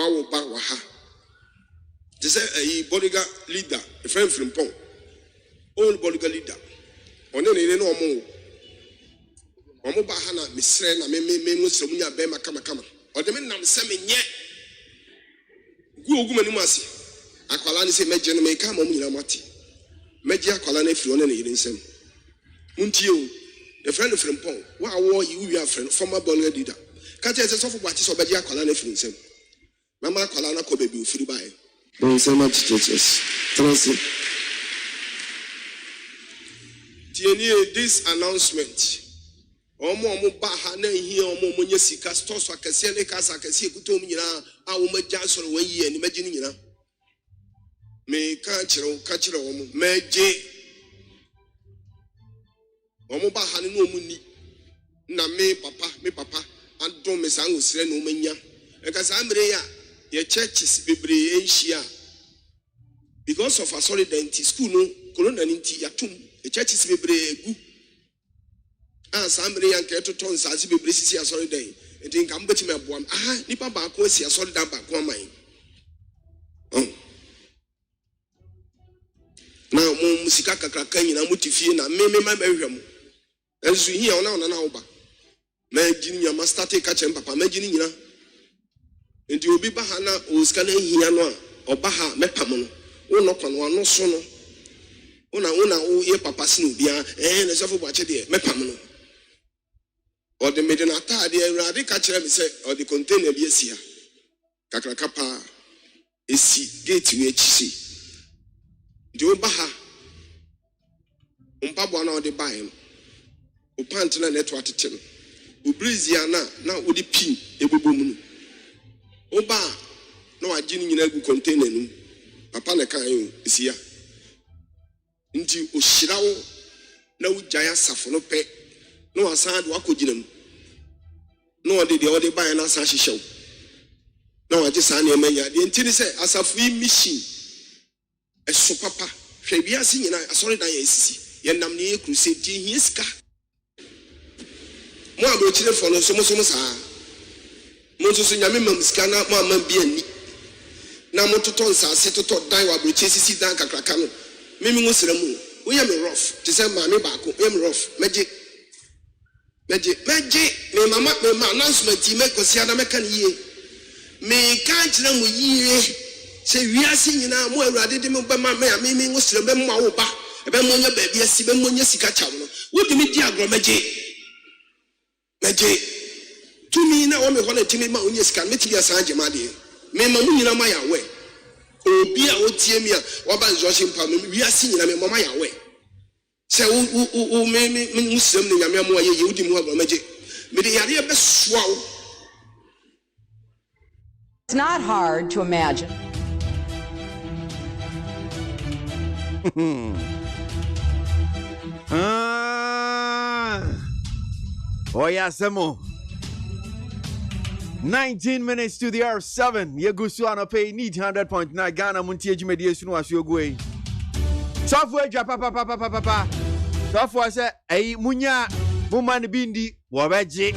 Wow, Bawaha. They say a bodyguard leader, a friend from Pong. All bodyguard leader. On any no more. Omo Bahana, Miss Rena, me Muslimuya, Bema Kama. Or the men I'm saying yet. Go Gumanumasi. Aqualani say, Major may come on Mati. Major Aqualani Fiona in some. MONTIE, the friend from Pong. Why war you are friend, former bodyguard leader. Can't you say what is over Major Aqualani from some? Mama Aqualana Kobe be free by. Thank you so much, churches. This announcement. Omo baha na here omo monye sika store so akese ne kasa akese ekutom nyina a wo magya so no yi ani magye ni nyina me ka kire omo magye omo baha ne no omuni na me papa andom me san osire no manya e ka sa mre ya ye churches bebre enhia because of a solidarity school no corona nti yatum e churches bebre egu Sambre and Keto Tons as if we see a solid day. And think I'm betting my bomb. Nipa Bako see a solid back one mine. Now, Musika Krakan and Mutifina, maybe my bedroom. As we hear on an hour. Imagine your master take a chamber, imagining you. And you will be Bahana or scanning Hiano or Baha Mepamon. Oh, not on one no sooner. Una, ye papa snubia, and as of watch it, Mepamon. Or the Medinata, the Radica say, or the container be a seer. Kakrakapa is gate UHC. Do Baha Umpabuana or the Bayan. Upantana network to tell. Ubriziana, now would the pin, a boom. Oba, no, I didn't know container. Papanaka is here. Into Ushirao, no Jaya Safonope. No aside wakujinum. No did the other buy an assassin show. No, I just saw near Mania. The intended say, as a free machine. A so papa. Shabia singing, I saw it. I see. Yanamni crusade, Hiska. More about children for no somos. Moses in Yamim Scana, Mamma Bieni. Now Mototons are set to talk die while we chase down Kakrakano. Mimi Muslimu. We am rough. To say, Mammy Baco, am rough. Magic. Magic, me mama, me announcement, make Cosiana Mecan ye. Me can't tell them ye. Say, we are singing now more rather than my mammy was to remember Maoba, a Bemonia baby, a Sibemonia Sicachano. What do you mean, Magic? Magic. To me, now I'm going to tell me Maunis can meet me as Anjamadi. Me Mamuna my way. Oh, be a old Tiamia, or by Joshing Palm, we are singing a Mamma way. Say, who made me Muslim, you didn't have a magic. But the idea of swallow. It's not hard to imagine. Oh, yeah, Samo. 19 minutes to the hour 7. Yagusuano pay need 100.9 Ghana Montier mediation was your way. Software papa. Software say, "Hey, Munya, Muman Bindi, Wabaji."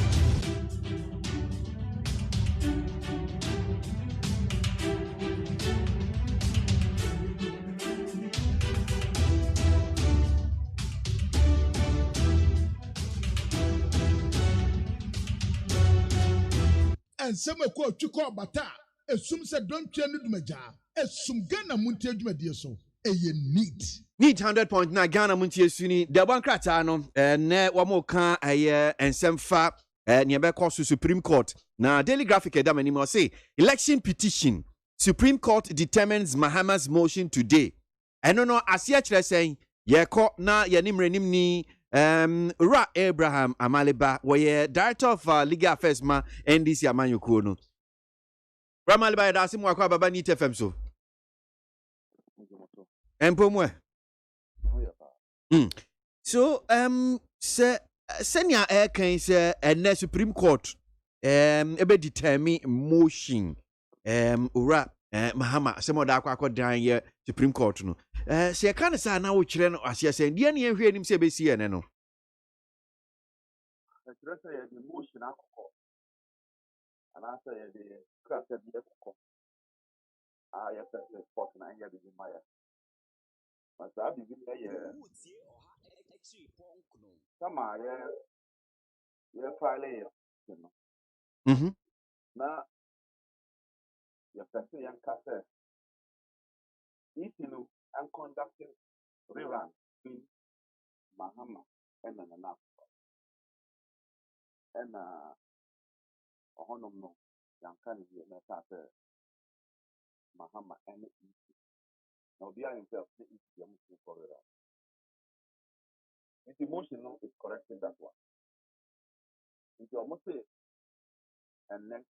And some of what you call Bata, assume said don't change the Maja, assume Ghana Montier so. Need 100.9 Ghana Montier Suni, the one cratano, and one more can and some fa nearby course to Supreme Court. Now, Daily Graphic Adam anymore say election petition. Supreme Court determines Mahama's motion today. I don't know, as yet saying, ye court na yanimre nimni Ra Abraham Amaliba, where Director of Legal Affairs ma NDC Amanyo Kono. Ramaliba dasim wakwa baba ni TFM so. Empomwe. So senior air can say and Supreme Court ebe determine motion Ra Mahama some da akwa dan ye Supreme Court no se kan say na wo kire no asia say dia ne ehwe nim se be si ene no kire say the motion akoko ana say the craft be akoko yes, the sport and I have been my. But I begin there. Come on, yeah, Friday, you know. Mhm. Now, your person young castle, if you know, and conducting rerun between Mahama and Honor no, young can be a castle, Mahama and now behind himself, the Muslim for it. It's emotional is correcting that one. It's almost and then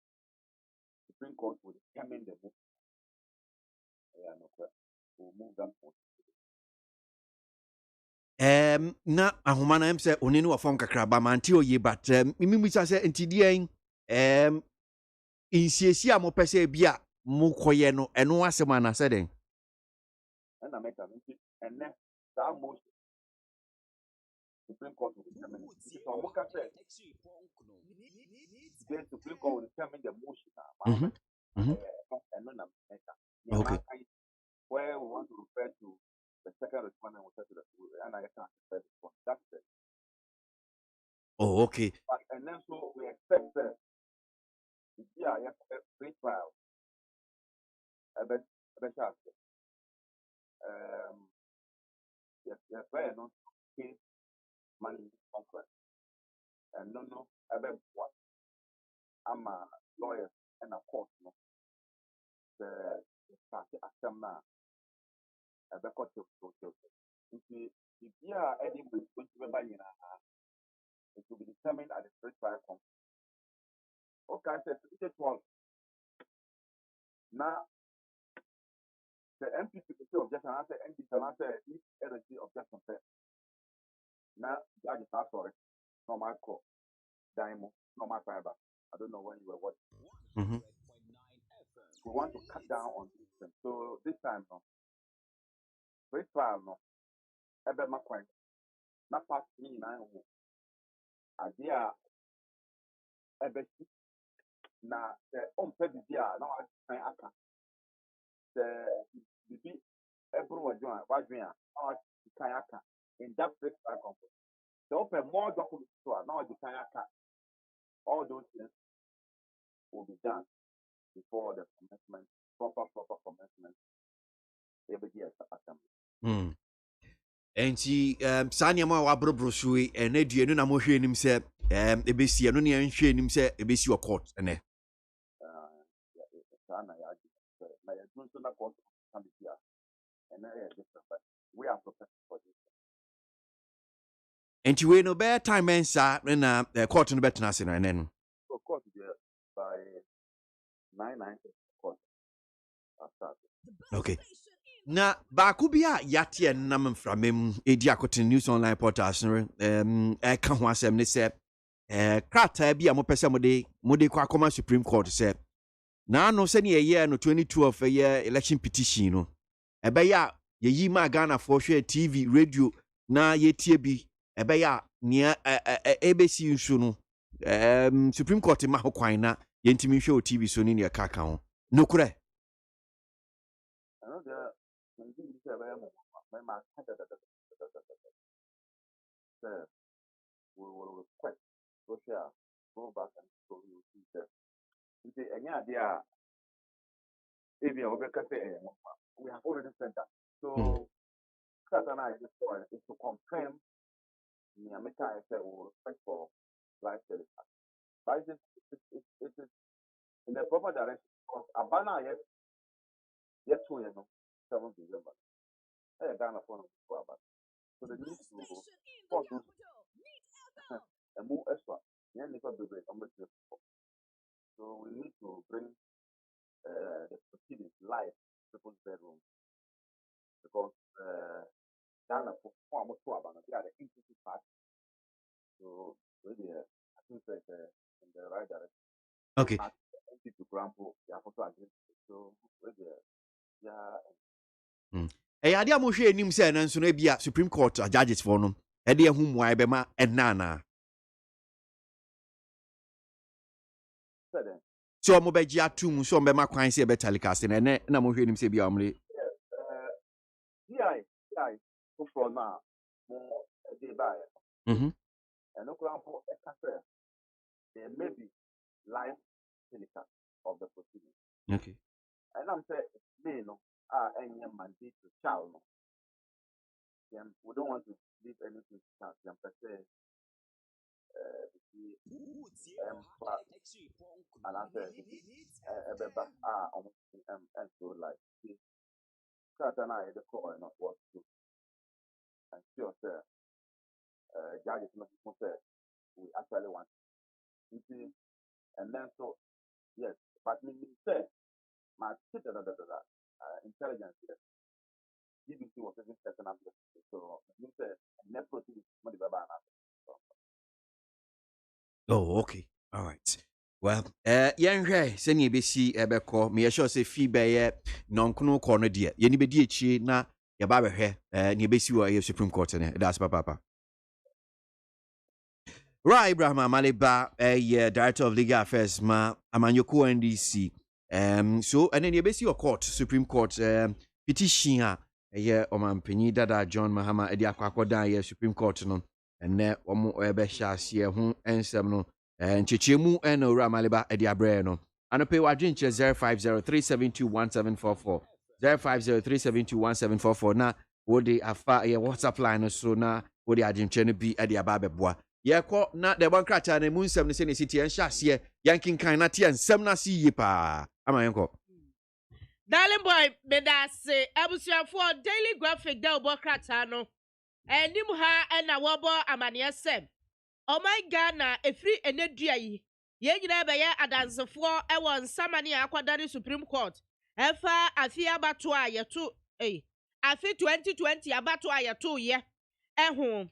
Supreme Court will determine the move. Yeah, no question. We'll move that forward. Na ahoma na em sɛ one ne wɔ fam kakra ba mante oye but mimi sa sɛ ntidie insiesi a mo pɛ sɛ bia mo kɔyɛ no ɛno asɛm ana sɛ den And I make a meeting, and then that most Supreme Court will determine. So what I said, then Supreme Court will determine the motion. Mhm. Mhm. And then Okay. where we want to refer to the second respondent, will say to the and I can't refer to one. That's it. Oh, okay. But and then so we expect that yeah, free trial. I bet yes, very not case money conference. And no, I bet what I'm a lawyer and a court, no. The party assembly, I bet what you if you are any going to be buying it will be determined at the free trial conference. Okay, so it's 12. Now, the MPP objection, I say MPP, and I say if energy objection fair. Now, judge is sorry, no my call, Dimo, no my fiber. I don't know when you were watching. Mhm. We want to cut down on this thing. So this time, no, free trial, no, ebe my coin, not past me, idea, ebe na the idea, no, I can. The bibi, everyone join, why join? I can in that free trial conference. The open more documents to now the can all those things will be done before the commencement, proper commencement every year assembly. Enti saa nneɛma a wabrobro so yi ɛna duanu na mohwɛ anim sɛ ɛbɛsi ɛno ne ɛnhwɛ anim sɛ ɛbɛsi wɔ court ɛnɛ We are prepared for this. enti wei no bɛyɛ time ɛnsa na court no bɛtena ase no ɛnɛ no So, of course, by 9 court, I'll start. okay na baako bi a yɛateɛ nam mframa mu ɛdi akoten news online portals no ɛka ho asɛm ne sɛ krataa bi a mopɛ sɛ mode kɔ akɔma Supreme Court sɛ naano sɛnea ɛyɛ no 2012 ɛyɛ election petition no ɛbɛyɛ a yɛyi ma Ghanafoɔ hwɛ TV radio na yɛtie bi ɛbɛyɛ a nea ɛbɛsi nso no Supreme Court ma ho kwan na yɛntimi hwɛ o TV so ne nea ɛka ho nokorɛ We will request Russia go back and so we will see that. Any idea? If you we have already said that. So, Katana is to confirm the American will respect for life telecast. But it is in the proper direction. Because Abana yet 7 December. Ghana phone about. So they need to force and move extra. So we need to bring the proceedings live people's bedroom because Ghana for almost 2 hours they are the interested party. So really I think that in the right direction. okay To grandpa, they are also agree. So really ɛyɛ adeɛ a mohwɛ anim sɛ ɛno nso no ebia Supreme Court judges for no ɛde ɛho mmuae bɛma ɛnna anaa so mo be gia tum so be ma kwan se be telecast na na mo hwe nim se bia omre DI for now more day by mhm and no ground for there may be live telecast of the proceedings. okay And I'm saying me no any mandate to child no. We don't want to leave anything to chance. I'm saying and I said and so like Saturday the call not what to and sure sir judges not say we actually want you see and then so yes but me say my intelligence yes BBC was even setting up so me say net proceedings money baba oh okay all right well yen hwe se ne be si ebekọ me sure say fee be nonkono kọ no de ye ni be di echi na ye ba be hwe ne be si wo Supreme Court ne that's papa Right Ibrahim Amaliba Director of Legal Affairs ma Amanyoko NDC so and then ye be si your court Supreme Court petition a Omanpanyi Dada John Mahama e di akwakodan ye Supreme Court no ene omo ebe hyaase ho ensem no nchechemu ena ora Amaliba e di abre no anope wadwen che 0503721744 0503721744 na wodi afa ye WhatsApp line so na wodi adwenche no bi e di aba beboa yekọ na de bankrata na mu nsem ne se ne siti en hyaase yankin kan na te ensem na si yi pa amayenko Darling boy, bedase abusuafo daily graphic da obokrata no. Enim ha na wobo amane sem. Oh my God na efri enedua yi. Ye nyina be ye adansefo e won samane akwadare Supreme Court. Efa afi abato ayeto afi 2020 abato ayeto ye. Eho.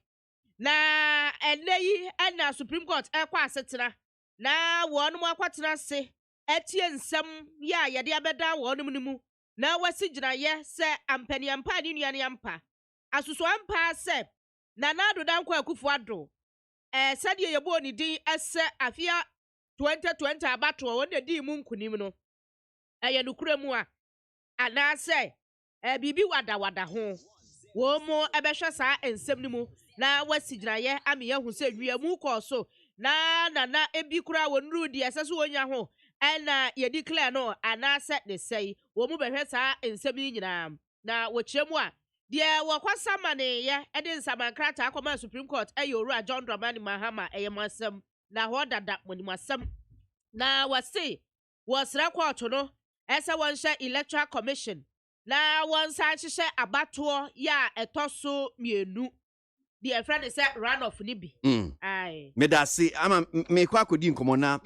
Na eneyi na Supreme Court ekwa asetena. Na wonu akwatena se etie nsem ya yede abeda wonum nimu na wasi gina ye se ampani ampa ni nuane ampa asusu ampa se na nado dankwa akufu ado sade yebo ni din ese afia 2020 abato wonde di mu nkunim no eye nukure mu a ana se bibi wada ho wo mo ebehwe sa ensem nimu na wasi gina ye ame ye hu se wiamu ko so na ebi kura wonru di aseso wonya ho ena ye declare no ana set the say wo mu behwe sa ensem nyina na wo kyeremu a de wo kwasama ne ye ede nsamankrata akoma Supreme Court owura John Dramani Mahama eyemasem na ho dada monimasem na wase wo sra court no ese won hye electoral commission na won san hye abato ya etoso mienu the friend is run off nibi ai me da se ama me kwa kodi nkomo na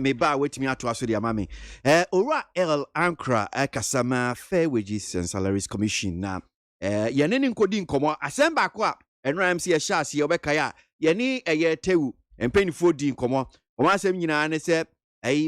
me ba wetimi ato aso de ama me owura L Ankra kasama Fair Wages and Salaries Commission na yene ni nkodi nkomo asemba ko a enram se ye hyaase ye obeka ya yene eye tewu empenifo di nkomo o asem nyina ne se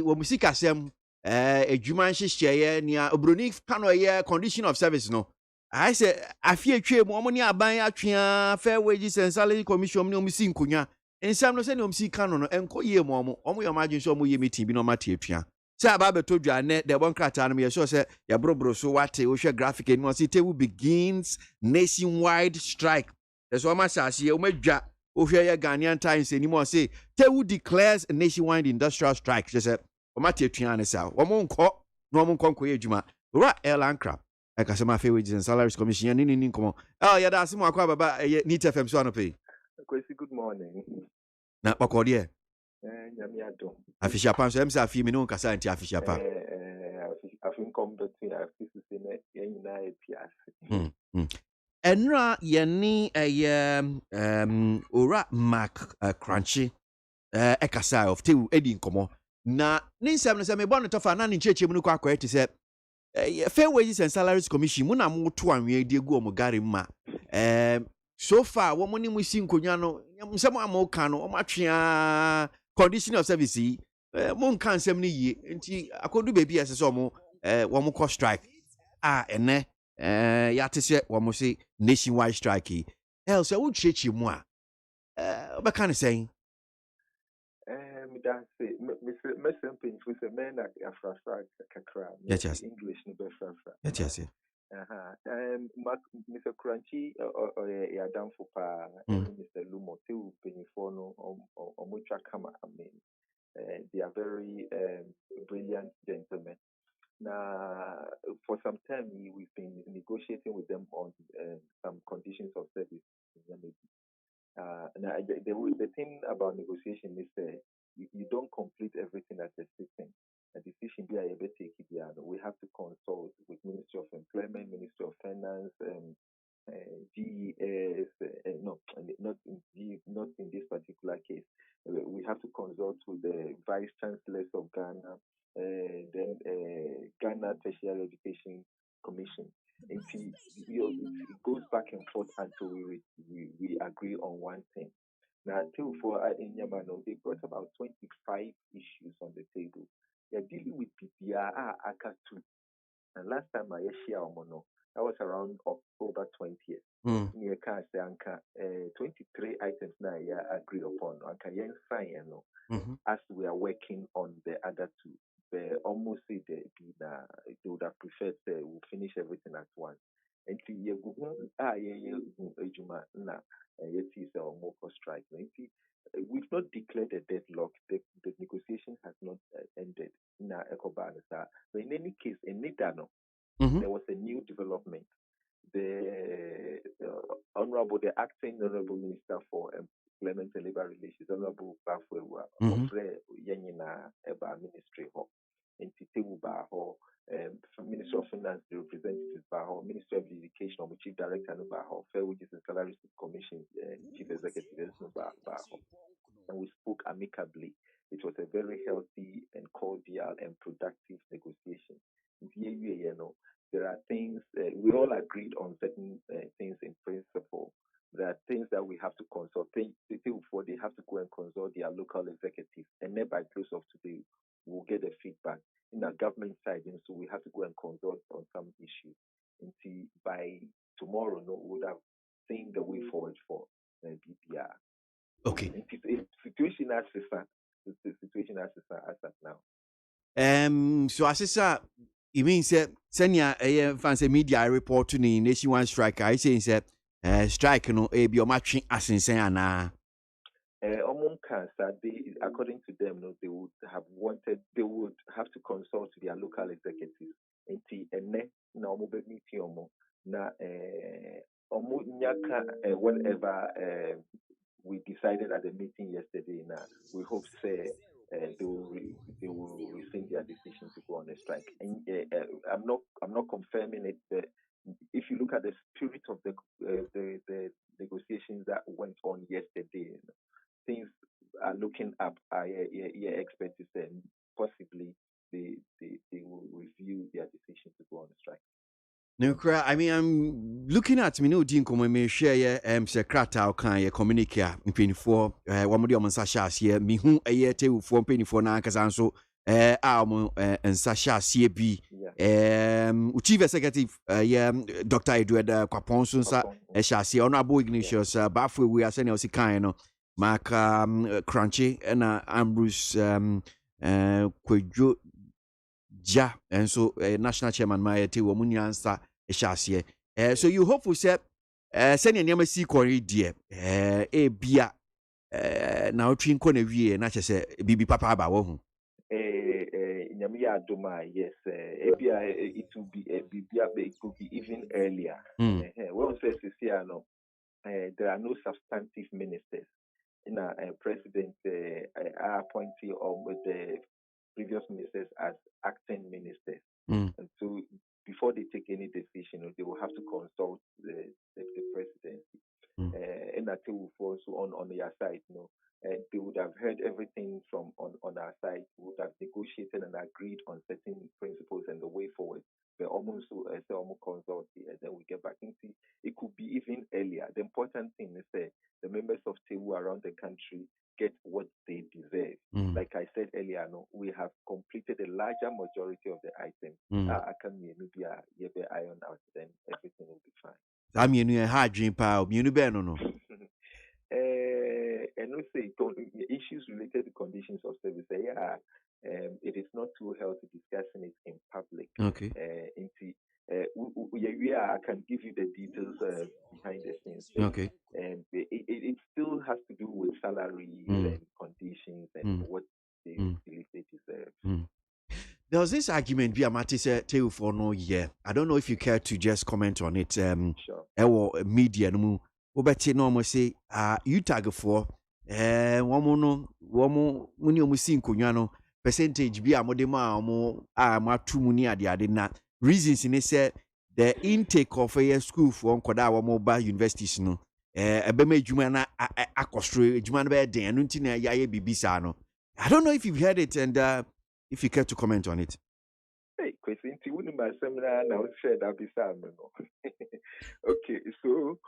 wo musika sem edwuma nhyehyeye nia obroni kano ye condition of service no I say afie twe mu omo ni aban atwea Fair Wages and Salaries Commission ni omisi nkonya ensam no se ni omisi kano no enko ye mu omo ye magin so omo ye meeting bi no mate atwea se aba betodwa ne de bonkrata no ye so se ya brobro so wate wo hwe graphic ni o se tewu begins nationwide strike there's one masase ye o madwa wo hwe ye Ghanaian Times ni mo se tewu declares a nationwide industrial strike se o mate atwea ne sa omo nko no omo nko ye adwuma ora Elankra kasama Fair Wages and Salaries Commission ni nkomo ya da asimu akwa baba Neat FM so anope Kwesi, good morning. na pakode Nyame adom. afisha pan so emsa afi mi no nkasa anti afisha pan Afin competing afisi se na nyina epiase. enra yeni ora Mark Crunchy ekasa of tewu edi nkomo na ninsem no se me bonu tofa na nchechemu no kwa kwete se Fair Wages and Salaries Commission muna mutu anwe de gu omugare ma so far wo moni musi nkonya no nsem amoka no omatwea condition of service mo nka nsem ni yie nti akodu baby ase so mo wo mo strike ene ya tese wo mo say nationwide strike else wo chechi mu a obeka ne sen Me dan say me person paying for the men afra kakra. Yes. English no be fra. Yes. Mr. Crunchy or Adam for pa Mr. Lumo too paying for no or mucha kama. I mean, they are very brilliant gentlemen. Now, for some time, we've been negotiating with them on some conditions of service. Now, the thing about negotiation is you don't complete everything at a sitting. A decision be able to take it. We have to consult with Ministry of Employment, Ministry of Finance, GES. No, not in this particular case. We have to consult with the Vice Chancellors of Ghana. Then Ghana Tertiary Education Commission. And it goes back and forth until we agree on one thing. Now, until for in Yamano, they brought about 25 issues on the table. They're dealing with PPR, AKA2. And last time I share Mono, that was around October 20th. Near 23 items now agreed upon. As we are working on the other two. They almost say they would have preferred we'll finish everything at once. And strike. We've not declared a deadlock. The negotiation has not ended. But in any case, in Nidano, there was a new development. The acting honorable minister for Employment and Labor Relations, Honorable Bafwewa, Ministry of Ministry of Finance, the representatives Ministry of Education, or Chief Director Fair Wages and Salaries Commission, Chief Executive and we spoke amicably. It was a very healthy and cordial and productive negotiation. There are things we all agreed on certain things in principle. There are things that we have to consult. They have to go and consult their local executives, and then by close of today, we'll get the feedback. In our government side, and so we have to go and consult on some issues. And by tomorrow, we would have seen the way forward for BPR. Okay. It's situation as the situation as at now. So as it means that senior fancy media report to the nationwide strike. I say strike no be your matching as in saying according to them, they would have to consult their local executives. Whatever we decided at the meeting yesterday, we hope they will rescind their decision to go on a strike. And I'm not confirming it, but if you look at the spirit of the negotiations that went on yesterday, things are looking up. I expect to say possibly they will review their decision to go on a strike. No, I mean, I'm looking at me. No, Dinko, me share secretary can communicate in penny for one more Sasha here. Me who a year to 4 penny for Nankasanso, and Sasha CB, Chief Executive, Dr. Edward Quaponson, Shasi, Honorable Ignatius, Bafu, we are sending us a kind, Mark Crunchy, and Ambrose Kwejo. Ja, and so national chairman my te wo munyansa ehyasie so you hope for say send your see corridor dear bia na otwin ko na wie na che bibi papa aba wo hu nyame ya adoma yes bia it will be bibia it could be even earlier when says here no there are no substantive ministers in a president appointee or with the previous ministers as acting ministers. And so before they take any decision, they will have to consult the presidency. And that will also on their side, they would have heard everything from on our side, would have negotiated and agreed on certain principles and the way forward. But almost consult and then we get back into it could be even earlier. The important thing is that the members of TEWU around the country get what they deserve. Like I said earlier, we have completed a larger majority of the items. I can maybe iron out, then everything will be fine. I mean, you had dream power, you know, and we say issues related to conditions of service. it is not too healthy discussing it in public. Okay. I can give you the details behind the scenes. Okay. It still has to do with salaries and conditions and what they believe they deserve. There was this argument via Matisse Teo for no year. I don't know if you care to just comment on it. Sure. Our media no obeti no mo say you tag for woman muni omusi nkonwa no percentage bi amode ma omo matu muni ade na reasons ni say the intake of a school for nkoda wo ba universities no ebema adwuma na akostro adwuma na be den anu nti na yaye bibisa no. I don't know if you've heard it and if you care to comment on it. Hey, question to one my seminar now said okay, so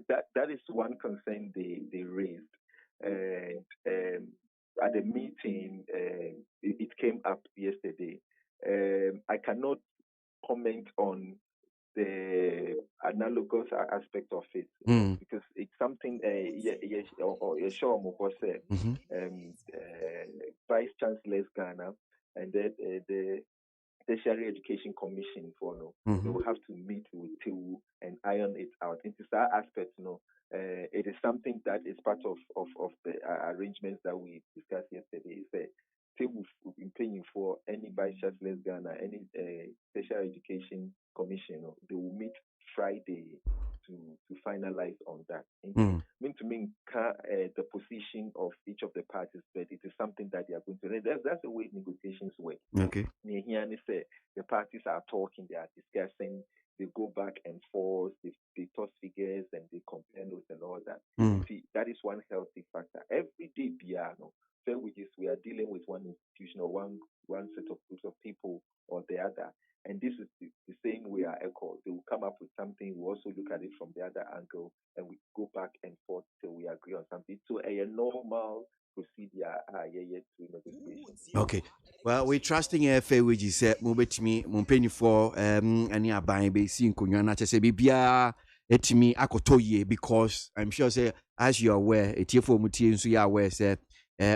that is one concern they raised, and at the meeting it came up yesterday. I cannot comment on the analogous aspect of it because it's something Vice Chancellor's Ghana and then the Tertiary Education Commission they will have to meet with TU and iron it out. Into that aspect, it is something that is part of the arrangements that we discussed yesterday. TU will be paying for any Vice Chancellor's Ghana, any Tertiary Education Commission. They will meet Friday to finalize on that. The position of each of the parties, but it is something that they are going to. That's the way negotiations work. Okay. The parties are talking, they are discussing, they go back and forth, they toss figures and they compare notes and all that. See, that is one healthy factor. Every day, we are dealing with one institution or one set of groups of people or the other. And this is the same way our echo. They will come up with something. We also look at it from the other angle, and we go back and forth till we agree on something. So a normal procedure, negotiation. Okay. Well, we're trusting FA, which is Mubetimi, Mumpeni for any abaye si nkonwa na chese bibia etimi akotoye because I'm sure say as you are aware, etiefo mutie nso ya aware say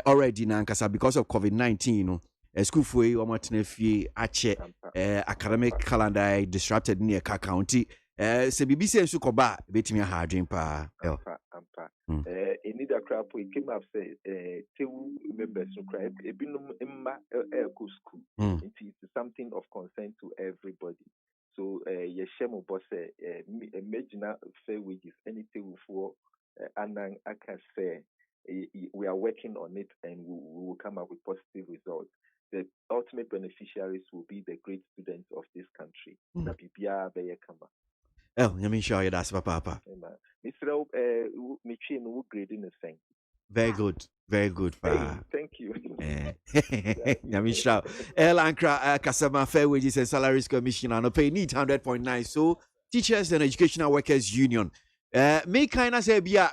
already na nkasa because of COVID-19 school for you almost fie ache academic calendar disrupted near county se bibi se nso koba betimi ha adwen pa in either crap we came up say two members no cry ebinum imma school it is something of concern to everybody. So yeshemo boss imagine fair wages anything for anang I can say we are working on it and we will come up with positive results. The ultimate beneficiaries will be the great students of this country. Let me show you that's papa. Mr. Grading the thing. Very good. Very good. Thank you. Yamisha. Ankra Customer Fair Wages and Salaries Commission and pay need 100.9. So Teachers and Educational Workers Union. Me kind of say bia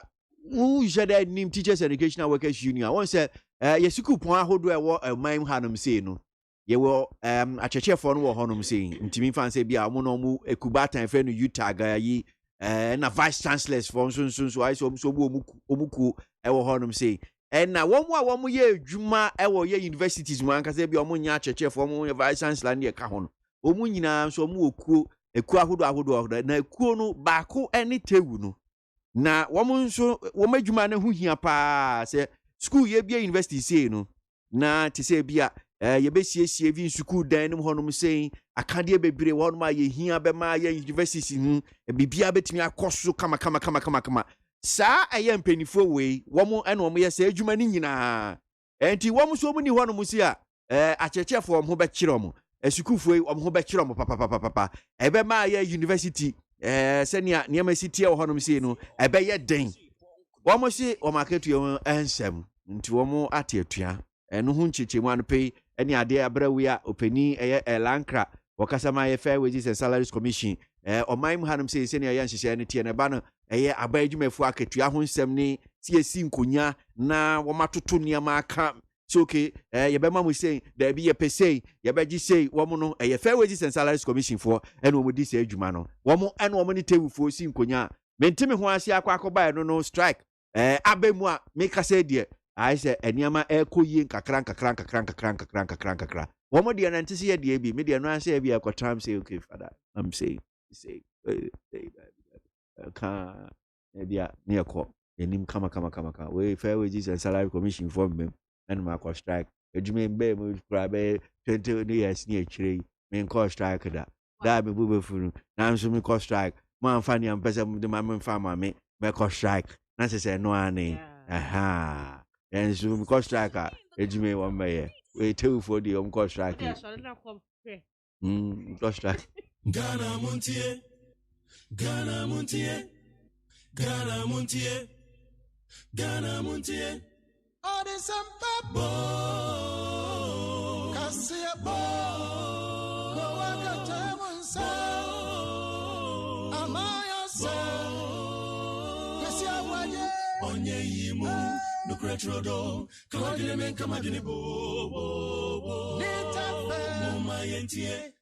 who should I name Teachers and Educational Workers Union? I want to say yesuku pon ahodo ewo man hanum say no. Ye wo a cheche for no wo honum say ntimi fan say bia mo no mu ekubatan fe no Utah yi na vice chancellors for so I so omuku ewo honum say and na wo mu ye adwuma ewo ye universities mu anka say bia mo nya cheche for mo vice chancellor na ka ho no omu nyina so mu eku ahodo na eku no baako ene tewu no na wo mu nso wo madwuma na hu hia pa say school ye bia university say no na te say bia ye be sie vi school dan no honum say akade bebre won ma ye hia be ma ye university hu bibia betimi akoso kama sa aye mpanifo we wo mo ene wo mo ye say adwuma ni nyina enti wo mo so mo ni honum si a achechefo mo be kire mo school fo wo mo be kire mo papa ebe ma ye university senia niam city wo honum say no ebe ye den wo mo si wo market yo ensem nti wo mo ateatua eno hu nchechemu anpe eni ade abrawi a opani Lankra wakasama ye Fair Wages and Salaries Commission oman hanum say senia ye nhyehyɛ ne tie ne ba no abaadwumafu akatua ho nsɛm ne si nkonya na wo matoto niam aka so okay ye be ma mu say da bi ye pese ye be gi say wo mo no Fair Wages and Salaries Commission for eno mo di say adwuma no wo mo eno mo ne tewufo si nkonya mentimi ho ase akwa akoba no strike abemu a make say de I say enyama ekoyi kakran. One more the anti see the be media no say be a time say okay father. I'm saying ka dia near ko enim kama we fair wages and salary commission form me and my cost strike ejumi be mo kura be 20 years near chire me cost strike that me bube funu na nso me cost strike man fani am pese de ma me farm me cost strike na say no ani aha and so me cost strike ejumi one me we tell for the cost strike cost strike Ghana Montie Bo Kasia Bo Kowaka Tamunsa Amaya Sa Kasia Waye Onye Yimu Nukretrodo Kawagile Men Kamadini Bo Nita Muma Yentie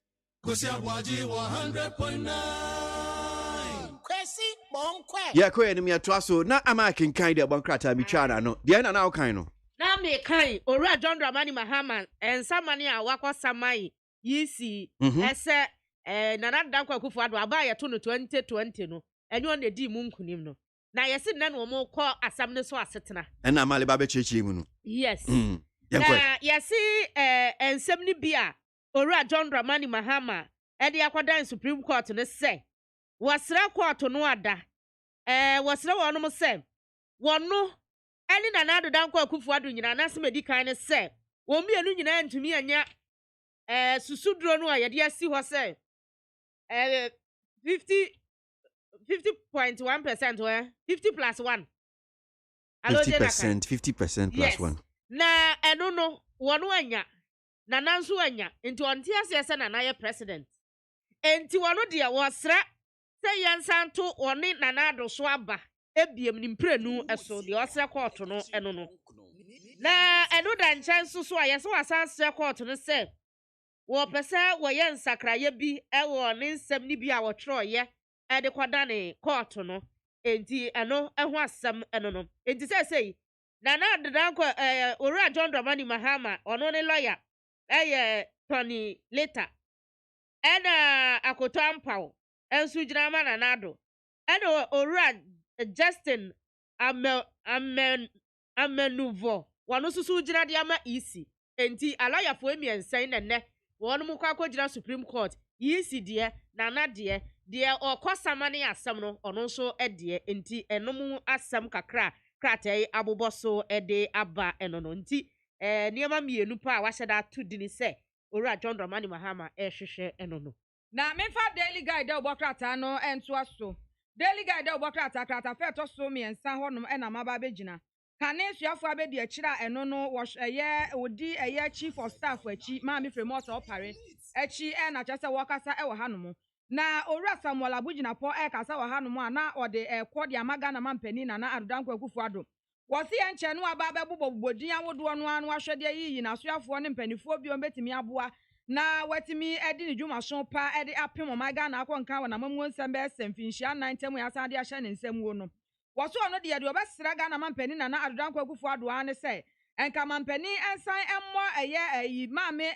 Kasia Waji 100.9 yeah, ko enemy atwaso na amakin kind de bankrata mi twa na no de na kan no na me kan owura John Dramani Mahama ensamani a wakọ samai yisi ese nana dankwa Akufo-Addo aba ye to no 2020 no enyo na di mu nkunim no na yesi na no mo kọ asam ne so asetena na male ba be chechi mu no yes na yesi ensem ni bia owura John Dramani Mahama e de akwadan Supreme Court ne se wasra court no ada wasra wono mo se wono ani na na dankwa Akufo-Addo nyina na se medikan ne se wo mienu nyina ntumi anya susudro no ayede asi ho se 50.1% 50 plus 1 50% plus 1 na eno no wono anya na nanso anya enti onte ase se na na ye president enti wono de wasra se yansanto oni na na do so aba ebiem ni mprenu eso de wasra court no eno no na eno da nchan so a yese wasanse court no se wo pese wo ye nsakraye bi ewo ne nsem ni bi a wo troye e de kwada ne court no enti eno eho asem eno no enti sei na na dankwa owura John Dramani Mahama ono ne lawyer Tony later ena akoto ampaw ensu jinama na nado ena owura Justin amenuvo wano susu jina de ama isi enti alaya fo emiensan na ne wono mu kwa jira Supreme Court isi de na de okosama ne asam no ono so de enti enom asam kakra kratai aboboso de aba enono enti niema mienu pa wa hyeda to dini se owura John Dramani Mahama hwehwe enono na memfa daily guide obokrata no ento aso daily guide obokrata krata feto so miensa honom na maba begina kane suafo abedi akira eno no wohye odi chief of staff achi maami fremosa opare achi na chese wokasa ewo hanom na owura Samuel Abugina po kasa wo hanom na ode kwode amaga na mampani na adodankwa Akufo-Addo wosi enche no aba bebobodin awodo no anu ahwede yiyi na suafo ne mpanifo bi ombetimi aboa na watimi edi ni dwuma so pa edi apem omaga na akonka wa na mamu nsem be semfinhia 90 ya sade ahye ne nsem wo no woso no de obesra ga na mampani na adodankwa Akufo-Addo ane se enka mampani ensan emmo ayi maame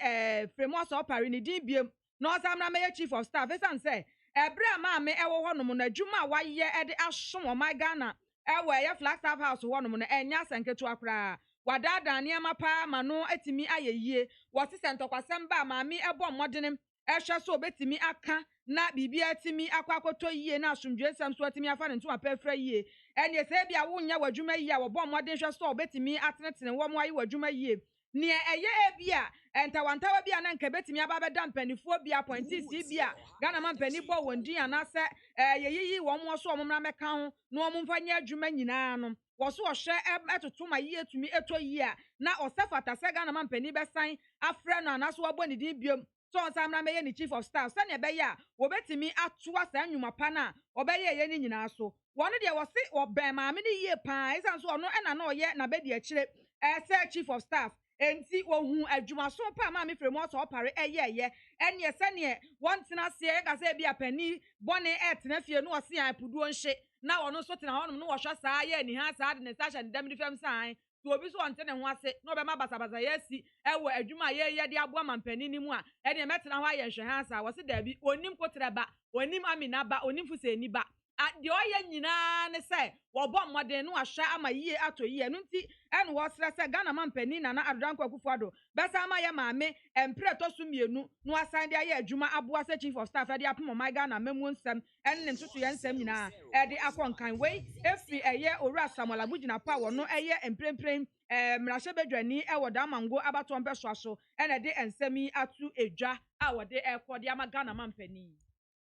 fremosa opare ni din biem no samna me chief of staff esan se ebra maame ewo honom na dwuma waye edi ahom omaga na ewo flag staff house honom na enya senketu akra wadada niema pa ma no etimi ayeyie wosi sentokwasem ba maami ebo modenem ehwe so obetimi aka na bibia etimi akwakoto yie na asomdwesem so etimi afa ne ntuma pefra yie ene se bia wo nya wadwuma yie a wo bo moden hwe so obetimi atenetene wo mo ayi wadwuma yie ne eye ebia entawantawa bia na nka betimi ababeda mpanifo bia appointees bia Ghana mampani bo wondi anase yeyiyi wo mo so omra meka ho na wo mfanye adwuma nyina no woso ohwe etoto ma yie tumi eto yie na osefata se Ghana mampani besan afre no anaso wabo ne din biom so onsamra meye ni chief of staff se ne be ya wo betimi atoa sa nwuma pa na obeye ye ni nyina so wono de wosi oben maame ne yie pa isan so ono na oye na be de akire se chief of staff enti wohu adwumaso pa maame fremosa opare eye ene ese ne wontina se ga se bia pani bone etena fie no ose an puduo nhye na wono so tena honom no wohwa saa ye ni ha saa de ne sasha ndam ni fam san so obi so onte ne ho ase no be ma basabasa yesi ewo adwuma ye de aboa mampani ni mu a e de metena ho aye hwe hansa wo se da bi onim kotreba onim amina ba onim fuseni ba de oye nyina ne se wo bom modern no ahwa ama yie ato yie no nti en wo sra se Ghana mampani na Adodanko Akufo-Addo besa ama ye maame empre to so mienu no asan de aye adwuma aboa se chief of staff de apom my Ghana memu nsem en ne ntoto ye nsem nyina e de akonkan wei efi eye owura Samuel Abugina pa wo no eye empremprem mrahye bedwani e wo da mango abato mpeso aso en de ensemi atu edwa a wo de ekode ama Ghana mampani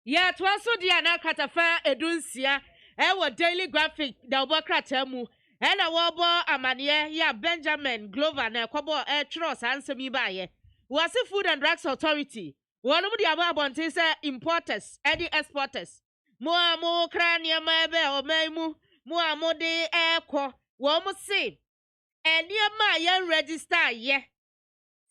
ya to so dia na katafa edunsia wo Daily Graphic da obokrata mu na wo bo amane ya Benjamin Glover na ekobo tro sansemi baaye was Food and Drugs Authority wonu dia ba bonte say importers edi exporters mo krania ma ebe o maimu mo amode ekọ wo mo se eniema ya register ye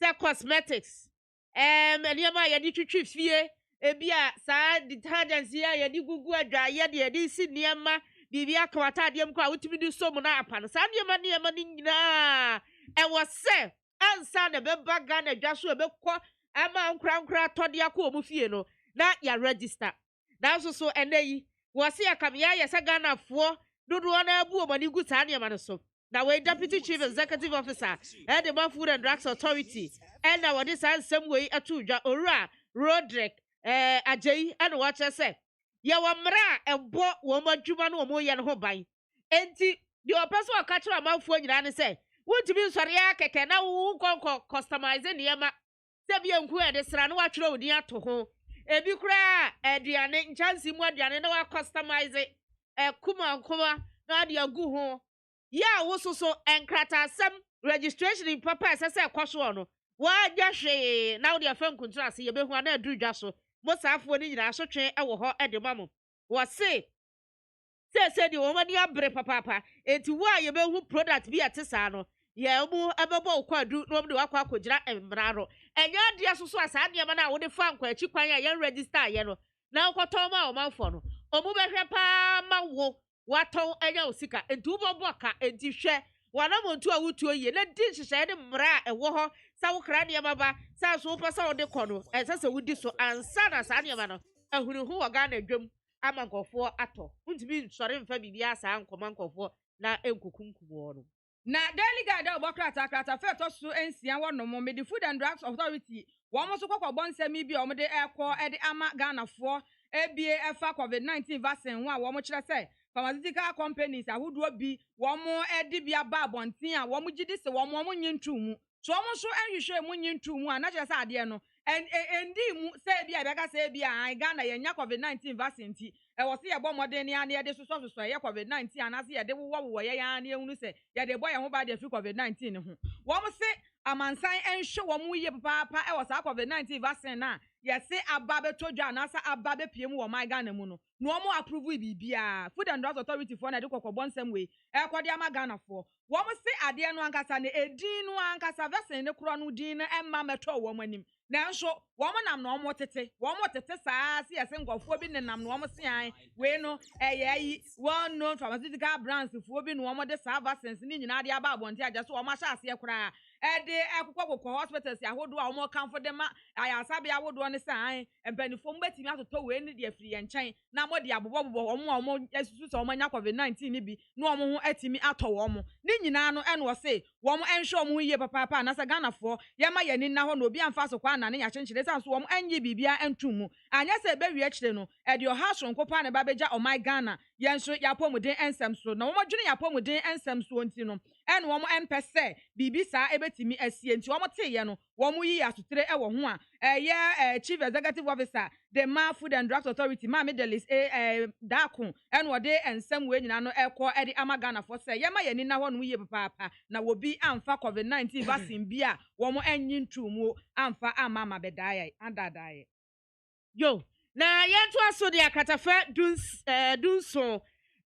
say cosmetics eniema ya di twitwi fie ebia sa detergents ya di gugu adwa ya di si niema bibia kwata de mkwa wutimi di so mu na apa sa niema ni nyina wo se ansa na beba Ghana dwaso ebekọ ama nkra tode akọ omu fie no na ya register na so eneyi wo se akamya ya sa Ghana fo dodo na abu omani gu sa niema no so na we deputy chief executive officer the Food and Drugs Authority and na wodi sa nsem we atudwa owura Roderick Ajay and what I say ya wamra ebo wo madwuma no mo ye no ho ban enti the person wa catch amanfo nyina ne say wontimi nsore ya keke na wo konko customize niema se bia nku e de sra no wa twere odin ato ho ebi kura aduane nchansi mu aduane na wa customize kuma na de agu ho ya wo so enkrata asem registration in papa se kwaso no wa gya hwe na wo de afa nkuntu ase ye behu na adu dwa so mo saafo ni nyina so twen e wo ho e de mamo wo se de wo mani abre papa enti wo a ye behu product bi atesa no ye mu ebebo kwadu no de wakwa akogira emraro enya de asoso asa de ma na wo de fa nkwa achi kwan ya ye register ye no na nkoto ma o manfo no omu behwe pa ma wo waton enya osika enti wo bobo ka enti hwe wana montu a wutuo ye na din hyehyɛ de mra ɛwɔ hɔ sa wo kra ne maba sa so pa sa wo de kɔ no ɛsɛ wudi so ansa na sa ne ma no ahuru hu wɔ Ghana dwam ama nkɔfo atɔ untimi nsɔre mfa bibia sa nkɔma nkɔfo na enkukunkuwo no na Daily Guide obokrata krata fe to so ensia wonom me the Food and Drugs Authority wo mo so kokɔbɔ nsɛm bi a wo de ɛkɔ de ama Ghana fo ebie ɛfa COVID-19 vaccine ho a wo mo kyerɛ sɛ pharmaceutical companies ahodo bi wo mo edi bia ba abonten a wo mo gidi se wo mo nyintu mu so wo mo so enhwehwe mu nyintu mu a na kyerɛ sɛ ade no endi mu sɛ bia bɛka sɛ bia Ghana yenya COVID-19 vaccine ti ɛwɔ se yɛbɔ modern ne ane yɛde so yɛ COVID-19 anase yɛde wo yɛ ya ne ehunu sɛ yɛde bɔ yɛ ho ba de fi COVID-19 ne ho wo mo se amansan enhwe wo mo yie papa ɛwɔ sa COVID-19 vaccine na yɛse aba betodwa anasa aba bepiem wo my Ghana mu no no mo approve bibia Food and Drugs Authority for na de kokɔbɔ nsɛm we ɛkɔde ama Ghana fo wo mo se ade no ankasa ne edin no ankasa vaccine ne koro no din na emma meto wo mo anim nanso wo mo nam no mo tete saa se yɛse nkɔfo bi ne nam no mo se an we no ɛyɛ one known pharmaceutical brands fo bi no mo de sa vaccines ni nyina de aba abonte agya so wo ma hya ase kora ede ekokɔ hospitals ahodo a wo kanfo de ma ayasabe ahodo ne san empanifo mbetimi atoto we ne de afiri ye nkyɛn na mo de abobɔ wo mo asusu so wo manya COVID-19 ni bi no wo ho atimi atɔ wo mo ne nyina no ɛno se wo mo enhwe wo mo yie papa na sɛ Ghana fo ye ma ye ni na hɔ no obi amfa so kwa na ne ya kyenkyere san so wo mo enyi bibia entum mu anya sɛ bewie akyire no ɛde ɔha sonko pa ne ba begya o my Ghana ye nso yapɔmuden ensɛm so na wo mo dwene yapɔmuden ensɛm so nti no ɛno wo mo empɛ sɛ bibi saa ebetimi asie nti wo mo teye no wo mo yi asutere ɛwɔ ho a ɛyɛ chief executive officer the Food and Drugs Authority ma Middle Dako ɛno ɔde ensɛm we nyina no ɛkɔ ɛde ama Ghana fo sɛ yɛma yɛni na hɔ no yie papa na wo bi amfa COVID-19 vaccine bi a wo mo anyi ntumu amfa ama bedaye andadaye yo na yentu aso de akatafa dunso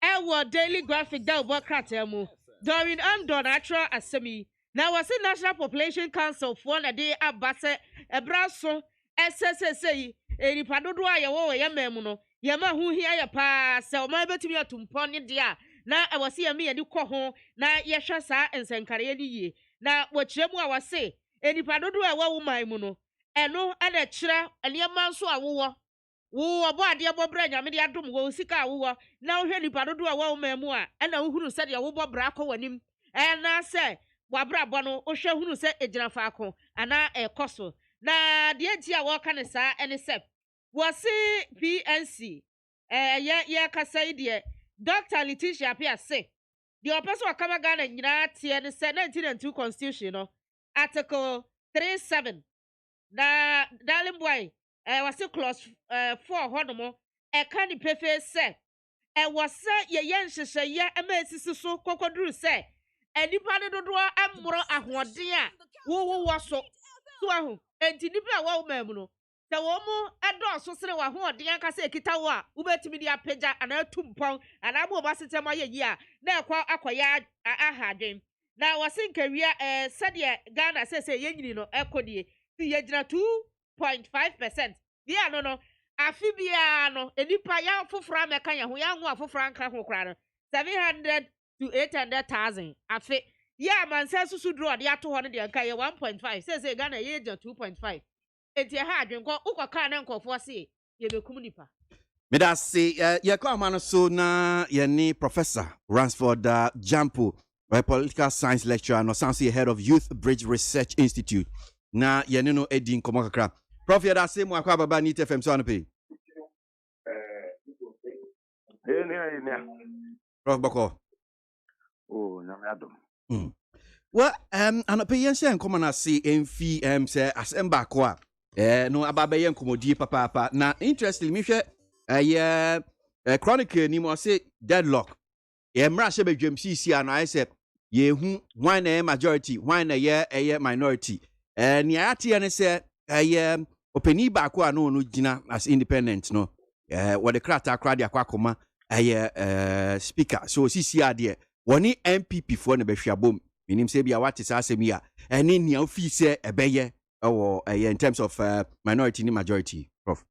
ɛwɔ Daily Graphic da obokrata mu during natural assembly na wasi National Population Council for na de abase ebraso SSSI enipa dodo a ye wo ye memu no ye ma hu hia ye pa se o ma betimi atumpɔ ne de a na ɛwɔ se yɛme yɛde kɔ ho na yɛhwɛ saa nsɛnkareɛ no yie na wɔkyerɛ mu a wɔse enipa dodo a ɛwɔ wo man mu no ɛno ɛna kyerɛ nneɛma nso a wowɔ bɔ adeɛ bɔ brɛ nyame de adom wɔ sika a wowɔ na wohwɛ nipa dodo a ɛwɔ wo man mu a ɛna wohunu sɛdeɛ wobɔ bra kɔ w'anim ɛna sɛ wabrabɔ no wohwɛ hunu sɛ ɛgyina faako anaa ɛkɔ so na deɛ nti a wɔka ne saa ɛne sɛ wɔse PNC yɛ kasa yi deɛ Dr. Letitia Apia se deɛ ɔpɛ sɛ ɔkama Ghana nyinaa teɛ ne sɛ 1992 constitution no article 37 na darling boy wɔse clause 4 hɔ nom ɛka ne pefee sɛ ɛwɔ sɛ yɛyɛ nhyehyɛeɛ ɛma esisi so kɔkɔduru sɛ enipa ne dodoɔ amoro ahoɔden a wowɔ so ahu enti nipa a wɔwɔ man mu no sɛ wɔn mu ɛdɔɔso sere wɔ ahoɔden ankasa ekita wo a wobɛtumi de apagya anaa tumpɔn anaa mo ɔba sitem ayɛ yi a na ɛkɔ akɔyɛ aha adwen na wɔse nkawia sɛdeɛ Ghana sɛ yɛnyini no ɛkɔ die si yɛgyina 2.5% deɛ ano no afi biara no enipa yɛ foforɔ amɛka yɛn ho yɛn ho afoforɔ anka ho koraa no 700 to 800,000 afi yɛ amansa susu duro ɔde ato hɔ no deɛ nka yɛ 1.5 sɛ Ghana yɛ gyina 2.5 enti ɛha adwenkɔ wokɔkaa ne nkɔfoɔ se yɛbɛkum nipa meda se yɛkɔ ama no so na yɛne Professor Ransford Jampo political science lecturer no sounds the head of Youth Bridge Research Institute na yɛne no edi nkɔmmɔ kakra Prof yɛda se mu akɔ ababa ni TFM so anope Prof bɔkɔ nyame adom well anope yɛn hyɛ nkɔmmɔ no ase ɛmfi sɛ asɛm baako a no ababɛyɛ nkɔmmɔdie papaapa na interestingly mehwɛ chronicle ni mo say deadlock mmra hyɛ badwam sisi a no ayɛ sɛ yehu why na majority why na yɛ minority nea ateɛ ne sɛ opani baako a no gyina as independent no wɔde krata kra de akɔakɔma speaker so sisi a deɛ wɔne MPP foɔ ne bɛhwɛ abom menim sɛ bia wate saa asɛm yi a ɛne nea ofi sɛ ɛbɛyɛ in terms of minority ni majority Prof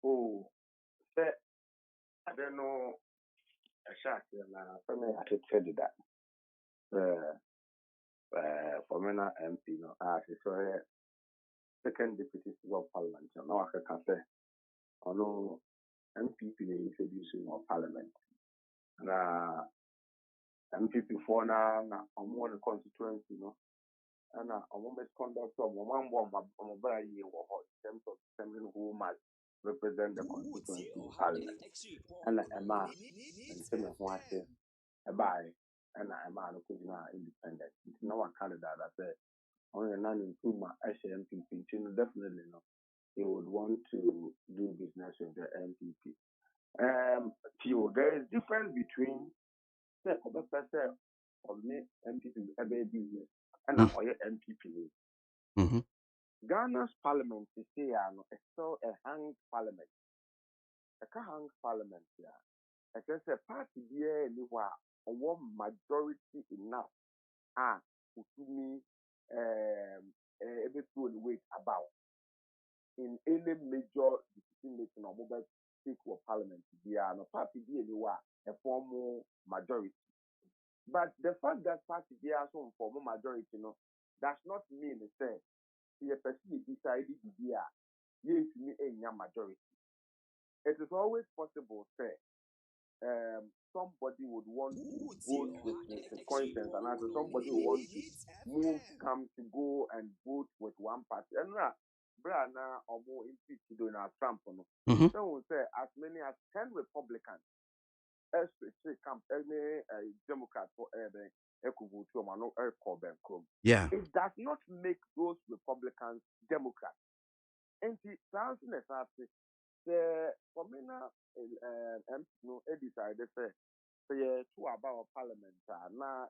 I don't know a shot for me I should say that for me na MP no as so second deputy of parliament no I can say ono MPP is introducing of parliament na MPP for na on constituency no and misconduct of one very year in terms of determining who must represent the constituency in parliament. And a man and similar one say a buy and a man who could not independent. No one candidate that said only none in two MPP. Definitely no. He would want to do business with the MPP. There is difference between say or me MPP a business. And our MPP. Ghana's parliament is still a hanged parliament. A hanged parliament here. I can say party here anywhere a one majority enough to me every wait about in any major decision making or mobile speak of parliament here no party here anywhere a formal majority. But the fact that party there are some formal majority, does not mean say the person decided to be a majority. It is always possible say somebody would want to vote with Mr. Conscience and also somebody would want to go and vote with one party. And Brana or more impeached Donald Trump. So we say as many as 10 Republicans. Democrat for yeah. It does not make those Republicans Democrats. And the for me now, decided say two about parliament now,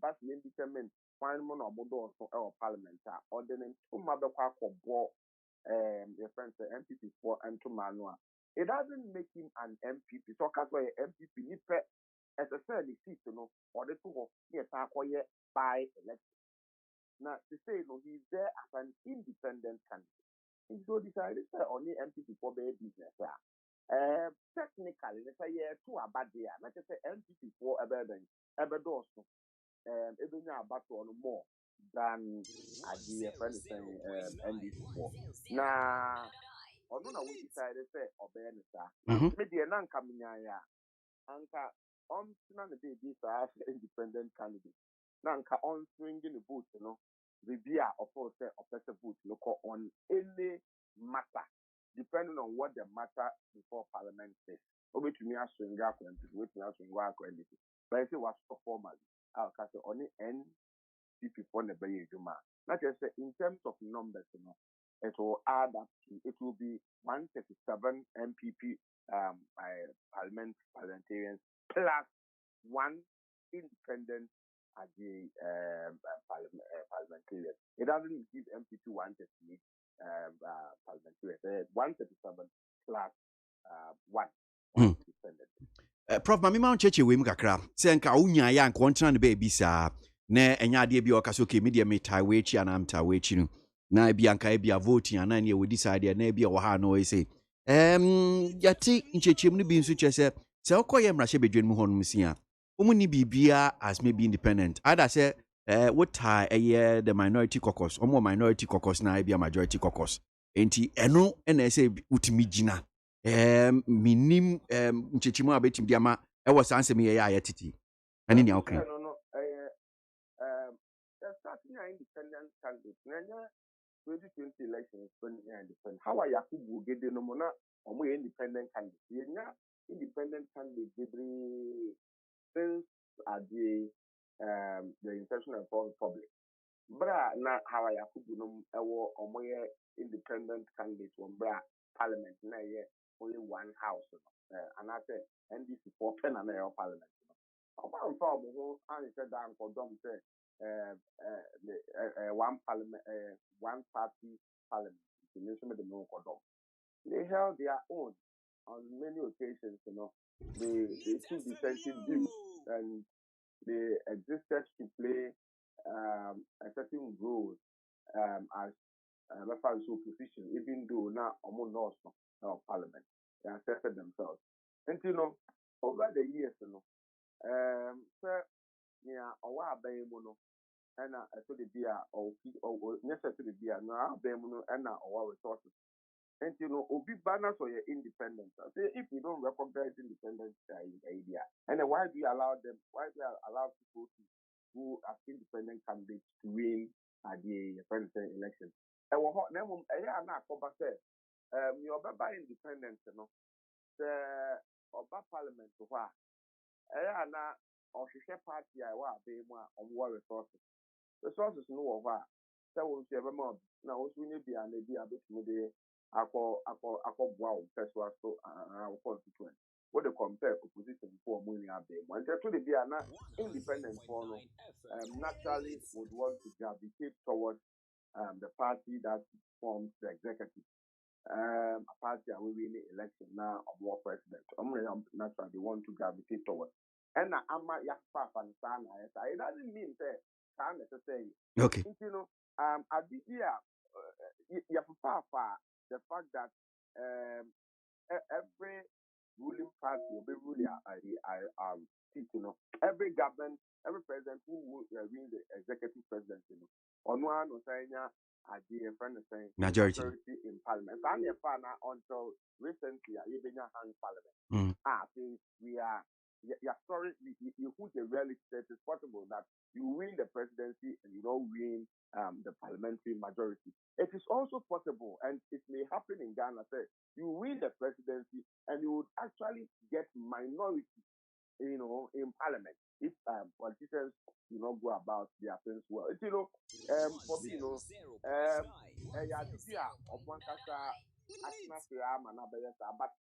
but determine fine money or our parliament or then two mother your friends MPP for and to Manua. It doesn't make him an MPP. So, because why MPP ni pe as a fairly seat, or the two of yes, by election. Now, to say he's there as an independent candidate. And so decided to only MPP for their business. Technically, they say yeah, two are bad there. Like I say, MPP for a better also. Even about one more than the friend saying NDC for. Now, I don't know what decided say or Benessa. Maybe a non coming ya. Anka on none of these are independent candidates. Nanka on swinging the vote, you know, the beer of course of better vote look on any matter, depending on what the matter before Parliament says. Over to me as swing up and wait to us work or anything. But I say was formally. I'll cast only NPP for the Bay Juma. Not just in terms of numbers, you know, it will add up to it will be 137 MPP parliamentarians plus one independent at the parliamentarian. It doesn't give MPP 138 parliamentarians. 137 plus one independent. Prof, Mami Mount Cheche Wim Kakra, Senka Unya Yan Quantan baby sa, ne enya de bi okasoke media me taiwechi and am taiwechi no. Na bianka e bia voting and na we decide na bia wo ha no we say. Yati nchechim no bi nso chese se okoye mrahye bedwen mu honum sia. Omuni bibia as maybe independent. Ada say what tie the minority caucus, omo minority caucus na bia majority caucus. Enti eno na say utimi gina. Minim nchechimu abetim diama e was answer me ya titi. Ani ni okay. No starting an independent candidate. 2020 elections, 2019. How are Yakubu get the nomona or more independent candidate? Independent candidate since at the inception of the public. Bra na how are Yakubu no or more independent candidate from Bra Parliament na only one house. And I said NDC for pen and Parliament. About and said down for them say one parliament, one party parliament. They held their own on many occasions, you know. They took defensive views and they existed to play a certain role as opposition, even though now almost no parliament. They accepted themselves. And you know, over the years, you know, yeah, or Baymono, and to the beer or necessary beer, now Baymono and our resources. And you know, Obi banners or your independence. If you don't recognize independence idea, and then why do you allow them? Why do you allow people who are independent candidates to win at the presidential election? And what them? I not come back there. You're by independence, you know. The Oba Parliament to what? I not. Or share party I want pay more on war resources. Resources no over. So we see more. Now we need be an idea about the ako wow first was so our constituent. What they compare opposition for money are they? When they truly be an independent for naturally would want to gravitate towards the party that forms the executive. A party are winning election now of war president. Naturally they want to gravitate towards. And I'm Yakpa and Sana. It doesn't mean that Sana to say. Okay. You know, at this year, the fact that every ruling party will be ruling, you know, every government, every president who will win the executive presidency, you know, on one or saying, the friend is saying majority in parliament. And until recently, even a hand parliament. Since we are. Historically, who the reality that it's possible that you win the presidency and you don't win the parliamentary majority. It is also possible, and it may happen in Ghana, say you win the presidency and you would actually get minority, you know, in parliament if politicians do not go about their things well. You know, for me, you know, but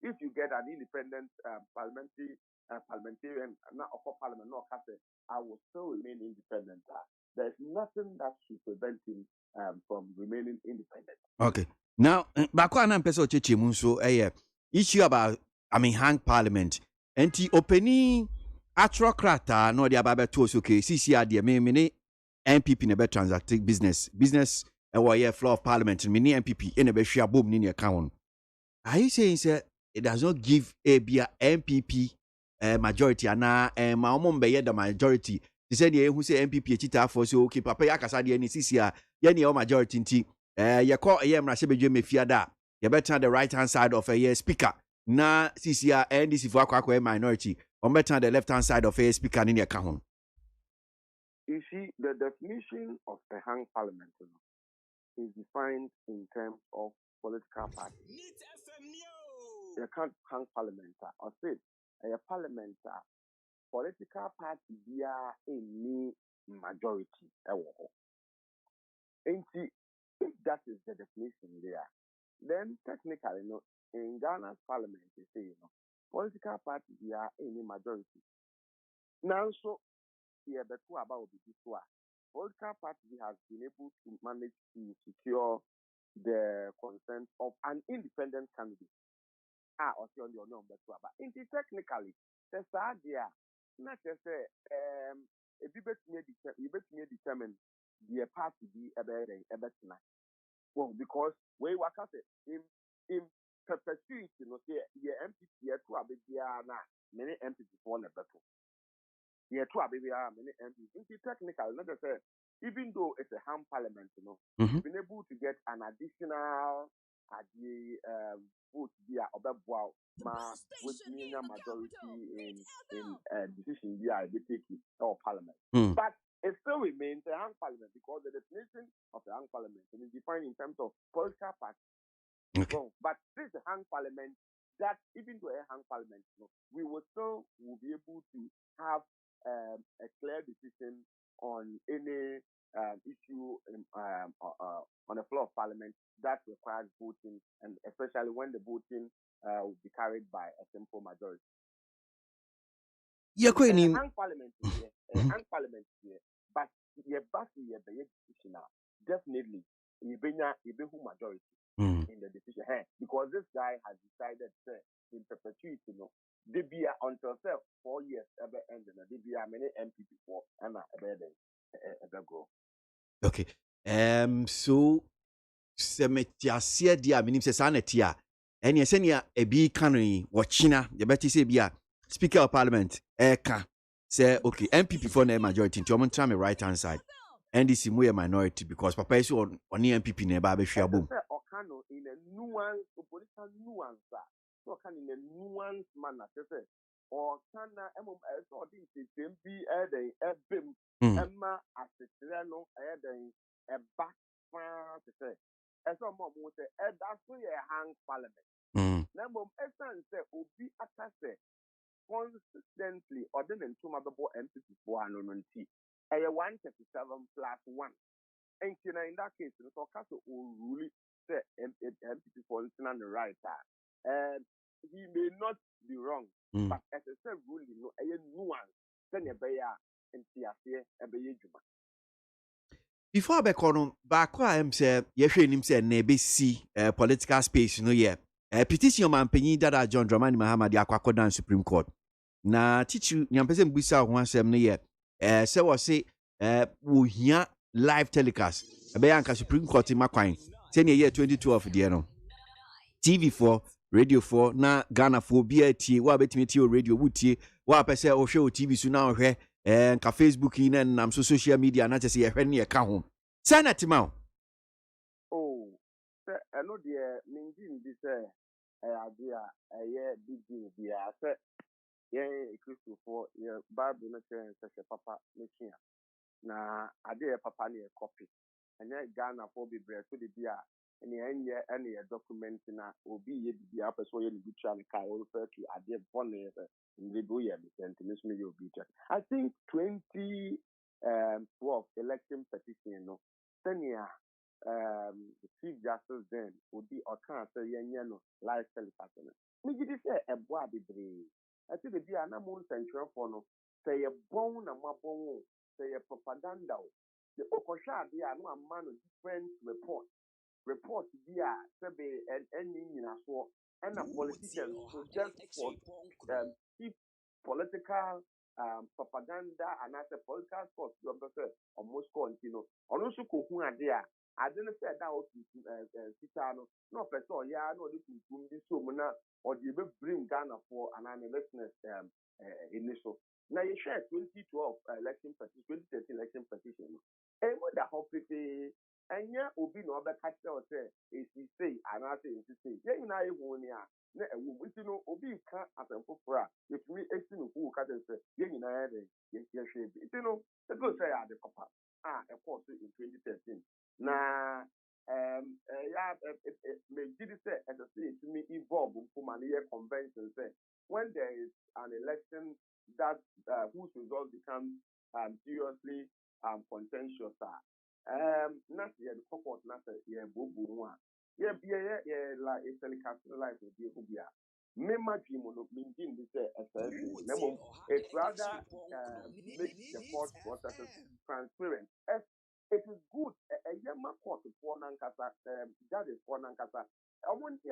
if you get an independent parliamentarian, not a parliament, not I will still remain independent. There's nothing that should prevent him from remaining independent. Okay. Now, Bakwana Peso Chichimunso, issue about, hang parliament. And the opening atrocrata, no, the Ababa Tosuke, CCR, the many MPP never transacting business, floor of parliament, many MPP in a share boom in your account. Are you saying, sir, it does not give a MPP majority and my mom be the majority? He said, yeah, who say MPP a cheater for so okay, papa yakasa the NCC, yeah, majority nti. You call a Mrasebe me fiada. You better the right hand side of a speaker. Na CCR and this for a minority. Or better the left hand side of a speaker in your account. You see, the definition of a hung parliament is defined in terms of political parties. You can't hang parliamentar or say a parliamentar political party be any majority. And if that is the definition there, then technically, in Ghana's parliament, they say, political party be any majority. Now, so here the two about this one. Political party has been able to manage to secure the consent of an independent candidate. Or on the number two about. Technically, the idea not just say a debate may determine the party be a better tonight. Well, because we work out in perpetuity, the MPP to a big many MPP for the battle. To a baby many MPP. Technically, not just say even though it's a ham parliament, you've been able to get an additional vote via Obabwa with a majority in decision via the taking or parliament. But it still remains a hung parliament because the definition of the hung parliament is defined in terms of political party. Okay. But this is a hung parliament that even though a hung parliament, we will be able to have a clear decision on any issue on the floor of parliament that requires voting, and especially when the voting will be carried by a simple majority. Hang parliament here, hang parliament here, but your basi your decision definitely you be majority in the decision because this guy has decided in perpetuity, they be until 4 years ever end and they be many MPP for and ever grow. Okay. So semetiasia dia minim se sanetia. Eni esenia ebi kanoi wachina. You better say bia Speaker of Parliament eka say okay MPP for the majority. To me right hand side. NDC mu minority because papa is on MPP ne ba be hwia bom. Okano in a nuance, political nuance. So can in a nuance manner say or can so the be a bim emma asitreno a back to say as some more say that's why hang parliament. Number essence say obi atase consistently or then two mababo MPP for anonymity. 137 plus 1. And in that case, the Okaso will really say MPP for on the right side. He may not be wrong, but as I said, really, a nuance. Then a bear and Tiasia and Bayjuma. Before I back on back, I'm say, him say, nebe see political space, petition man penny that John Dramani Mahama, the Aquacodan Supreme Court. Na teach you, Yampesen Bisa, one sem near. So was say we hear live telecast Abeyanka Supreme Court in Makwine 10 year 2012 the TV4 radio 4 na Ghana 4 BAT wa betimi radio wutie wa pese o hwe o TV so na hwe nka Facebook ina nam so social media na tese ye hwe ne ye ka ho Senate ma oh say eno de minjin bi say adea eye big deal bi a say Christopher, your Bible not saying such a papa making na ade papa ne copy and then Ghana for be bread to the beer and any document na obi ye be up so you be trying to refer to ade one in the boy and you be I think 2012 election petition no senior the chief justice then would be or can't say no live telecast me did say a boy be I think the be an amount central for no say a bone and my bone, say a propaganda. The Okosha be no man of different report be and ending in a sword and a politician so just for keep political propaganda and as a political source, you almost continue. On also Kuhuna there, I didn't say that was Titano, no person, yeah, no, this is so mona or the bring Ghana for an elections initial. Now you share 2012 election petition, 2013 election petition. And what the hope and yeah, Obi no other catch or say, is he say, and I say, yeah, you know, you know, Obi can't happen for if me, who can say, yeah, you know, you know, the good say at the copper. Of course, in 2013. Now, did say as I say to me evolve for Mania convention say when there is an election that whose results become seriously contentious not yet the purpose not yeah bobo one yeah like it's a life of the hubia Mema Jimono mean this it's rather make the court process transparent. It is good. A yama court for Nankasa, judges for Nankasa. I want to say,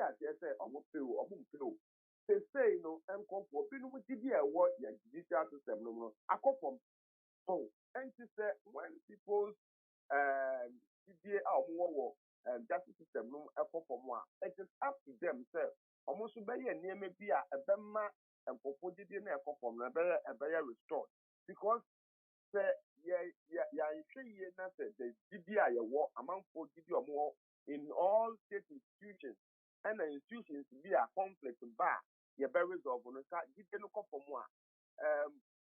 I won't feel. They say, no, I'm comfortable. Been with the what your judicial system, no, I come from. Oh, and she said, when people's CDA or justice system, no, I come from one. It is up to them, sir. Almost by a near maybe a Bema and for 40 days, I come from a better restored because. The GDI war among 40 or more in all state institutions and the institutions be a conflict bar your berries of on a cat you can come from one.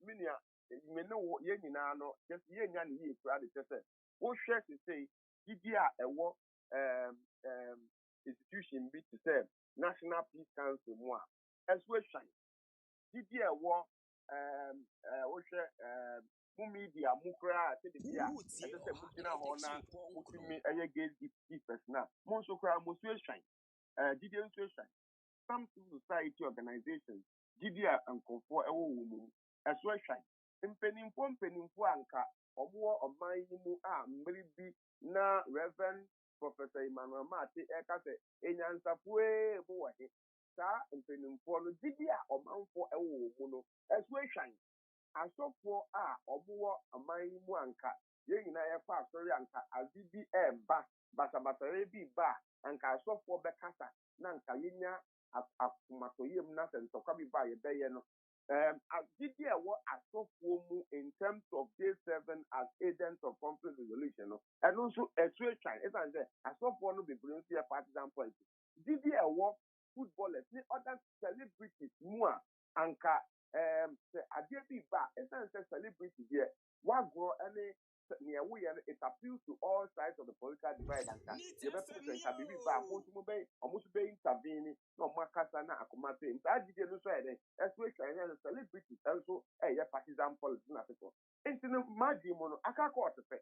Minia, you may know what Yenino just Yen Yan what share to say GDI a war institution be to say National Peace Council more as well shine GDI war what share media mukra te de bia e se mukina ho na mutumi eye gatekeepers na mo so kra mo sueshan didi sueshan some civil society organizations didi and comfort ewo wo mu sueshan mpenimfo anka omo oman yi mu a mmiri bi na Reverend Professor Emmanuel Mate e ka se enyansafo bo wa he sa mpenimfo no didi a omanfo ewo wo mu no sueshan asofo obuwo amanyimu anka yeyina yefa asori anka azidi ba basabasare bi ba anka asofo bekasa na anka yenya akumatoyem na sentokwa bi ba ye beye no azidi ewo asofo mu in terms of day 7 as agents of conflict resolution no and also extraction is and asofo no be bring here partisan politics zidi ewo footballers ni other celebrities mu anka adie bi ba essence celebrity here what grow any near we it appeals to all sides of the political divide and that you better say be ba almost be intervene no makasa na akomate in that did no so then especially and celebrity also partisan politics na people into magic mono aka court fe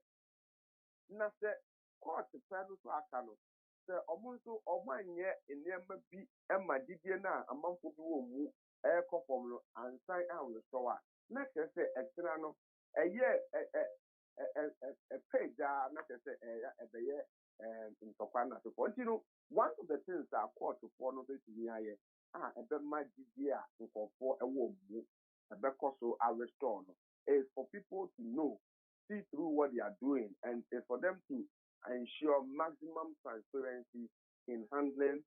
na se court fe no so aka no se omonso omanye enyema bi emadidie na amanfo bi wo mu from and sign out the store. Next, say extra no a year a page not in Topana to continue. One of the things that court to follow this year a bit my GDA for a womb a becoso a restore is for people to know, see through what they are doing, and is for them to ensure maximum transparency in handling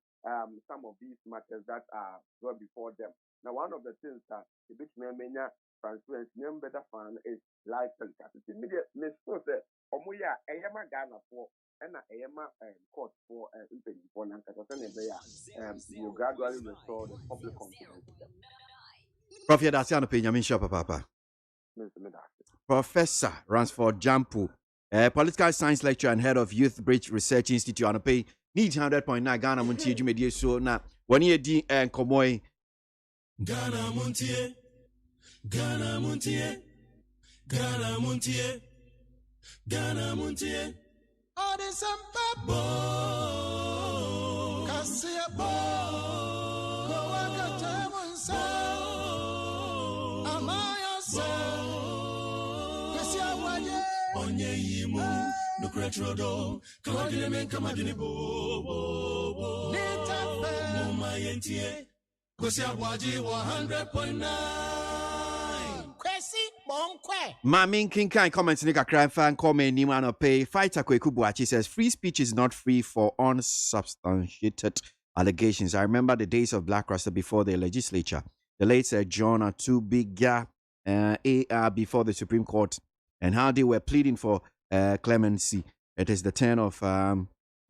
some of these matters that are brought before them. Now, one of the things that the bit mania transparency name better fan is live telecast. It's immediate miss say Omuya Ayama Ghana for and Ayama court for for you gradually restore the public confidence. Prof. Yadasiano Penyamin Shopper Papa. Professor Ransford Jampu, political science lecturer and head of Youth Bridge Research Institute on pay need 100.9 Ghana Montie Jumedi so na 1 year D and Komoy Ghana Montie, Ghana Montie, Ghana Montie, Ghana Montie. All the sampa Kasia go akata munsa amaya sa Kasia waye onye yimu no kretrodo kawadine men kamadine bo nita mama yentie KWASI ABOAGYE 100.9 KWASI Monkwe Mamin King can comment in the crime fan comment Nimano pay. Fighter Kwekubuachi says free speech is not free for unsubstantiated allegations. I remember the days of Black Rasta before the legislature. The late John Atubiga AR before the Supreme Court and how they were pleading for clemency. It is the turn of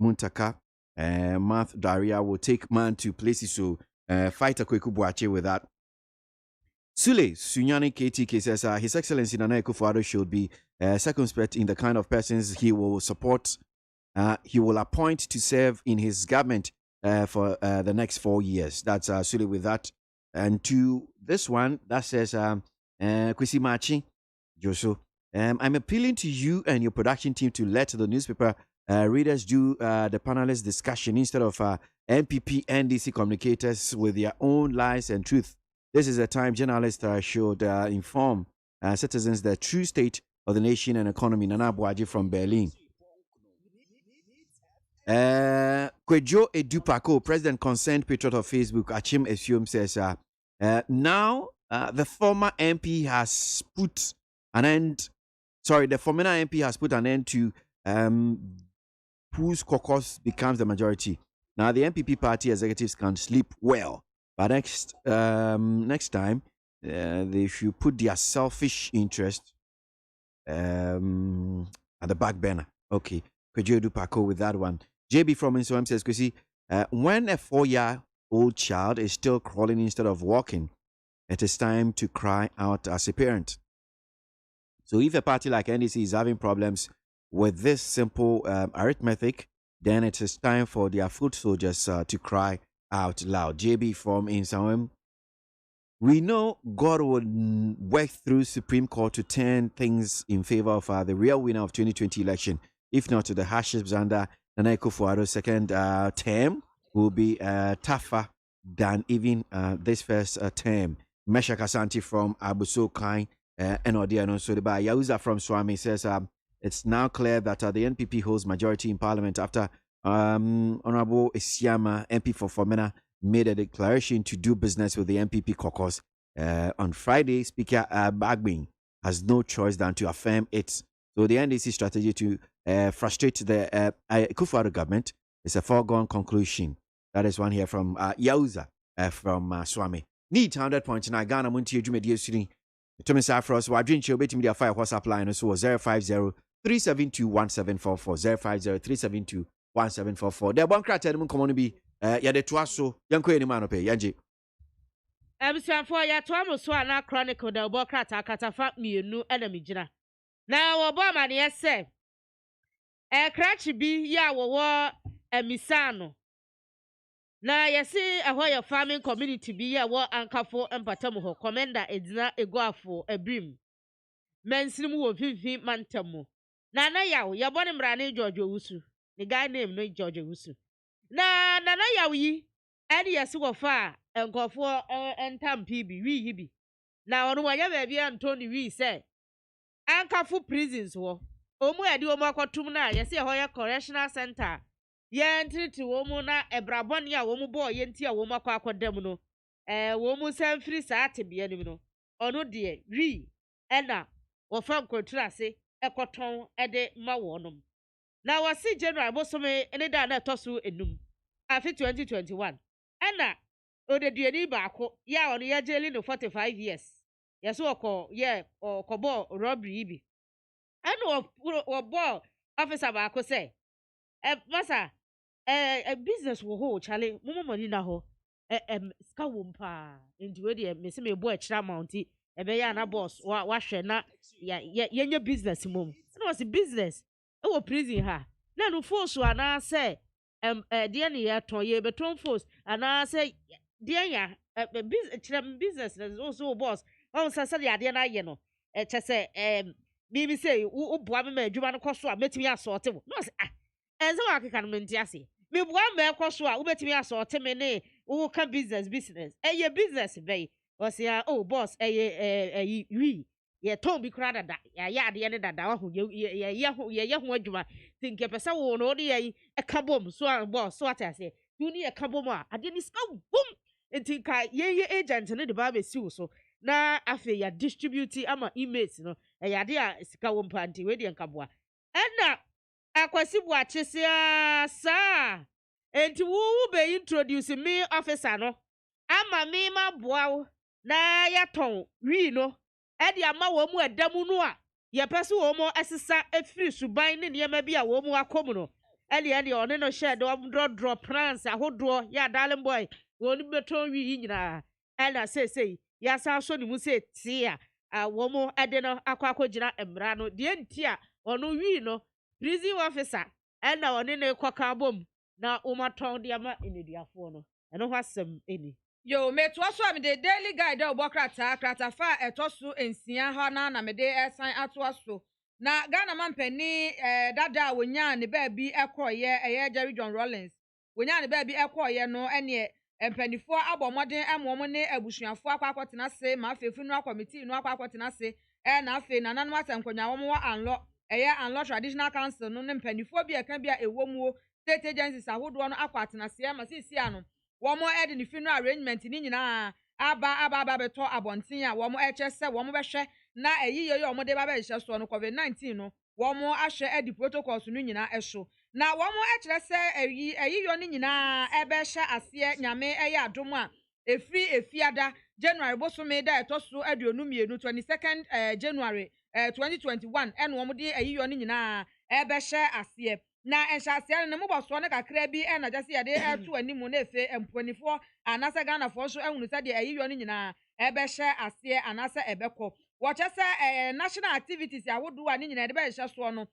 Muntaka. Math Daria will take man to places. So Fighter Kwekubuachi with that. Sule Sunyani KTK says His Excellency Nana Akufo-Addo should be circumspect in the kind of persons he will support. He will appoint to serve in his government for the next 4 years. That's Sule with that. And to this one that says Kwesi Machi Joso. I'm appealing to you and your production team to let the newspaper readers do the panelist discussion instead of MPP NDC communicators with their own lies and truth. This is a time journalists should inform citizens the true state of the nation and economy. Nana ABOAGYE from Berlin. Kwejo Edupako, President Concerned Patriot of Facebook, Achim Esium says, now the former MP has put an end, the former MP has put an end to whose caucus becomes the majority. Now the MPP party executives can sleep well. But next time, they should put their selfish interest at the back burner. Okay. Could you do Paco with that one? JB from Insoam says, Kwesi, when a 4-year-old child is still crawling instead of walking, it is time to cry out as a parent. So if a party like NDC is having problems with this simple arithmetic, then it is time for their foot soldiers to cry out loud. JB from Insoam. We know God would work through Supreme Court to turn things in favor of the real winner of 2020 election. If not, the hardships under Nana Akufo-Addo's second term will be tougher than even this first term. Mesha Kasanti from Abuso Kai and Odiano Sodiba Yauza from Swami says it's now clear that the NPP holds majority in Parliament after Honorable Isiama, MP for Fomena, made a declaration to do business with the MPP caucus. On Friday, Speaker Bagbin has no choice than to affirm it. So the NDC strategy to frustrate the Akufo-Addo government is a foregone conclusion. That is one here from Yauza from Swami. Need 100.9 Ghana MONTIE Jumedi Suni. Tommy Safros, Wadrin Chobet Media Fire WhatsApp line so 050-372-1744 050-372-1744. There one crater them come on be yade toaso yanko eni ma no pe yanje. Ebusuafo ya toamo so ana chronicle da obo krata katafa mienu ena migina. Na wo bo amane yese krachi bi ya wo emisano. Na yesi ahoya farming community bi ya wo ankafo empatamu ho commander edina eguafo ebrim. Mensimu wo fifi mantamu. Na yawo ya boni mrane George Owusu. The guy named no George Owusu. Na yawo yi edi yesi wo fa enkofo entam PB wi hibi. Na onu wanya baby Anthony wi say ankafo prisons wo. Omu edi omu akotum na yesi ahoya correctional center. Ye ntriti wo mu na ebrabon ya wo mu boy ye nti a wo mu akodam no wo mu sanfiri saa tebia nim no ono de wi ena wo fa nkotura se ekoton ede ma wo nom na wo si general bosome ene da na toso enum afi 2021 ena odeduani baako ya ono ya jeli no 45 years yeso okọ ye okobo robbery bi ena wo bo officer baako say masa business wo ho chale mo money na ho ska wo mpa ndi we de me se me bo extra amount e be ya na boss wa hwe na ye business mom na was business e wo prison ha na no force ana say de na ye ton ye beton force ana say de ya business also boss on say de ade na ye no che say bibi say wo boa me ma adwuma no koso a metimi assorte wo no say enze wa kekan menti ase me boa me koso a wo betimi assorte me ne wo ka business ye business be o say oh boss wi ye ton bi kra dada ya ade ne dada wa ho ye ho adwuma think pesa wo no de ye ka bom so boss so atase you ni e ka bom a ade ni ska bom enti ka ye agent ne de ba be si wo so na afi ya distribute ama emails no yade a sika wo mpanti we de nkaboa ɛna akwasi buache sa enti wo be introduce me officer no ama me ma boa wo na yaton wi no ɛde ama wo mu adamu no a ye pese wo mu asesa efiri suban ne niema bi a wo mu akomu no ɛde one no share do draw plans ahodo ya darling boy wo ni beton wi nyina ɛna sei ya sa so ni mu se tia wo mu ɛde no akwakogyina emra no de nti a ono wi no prison officer ɛna one ne kwaka bom na umaton de ama enidiafo no ɛno ho asɛm eni yo meto so am de daily guide obokrata kratafa etosu ensia ho na me de esan ato aso na Ghana mampani dada wonya ne ba bi ekoye Jerry John Rawlings wonya ne ba bi ekoye no ene empanifo abomodin emom ne abusuafo akwakotena se ma afefu no committee no akwakotena se na afe na nanom asankonya wo mo anlo anlo traditional council no ne empanifo bi eka bi a ewomuo state agencies ahodo no akwatena se ma sisi ano womo edi ni funeral arrangement ni nyina aba beto abontin a womo echese womo behwe na eyiyo yo womo de ba behye so no covid-19 no womo ahwe edi protocols no nyina ehso na womo echese eyiyo ni nyina ebehye ase nyame eye adom a efiada January bosome da etoso aduonu mienu 22nd January 2021 ene womo de eyiyo ni nyina ebehye ase na enhyase ne moboso ne kakra bi na jase yade eto animu na efe emponifo anasa Ghana fo so ehunu se de ayiyo ne nyina ebehye ase anasa ebekọ wochese national activities awodo a ne nyina de behye so no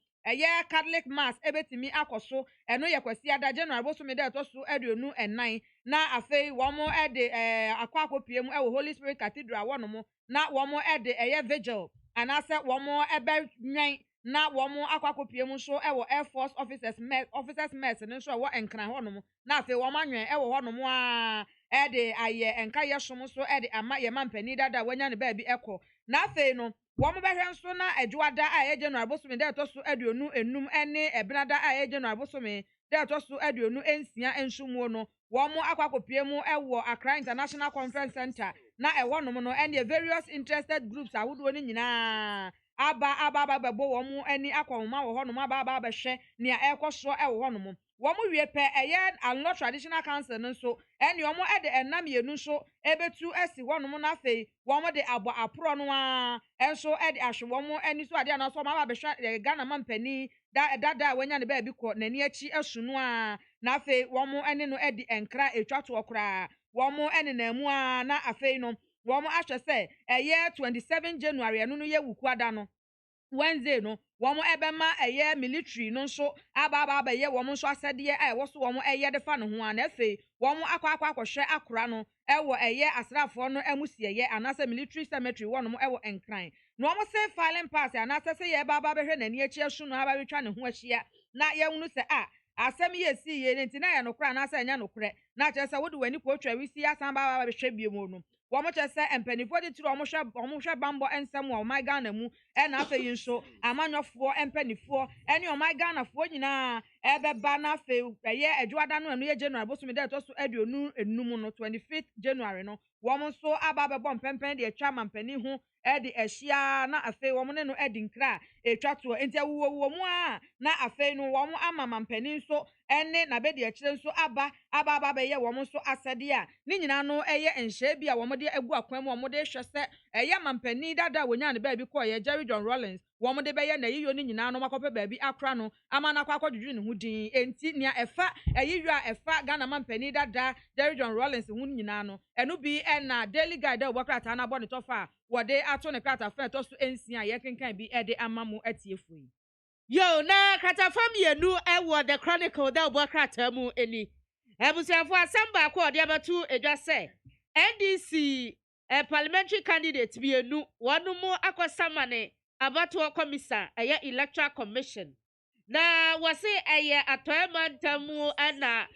Catholic mass ebetimi akoso eno yekwasi ada January bosome de etoso aduonu enan na afei womo ede akwakopiem ewo Holy Spirit Cathedral wono na womo ede vigil anasa womo ebe nwan na womo akwakopiem so ewo Air Force officers mess ne so wo enkran honom na afi womo anwen ewo honom a ede aye enka yesom so ede ama ye mampani dada wanya ne ba bi ekọ na afi no womo behwe nso na adwada a January bosome de etoso aduonu enum ene ebnada a January bosome de etoso aduonu ensia ensumo no womo akwakopiem ewo Accra International Conference Center na ewo nom no ene various interested groups awodo ni nyina aba bebo womu ani akwoma wo honom aba behwe ne ekoso ewo honom womu wie pe anlo traditional council nso ene womu ede enam yenu so ebetu esi honom na fei womu de abo apro no a enso ede ahwe womu ani so ade na so aba behwe Ghana mampani dada wanya ne ba bi ko nani achi esunu a na fei womu ene no ede enkra etwato okra womu ene na mu a na afei no womo ahwe se 27 January enu no ye wukuada no Wednesday no womo ebema military no so aba ye womo so asede ye wo so womo de fa no ho ana fe womo akwa akora no ewo asrafo no amusie ye anasa military cemetery wono ewo enkran no womo se filing pass anasa se ye baba behwe nani achi asu no aba betwa ne ho ahia na ye hunu se asem ye si ye nti na ye no kora na asa nya no kore na che se wode wani ko twa wi si asan baba behwe biemu no womo chese empanifo de tiri womo hwe bambo ensem wo my Ghana mu na afa yi nso amanyofo empanifo ene o my Ghana fo nyina ebeba na afa adwada no eno ye January bosome de to so aduonu enum no 25th January no womo nso aba bebo mpempen de atwa mampani ho de ahia na afa womo ne no edi nkra etwa to enti awuwo mu a na afa no womo ama mampani nso ene na be de akire nso aba be ye womo nso asade a ni nyina no eye enhye bi a womo de agu akwan mu womo de hwe se mampani dada wonya ne ba bi ko ye Jerry John Rawlings womo de be ye na yiyo ni nyina no makope ba bi akra no ama na kwakwadwudwu ne ho din enti nia efa yiyo a efa Ghana mampani dada Jerry John Rawlings hu nyina no enu bi na daily guide obokrata na bone tofa wode ato ne krata fa to so ensia ye kenkan bi de amamu atiefu yo na katafam yenu ewo the chronicle da obokrata mu eni ebusiafo asamba ko ode abatu edwase NDC parliamentary candidate bi enu wonu mu akosamane abatu komisa electoral commission na wase atoemantamu ana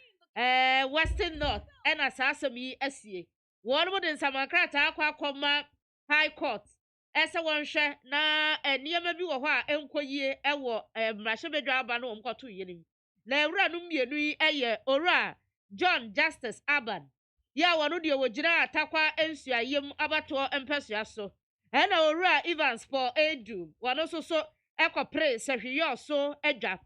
Western North ena sasami asie wonu mu de nsamakrata akoma high court ese wonhwe na niema bi wo ho a enkoyie ewo mrahebedwa aba no omkoto yenim na ewura no mienu yi ora John Justice Aban ya wonu de wogina atakwa ensuayem abato empesua so ɛna owura Evans for Edu wano so ekopre sehwiyo so edwa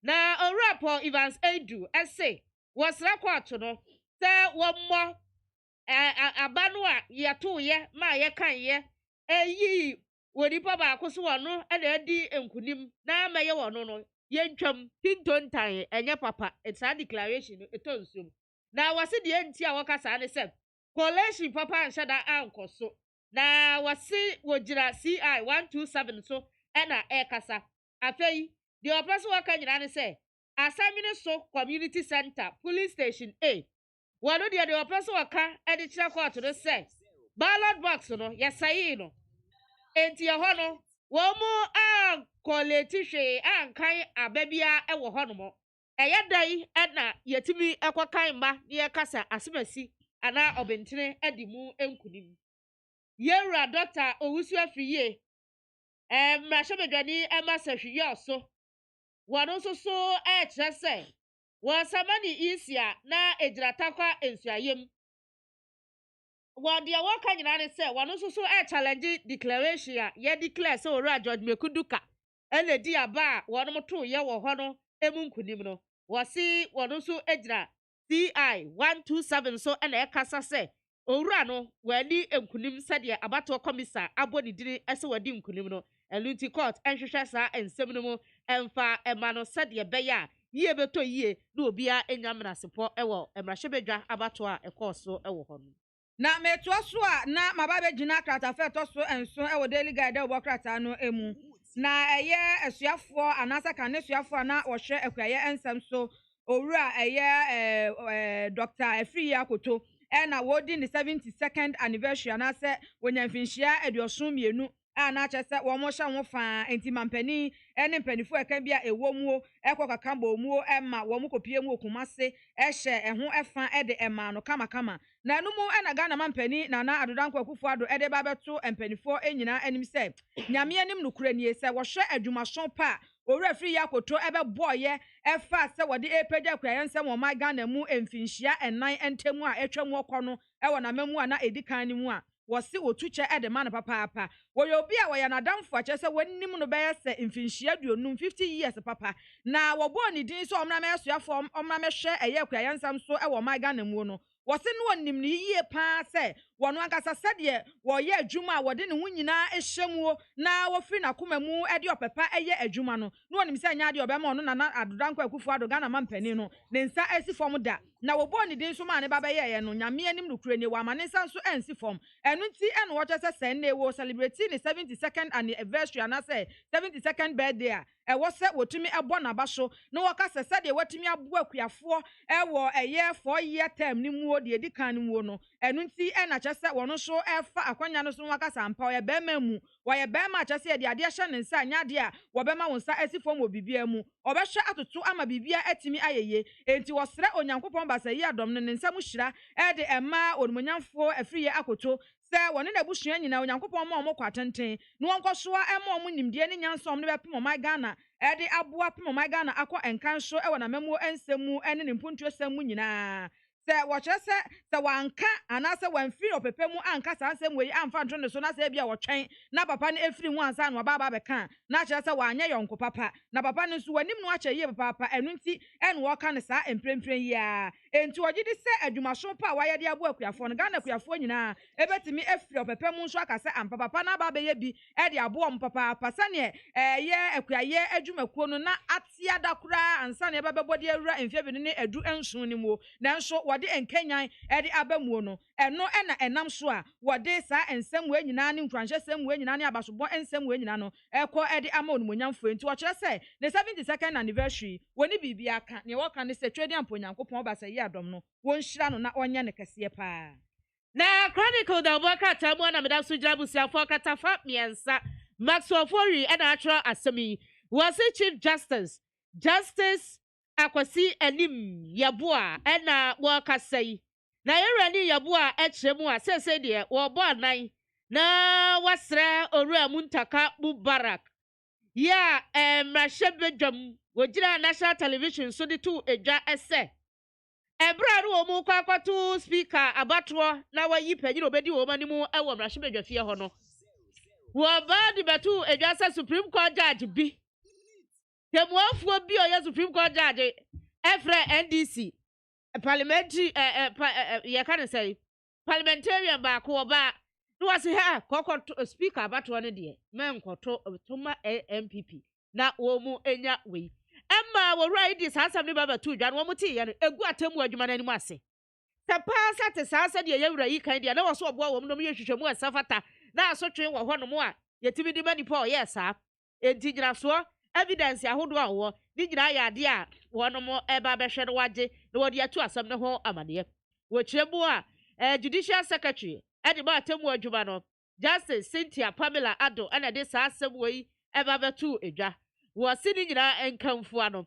na owura Paul Evans Edu ese wasra kwato no se wommo abanu a yeto ye ma ye kan ye eyi wonipa ba akoso wono e na adi enkunim na ma ye wono no yentwam tintontan enye papa etsa declaration etonsum na wase de enti a wakasa ne se collation papa nhyada ankoso na wase wogira CI 127 so ena ekasa afei the operation waka nyina ne se asamine so community center police station A wano the operation waka e de kira court no se ballot box no yesayi no enti ho no wo mu an collate hwe an kan ababia e wo ho no mo eye dai ena yetimi ekwakan ma ne ekasa asemasi ana obentene edi mu enkunim yewra Dr. Owusu Afriye mrashobedwani ema sehwiye so wano so kire se wasamani isia na ejiratakwa ensuayem wadia waka nyina ne se wano so challenge declaration a ye declare se owura George Mekuduka ene di aba wano moto ye wo ho no emunkunim no wasi wano so ejira CI 127 so ena ekasa se owura no wani enkunim sede abato komisa aboni diri ese wadi enkunim no eluti court enhwehwe sa ensem no mu emfa emano sede beya yie beto yie na obia enyamra sepo ewo emrahwebedwa abato a ekoso ewo ho no na metoaso a na mababe gina krata fe to so enso ewo daily guide obo krata no emu na eye esuafo anasa kan esuafo na wo hwe akuaye ensem so owura eye Dr. Afriye Akoto na wodi ni 72nd anniversary anase wonyamfinhia eduosun mienu na chese wo mo hya wo fa enti mampani ene mpanifo eka bia ewo muo ekokaka bo muo ema wo mo kopie mu okumase ehye eho efa ede ema no kama na numu na Ghana mampani na adodanko akufo ado ede ba beto mpanifo enyina anim se nyame anim nukure nie se wo hwe adwumason pa owura Afriye Akoto ebe boye efa se wode epeja kwaye nsem wo ma Ghana mu emfinhia enan entemu a etwam okono ewo na mamu a na edikan ni mu a wasi otuche ede man papa woyo obi a woya nadamfo ache se wannim no beye se emfinhia duonum 50 years papa na wo bo ni din so omna mesuafo omna mehwe eye kwaye nsam so ewo ma Ghana mu no wose no onim ni yie pa se wono ankasa sede wo ye adwuma wode ne hunyina ehyemuo na wo firi na koma mu ede opepa eye adwuma no no onim se anya de obema ono na adodanko akufo ado Ghana mampani no ne nsa asifom da na wo bo ni din so ma ne baba ye no nyame anim no kure ne wa ma ne nsa so ensifom enu nti eno wo chese se ne wo celebrate ni 72nd anniversary ana se 72nd birthday a ewo se wotumi ebo na ba so no wo ka se de wotumi abo akuafo ewo eye 4 year term ni mu de edikan ni mu no enu nti ena chese wono so efa akwanya no so waka sampa ye bema mu wo ye bema chese de ade hye ne nsa anya de a wo bema wo nsa asifom obibia mu obehwe atoto ama bibia atimi ayeye enti wo sre onyankopon ba se yi adom ne nsa mu hyira ede ema onumonyamfo Afriye Akoto se woni na busua nyina onyankopon ma omo kwatenten no wonkosoa ema omo nimdie ne nyansom ne bepem oman Ghana ede aboa pem oman Ghana akọ enkanso ewo na mamu ensemu ene ne mpuntu esemu nyina se wochese se wanka anase wanfiri opepemu anka sansem we amfa ntro ne so na se bia wotwen na papa ne efiri hu ansa no baba beka na chese wanye yonko papa na papa ne so wanim no ache ye papa enu nti ene wo ka ne sa emprempren ya enti ogidi se adwumaso pa wa ye de abo akuafo no Ghana akuafo nyina ebetimi efiri opepemu so aka se ampa papa na baba ye bi e de abo om papa pasa ne ye akuaye adwumakuo no na atia dakura ansa ne baba de awura enfia bi ne edu enson ni mu na nso wode enkanyan ede abamuo no eno ena enam so a wode sa ensem we nyina ne nkwanhye sem we nyina ne abasobon ensem we nyina no eko ede ama onumonyamfo enti wo kire se the 72nd anniversary woni bibia aka ne wo ka ne se twedi amponyankopon obasa yi adom no won hyira no na onye ne kese pa na chronicle da boka tamu na meda so jabu siafo katafa miensa Maxwell Fori and natural asemi was a Chief Justice Akwasi enim yabua ena waka say na yerani yabua echremu a se de wo bo anan na wasra owura muntaka Mubarak ya mrashebedwam wojira national television so de to edwa ese ebra ru omu kwakwatu speaker abatwo na wayi panyi obedi wo manimu ewo mrashebedwa fie ho no Waba di betu ejasa Supreme Court judge bi. Temuafuo bi oye Supreme Court judge efre NDC. Parliamentary you can say parliamentarian ba ko ba no was here kokko speaker abato ne de men koto tuma MPP na wo mu enya we emma wo right this asam ne baba tu dwan wo mu ti ye no egu atemu adwuma na ni mu ase tapasa te sasa de ye wura yi kan de na wo so obo wo mu no ye hwehwemu asafata na asotwe wo ho no mu a yetimi di mani pa ye sa enti gyina so evidence ahodo a wo di gyina ya de a wo no mo eba behwe no wage na wo de atu asam ne ho amane wo kyeremu a judicial secretary edi ba atemu adwuma no Justice Cynthia Pamela Ado ana de sa asem wo eba betu edwa wo si ni gyina enkamfu ano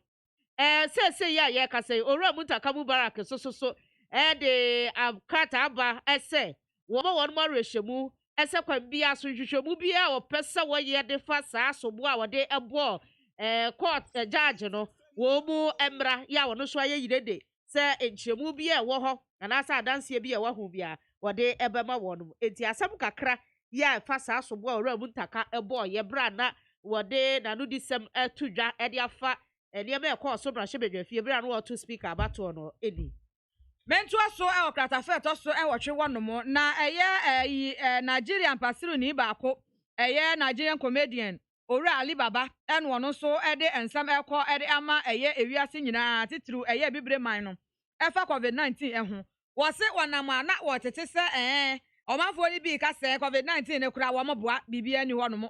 se ya ye ka se owura mutaka mubarak so de akata aba ese wo ma won mo rehwemu ese kwa bia so hwehwemu bia wo pesa wo ye de fa sa asobo a wo de ebo court judge no wo mu emra ya wo no so aye yirede se enchemu bia wo ho na asa adanse bia wo ho bia wo de ebema wo no enti asem kakra ya fa sa asobo a owura mutaka ebo ye bra na wo de na no disem tudwa e de afa ene me ko so bra hye fie bra no wo to speaker abato no eni Mentu aso e okrata fe to so e wotwe wonom na eye Nigerian pasiru ni baako eye Nigerian comedian Owura Ali Baba ene wono so e de ensam ekọ e de ama eye ewiase nyina titru eye bibre man no e fa COVID-19 ho wo se wonam ana wo tete se omanfo ni bi ka se COVID-19 ne kura wo moboa bibia ni wonom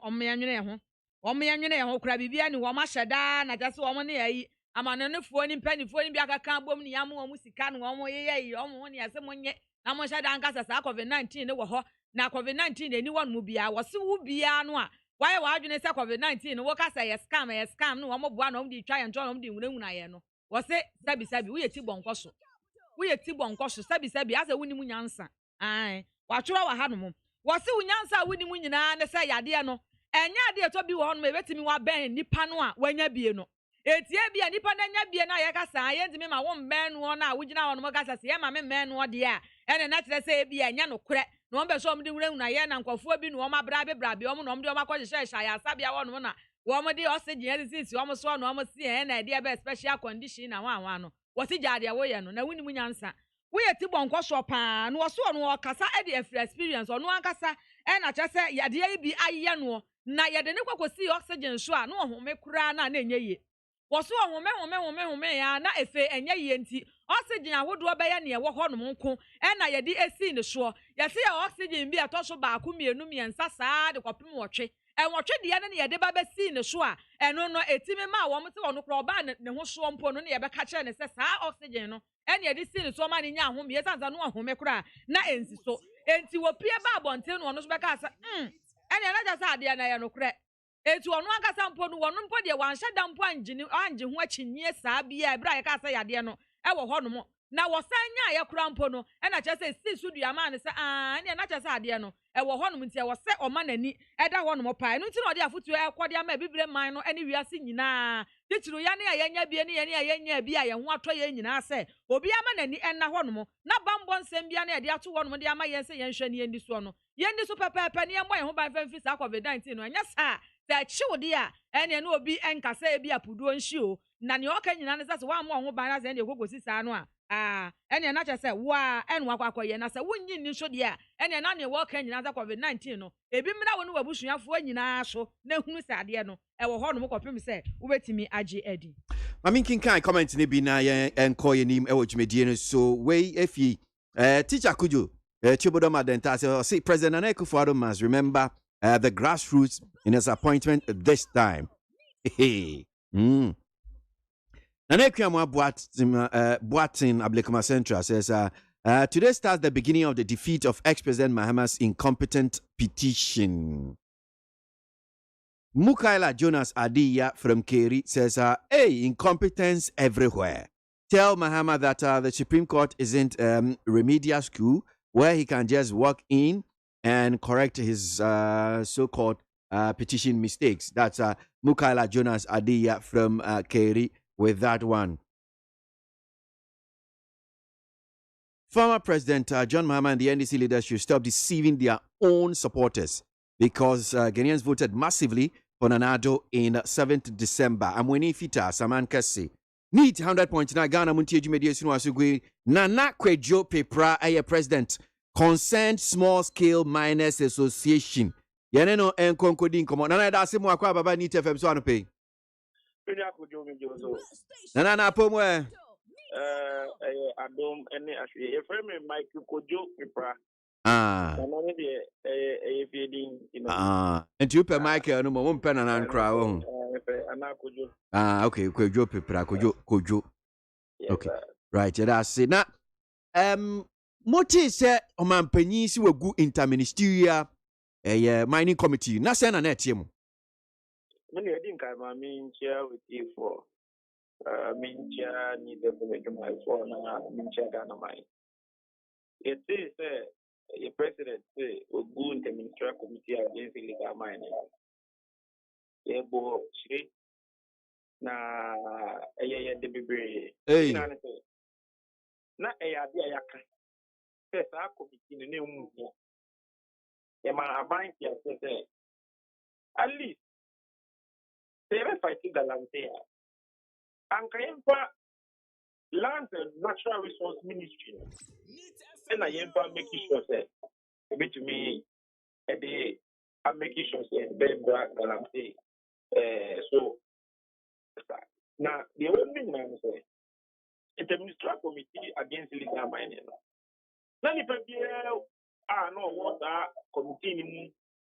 omyanwene ho kura bibia ni wo ma hyeda na jase wo mo ne ayi amanenefo ni mpanifo ni bia kaka bom ni yam wo musika no wo yeyi wo ne asem nye na mo hyeda ankasa sa COVID-19 ne wo ho na COVID-19 ne ni wonom bia wo se wo bia no a why adwene se COVID-19 no wo ka sa ye scam no wo moboa no di twa ye nto no di nwunawuna ye no wo se sabi wo ye ti bonko so sabi asa wuni mu nyansa wa tworo wa hanom wo se wo nyansa wuni mu nyina ne se yade no enya ade to bi wo no ebetimi wa ben nipa no a wanya bie no etie bia nipa na nya bie na ye kasa ye ntimi ma wo mben no na wugina wo no kasa se ye ma me mben no de a ene na kire se bia nya no kure no mbe so mde nwuna ye na nkofo bi no ma bra bi o no mde o ma ko hye ya sabia wo no na wo mo de oxygen resistance wo mo so no mo si na de be special condition na wa no wo si jade wo ye no na wuni mu nyansa wo ye ti bonko so pa no wo so no kasa e de free experience no ankasa e na che se yade yi bi aye no na yade ne kwakosi oxygen so a no home kura na enye ye wo so home ya na efe enye ye nti oxygen ahodo be ne wo ho no nko e na yade esi ne so ye se ya oxygen bi ato so ba ko mienu miensa saa de kopem wotwe enwotwe de ya ne yade ba be si ne so a eno no etime ma wo mte wo no kro ba ne ho so mpo no ne ye be ka kire ne se saa oxygen no ene yade si ne so ma ne nya ahome ye sanza no ahome kura na ensi so enti wo pie ba abonte no so be ka sa ene na ja sa ade na ye no kure etu onu akasa mpo no wonu mpo de wanhye da mpo anje ho akyinye saa bia ebra ye ka sa yade no e wo ho no mo na wo sanya ye kura mpo no e na kyese si sudua ma ne se ene na kyese ade no e wo ho no ntia wo se o ma nani e da ho no mo pa enu nti na ode afutu e kwode ama bibre man no ene wiase nyina titiro ya ne ya nya bie ne ya nya bia ye ho ato ye nyina se obi ama nani enna ho no mo na bambo nsem bia na ye de ato ho no mo de ama ye se ye nhwe ne yendi so no yendi so pepepe ne mo ye ho ban famfi sa COVID-19 no anya sa da chiwode a ene na obi enkasa e bia puduo nhyi o na ne oka nyina ne se wa mo ho ban na se ne kokosi sa no a ene na che se wa ene akwakoye na se wunyi ni so de a ene na ne wo ka nyina za COVID-19 no ebi mra wo no wabusuafo nyina so na hunu se ade no e wo ho no mo kopem se wo betimi age edi mami kinkan comment ne bi na ye enkoye nim e wo dwumedie no so we efi teacher kujo Chibodo Madenta say President Akufo-Addo must remember the grassroots in his appointment this time. Nanekuamu Boatin Ablekuma Central says, today starts the beginning of the defeat of ex-President Mahama's incompetent petition. Mukaila Jonas Adiya from Keri says, hey, incompetence everywhere. Tell Mahama that the Supreme Court isn't remedial school where he can just walk in and correct his so-called petition mistakes. That's Mukaila Jonas Adiya from Keri with that one. Former President John Mahama and the NDC leaders should stop deceiving their own supporters. because Ghanaians voted massively for Nanado in 7th December. Amweni Fita, Saman Kasi. Need 100.9 Ghana Muntie Jumedi Sinu Asugui. Nana Kwejo Pepra, aye president. Concerned Small Scale Miners Association. Yaneno Nkonkodi Nkomo. Nana Dasi Mwakwa Baba Nite FM so anope. Nana na pomwe. Adom ene ahwe e frame Mike Kojo Pepra. Nana de feeding and you per Michael no mo pen na nkra wo. Kojo. Okay, Kojo Pepra, Kojo. Yes, okay. Right, that's it. Now Motie say omampanyi si wagu interministerial mining committee. Na say na netie mo. Many I think I'm a mean chair with you for mean chair need the my phone mean chair dynamite. It is a president say a good ministerial committee against illegal mining. A bo she na a de bibre. Na a yaka. Says our committee in the name of a bank say at least they are fighting the land there. And Kayempa Land and Natural Resource Ministry. And I am making sure that a bit to me a day I'm making sure that Ben Black Galamte. So now the only thing I'm saying it's a ministerial committee against illegal mining. Now if I know what that committee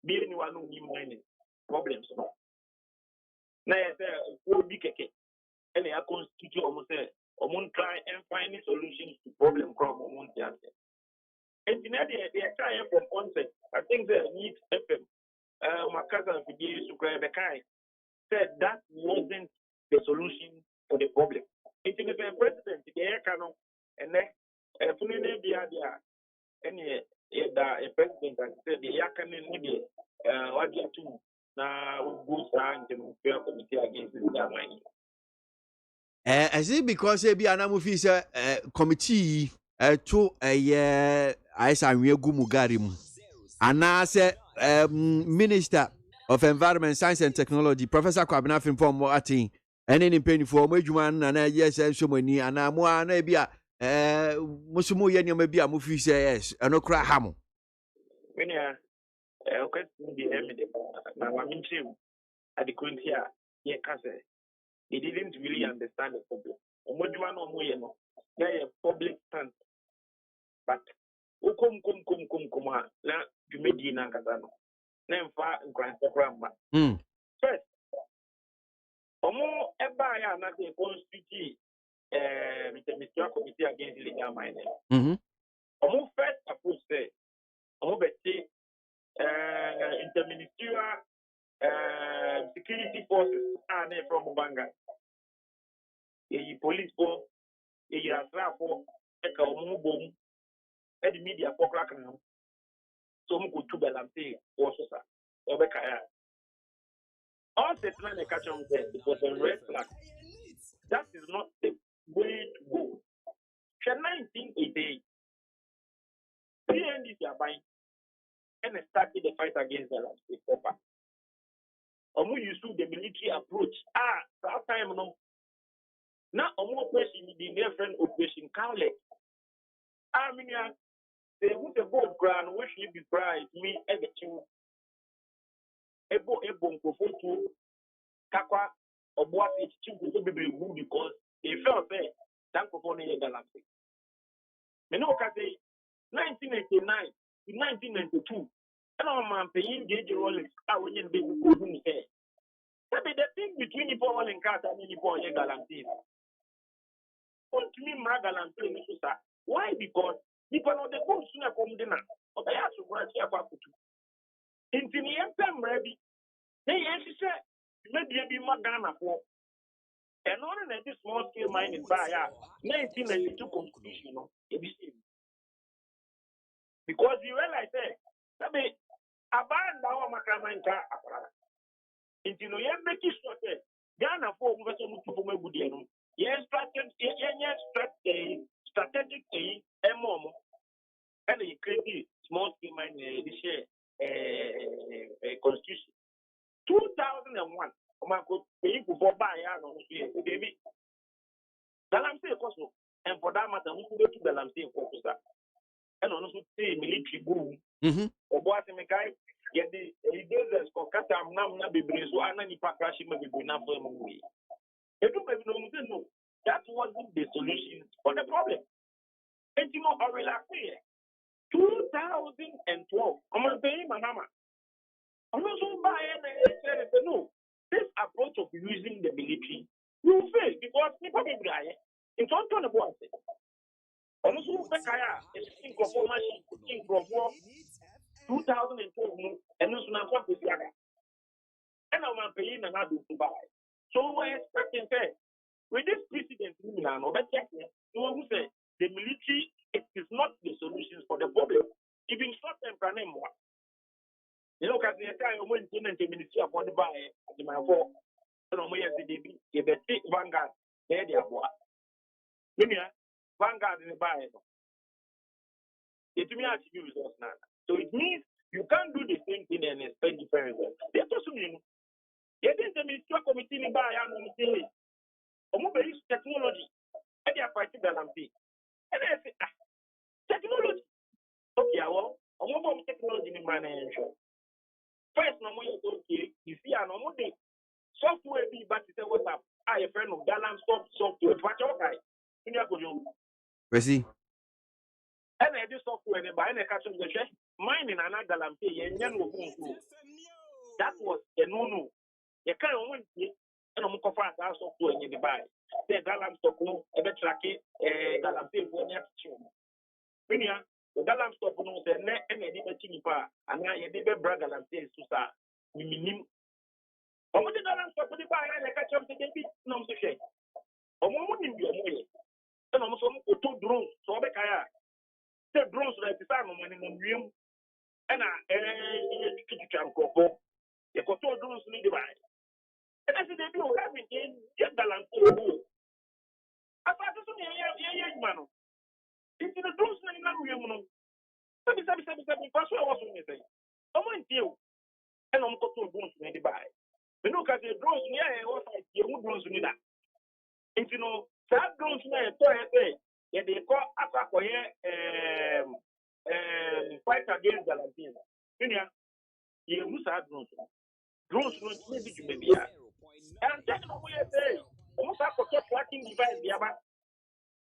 being one of new mining problems. Now will be keke. And they are constitute almost try and find solutions to problem crop almost the answer. And they are trying from onset. I think they need FM. My cousin said that wasn't the solution for the problem. It is the president, the air cannon, and then a president that said the air cannon need what you do now goes down to the committee against the mining. Is it because be an amufisa committee to a Aisa Mugarimu? And I said Minister of Environment, Science and Technology, Professor Kwabena from Moati, and any penny for Majuan and yes, and so many, and I'm one maybe Musumu Yenya maybe a mufisa, yes, and no cry ham. When you okay, now I'm in tune at the current here, they didn't really understand the problem. They are public stand. But come na jumedi na nkatano. Na mfa nkranse kramba. First, omo eba ya na the constitute the ministerial committee against illegal mining. Omo first approach say omo beti interministerial security forces are from Banga. A police force, a Yasra force, a Kaumubum, and the media for cracking. So, Muku to Belamte, or Sosa, or Bekaya. All the time they catch on there, it was a red flag. That is not the way to go. 1988, PND are buying and started the fight against the landscape proper. Omu used the military approach. That time no. Now omu operation the different operation Kale. They would the board ground which you be prize me everything. Ebo mkofotu kakwa obuat it to be good because they felt there thank for the galaxy. Meno kase 1989 to 1992. And I'm paying gauge rollers. I will be good here. Maybe the thing between the Paul and Cat and the Paul and Galantis. What to me, my Galantis, why? Because people know the boat sooner come dinner. But I have to branch here for two. In the FM ready. They actually said, maybe be more Ghana for. And on this small scale mining by 1992 constitution. Because you realize that, abandon our Makamanka. Into no making sure that Ghana for Mutu yes, strategic MOM and a creative small scale mining this year. constitution 2001 Omako pay for buy no baby Galamsey koso and for that matter we go to Galamsey koso and also say military boom obo asemekai get the leaders for katam na bebre so anani pa crash me bebre na for mu wi edu be no that wasn't the solution for the problem and you know relax 2012 I'm paying Manama I'm also buying no this approach of using the military will fail because people be die in don't turn the board I'm also kaya in conformation in conform 2012 and also now what is that and I'm paying another to buy so we're expecting that with this precedent now no better you want to say the military it is not the solutions for the problem even short term can more you know because the time when the ministry of the buy the man for no more CDB you bet Vanguard there they are Vanguard in the buy it me as you results now so it means you can't do the same thing and expect different results they also mean you didn't the ministry committee in buy and committee use technology and they are fighting the lamp and I say technology okay well technology in management first no more okay you see an omode software be but it's a WhatsApp I a friend of balance software what okay in your go Presi and I this software and buy and catch the share mining and galam pay yen no that was a no you can't win and I'm confident that software in the buy the galam stock no e be track galam pay for near Minia, the galam stop no say ne and the chini pa and I did be brag galam say susa minim. Omo the galam stop the buy and catch up the baby no so share. Omo nim bi omo ye. And omo so mo to drones so be kaya. The drones like the time mo ni mo wiem. And kikikan kopo. The koto drones ni the buy. And I say they do have it in get galam say. Apa to so ye man. It's in the drones na wiem no. Sabi paso I was going to say. MONTIE and I'm going to drones in the buy. We know that the drones near was like you drones in that. It's you know that drones near yeah they call attack for fight against the Latino. You use that drones. Drones no maybe you may be and that's what we say. Almost have to tracking device the other.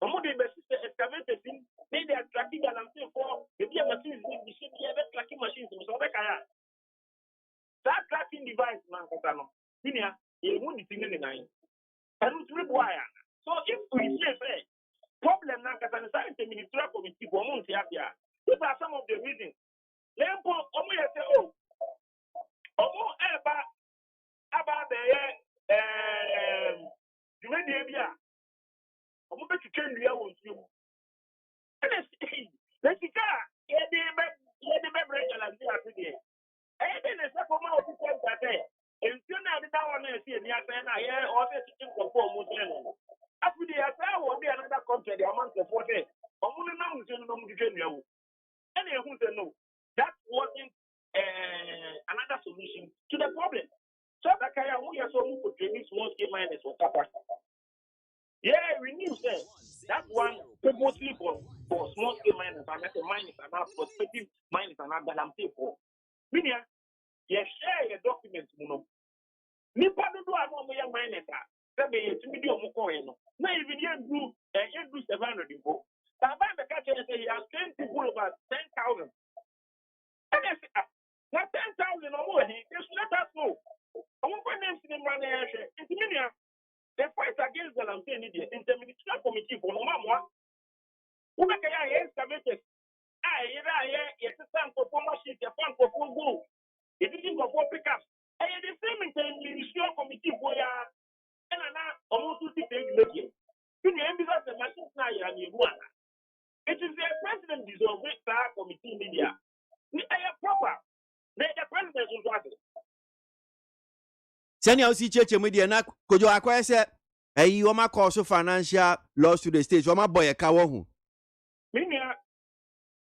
Omo the excavator thing they are tracking and I'm saying for maybe a machine we should be able tracking machines so that tracking device man katano minia e won the thing in the nine and it's require so if we say problem na katano say the ministerial committee for MONTIE here these are some of the reasons lempo omo you say oh omo eba the you mean the bia omo be to change the won you let's see yeah the break like that today and then the second one of the that if you know that one see me say na here or the chicken for mo tell after the after will be another country the amount of 40 omo no na no mu change you and who say no that wasn't another solution to the problem so that kaya who you so mu for training small scale miners for capacity. Yeah, we knew that one purposely for small scale miners and miners are not prospective miners are not galam people. Meaning, you share your documents, Nipa do no mo ya miners are. Say be to me o mo ko no. Na even you do 700 people. But by the catch say he has trained people about 10,000. And they say, now 10,000 or more, just let us know. I won't put names in the money. It's meaning. The fight against the Lampion in the ministerial committee for no more. Who make a excavated? Yes, a son for machine, a fan for full go. It didn't go for pickups. And the same in the ministerial committee for ya and almost 2 days later. In the end, the machine now and you want. It is the president dissolved that committee media. We are proper. The president is what. Senior CCH media na kojo akwa se eyi o ma cause financial loss to the state o ma boy ka wo hu minia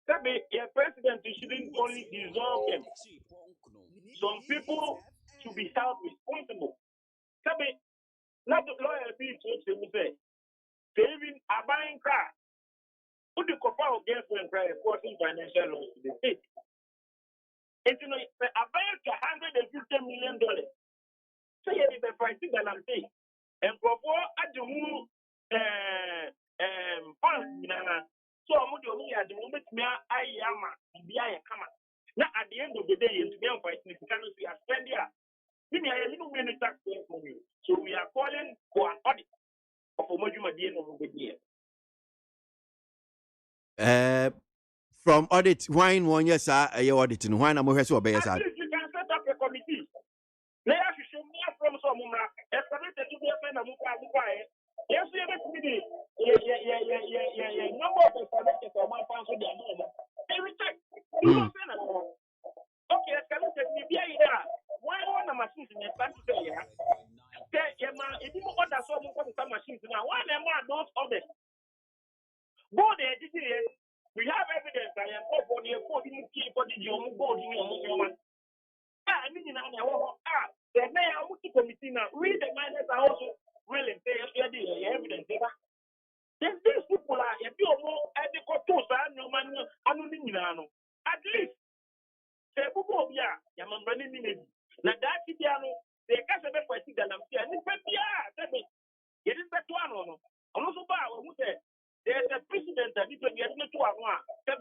say your president shouldn't only dissolve them. Some people should be held responsible. Not the lawyer be to say, even a buying car, put the copper against when enforcing financial laws to the state. And you know, a buying $150 million. So you have a fighting that I'm saying. And for at the move, so I'm only at the moment, I am a comma. Now, at the end of the day, to be fighting, you cannot see a spend here. We are a little bit tax from you. So we are calling for an audit of Omojuma at the end of the year. From audit, why in 1 year, sir, your auditing? Why am I so bad? At least you can set up a committee. Let us show more from some estimated to be a friend of Mukai. Yes, we have a committee. Yeah. Number of estimated for 1,000. They reject. Okay, can you take me here? Why one of machines in the country? If you want to solve some machines now, why am I those others? Go there, we have evidence that I am up on the 40 people, the young board in your I mean, the mayor committee now, we the miners are also willing to pay evidence. Then these people are a few more adequate to no man, at least. Say, Yaman running in now that Tiano, they can't have a fighting that I'm saying. It is that one. Also, there's a precedent that you can get to one. And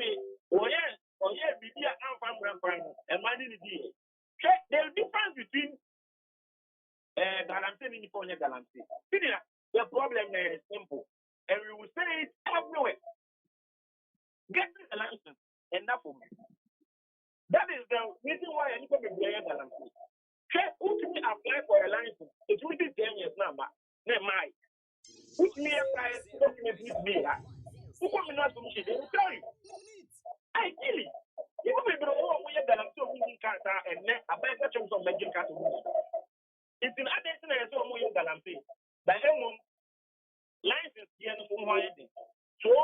there's a difference between Galamsey and Niponia Galamsey. The problem is simple, and we will say it everywhere. Get the license, and that's for me. That is the reason why I need to be playing Galamsey. Who to me apply for a license? It will be 10 years now, never mind. Put me apply document with me. Who come in not to me? They will tell you. Ideally, you will be able to get Galamsey winning card and a better chance of making card. It's in addition to so much Galamsey. But license here no more. So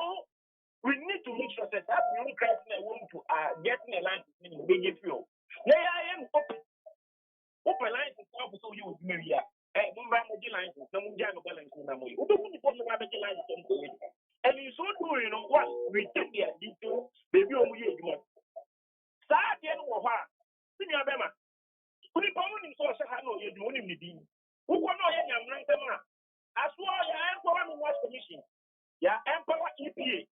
we need to make sure that young criteria want to getting a license in the big field. Yeah, I am open license so you with me here. Hey, Mumbai license, no Munjano balance in the way. Who don't put the license on it? And you so do you know what? We take their details, baby, on we want. Start the end of her. Senior Bema. Who the common in social no, you're doing the who can know any man? As well as your Empower Watch Commission, your Empower EPA,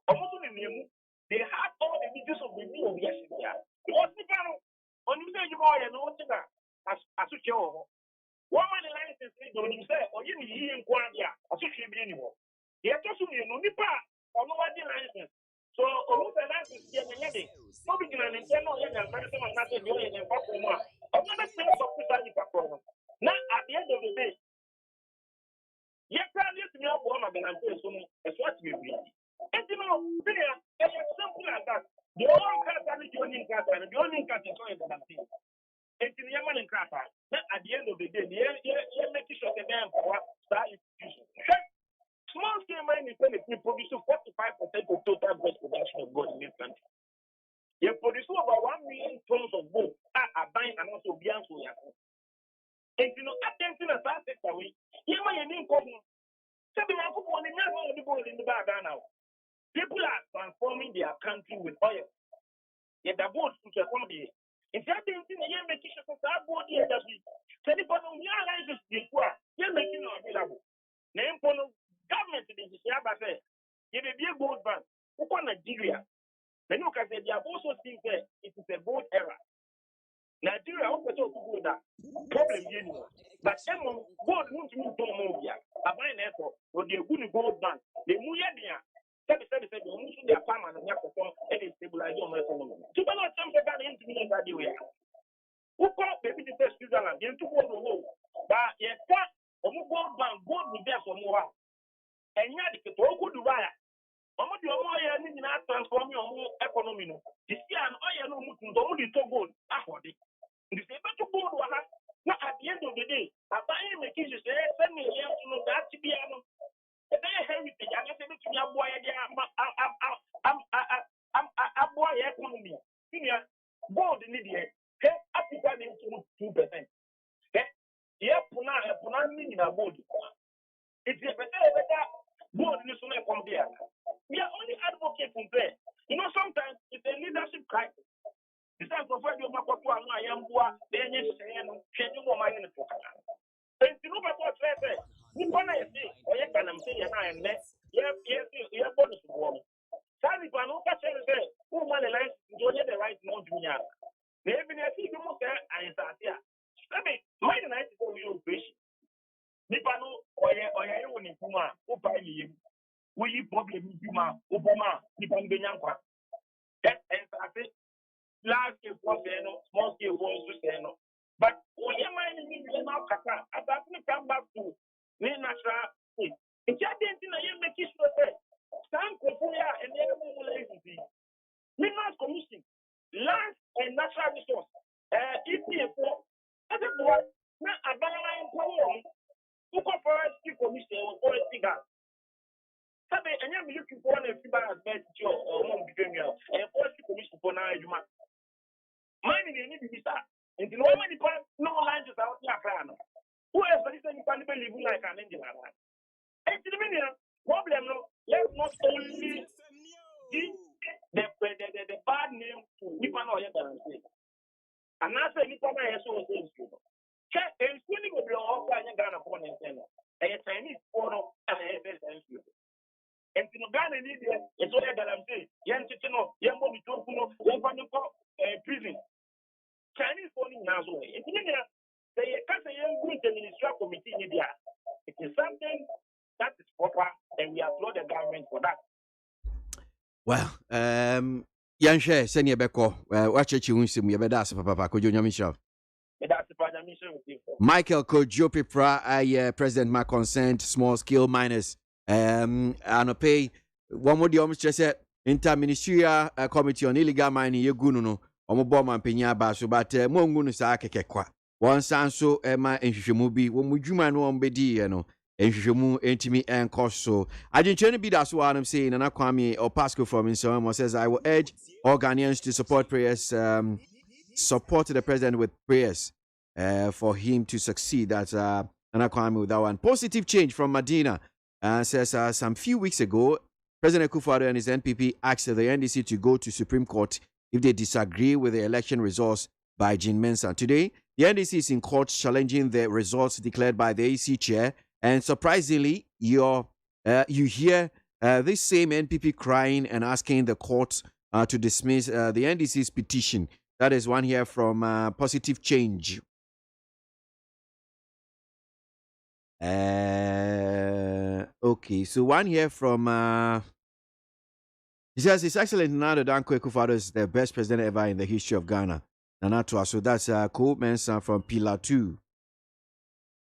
also in them, they have all the details of the new of yesterday. Because the panel, on you say you are an old thing as a show. One man license, when you say, or you need in Quantia, as you should be anymore. Yet, also, you know, Nipa, or no one license. So, almost a license, yeah, no beginning and tell no young American and nothing doing in Papua. I'm not a sense of Papua. Now, at the end of the day, yes, I need to know what I'm going to do. It's what we be. And you know, there is something like that. The only cat and the only cat and the only cat is going to be. It's in the Yaman and Krata. Then at the end of the day, you're making sure the damn power start institution. Small scale mining produce 45% of total gross production of gold in this country. You produce over 1 million tons of gold are buying and also beyond so young. And you know, attempting a fast away, you might need to people are transforming their country with oil. Yet the boat to accommodate. If you're thinking you're making sure that boat here that we say the bottom realizes the poor, you're making it available. Name for government in the Shabbat, you may be a gold bank. Who for Nigeria? Then you can say they have also seen that it is a gold era. Nigeria also to go that problem anymore. But someone gold won't move to Mobia. A mine airport or the good gold bank. The Muyadia. Said their farm and their perform any stabilize on my economy. To not something that into me that way. Who called baby the first Switzerland into world? But yet, or gold bank, gold will there for more. And yet, the good wire. Omo di omo ya ni na transform your economy no. This year an oil no mutu omo di to gold ahode. This is better gold wa ha. Now at the end of the day, abaye make you say send me here to know that be ano. E be heritage I say make you boy dey economy. Senior board in the hey, Africa into 2%. Hey, yeah, Puna meaning a board. It's a better board in this one from there. We are only advocating there. You know, sometimes it's a leadership crisis. The time for you I am then you say, changing my mind. And you know what I say? You want to say, or you can say, and then, yeah, bonus for me. Sorry, but no person say, who man alive, don't get the right note to me. Maybe I see you more and it's here. Let me, my night for you, fish. Nipano, or you only Puma, who buy me. Will you problem Puma, Obama, Nipan Benyanqua? That and I say, large scale was small scale was to but when your mind is now Kaka, I come back to natural state. It's just you make it so that some Korea and the other agency, Minerals Commission, land and natural resource, EPFO, as a board, not a banana power, who forestry commission or forestry gas. Sabe, and I'm looking for a few bars met your home between you and forestry commission for now. Mining you need to be start. And the woman no lines out your plan. Who else is anyone living like an Indian? And the problem, let's not only the bad name to Nippon or Yagan. And that's a Nippon I saw things. Check and swinging with your offer and Ghana upon a Chinese photo and a and to Ghana, it's all that I'm saying. Young Chino, young Bobby Tokuno, young prison. Chinese phone now. It's they can't say young good ministry committee in India. It is something that is proper, and we applaud the government for that. Well, Yanshe, send your beko. Watch it, you win some. You better ask Papa Kojo Michel. Michael Kojo Pipra, President, my consent, small scale miners. And pay one more the almost just said interministerial committee on illegal mining. You go no, bomb and penya basso, but Mongunu Sakekwa. One sound so Emma and Shishamubi, when we do no bedi, and Shishamu, Intimi and cost so. I didn't try to be that's what I'm saying, and I Kwame or Pascal from Insom says I will urge all Ghanaians to support prayers, support the president with prayers for him to succeed. That's and I Kwame with that one. Positive change from Medina. Says some few weeks ago, President Akufo-Addo and his NPP asked the NDC to go to Supreme Court if they disagree with the election results by Jean Mensa. Today, the NDC is in court challenging the results declared by the AC chair. And surprisingly, you hear this same NPP crying and asking the court to dismiss the NDC's petition. That is one here from Positive Change. Okay, so one here from he says His Excellency Nana Danko Akufo-Addo is the best president ever in the history of Ghana. Nanatua, so that's Cole Mensa from Pillar 2.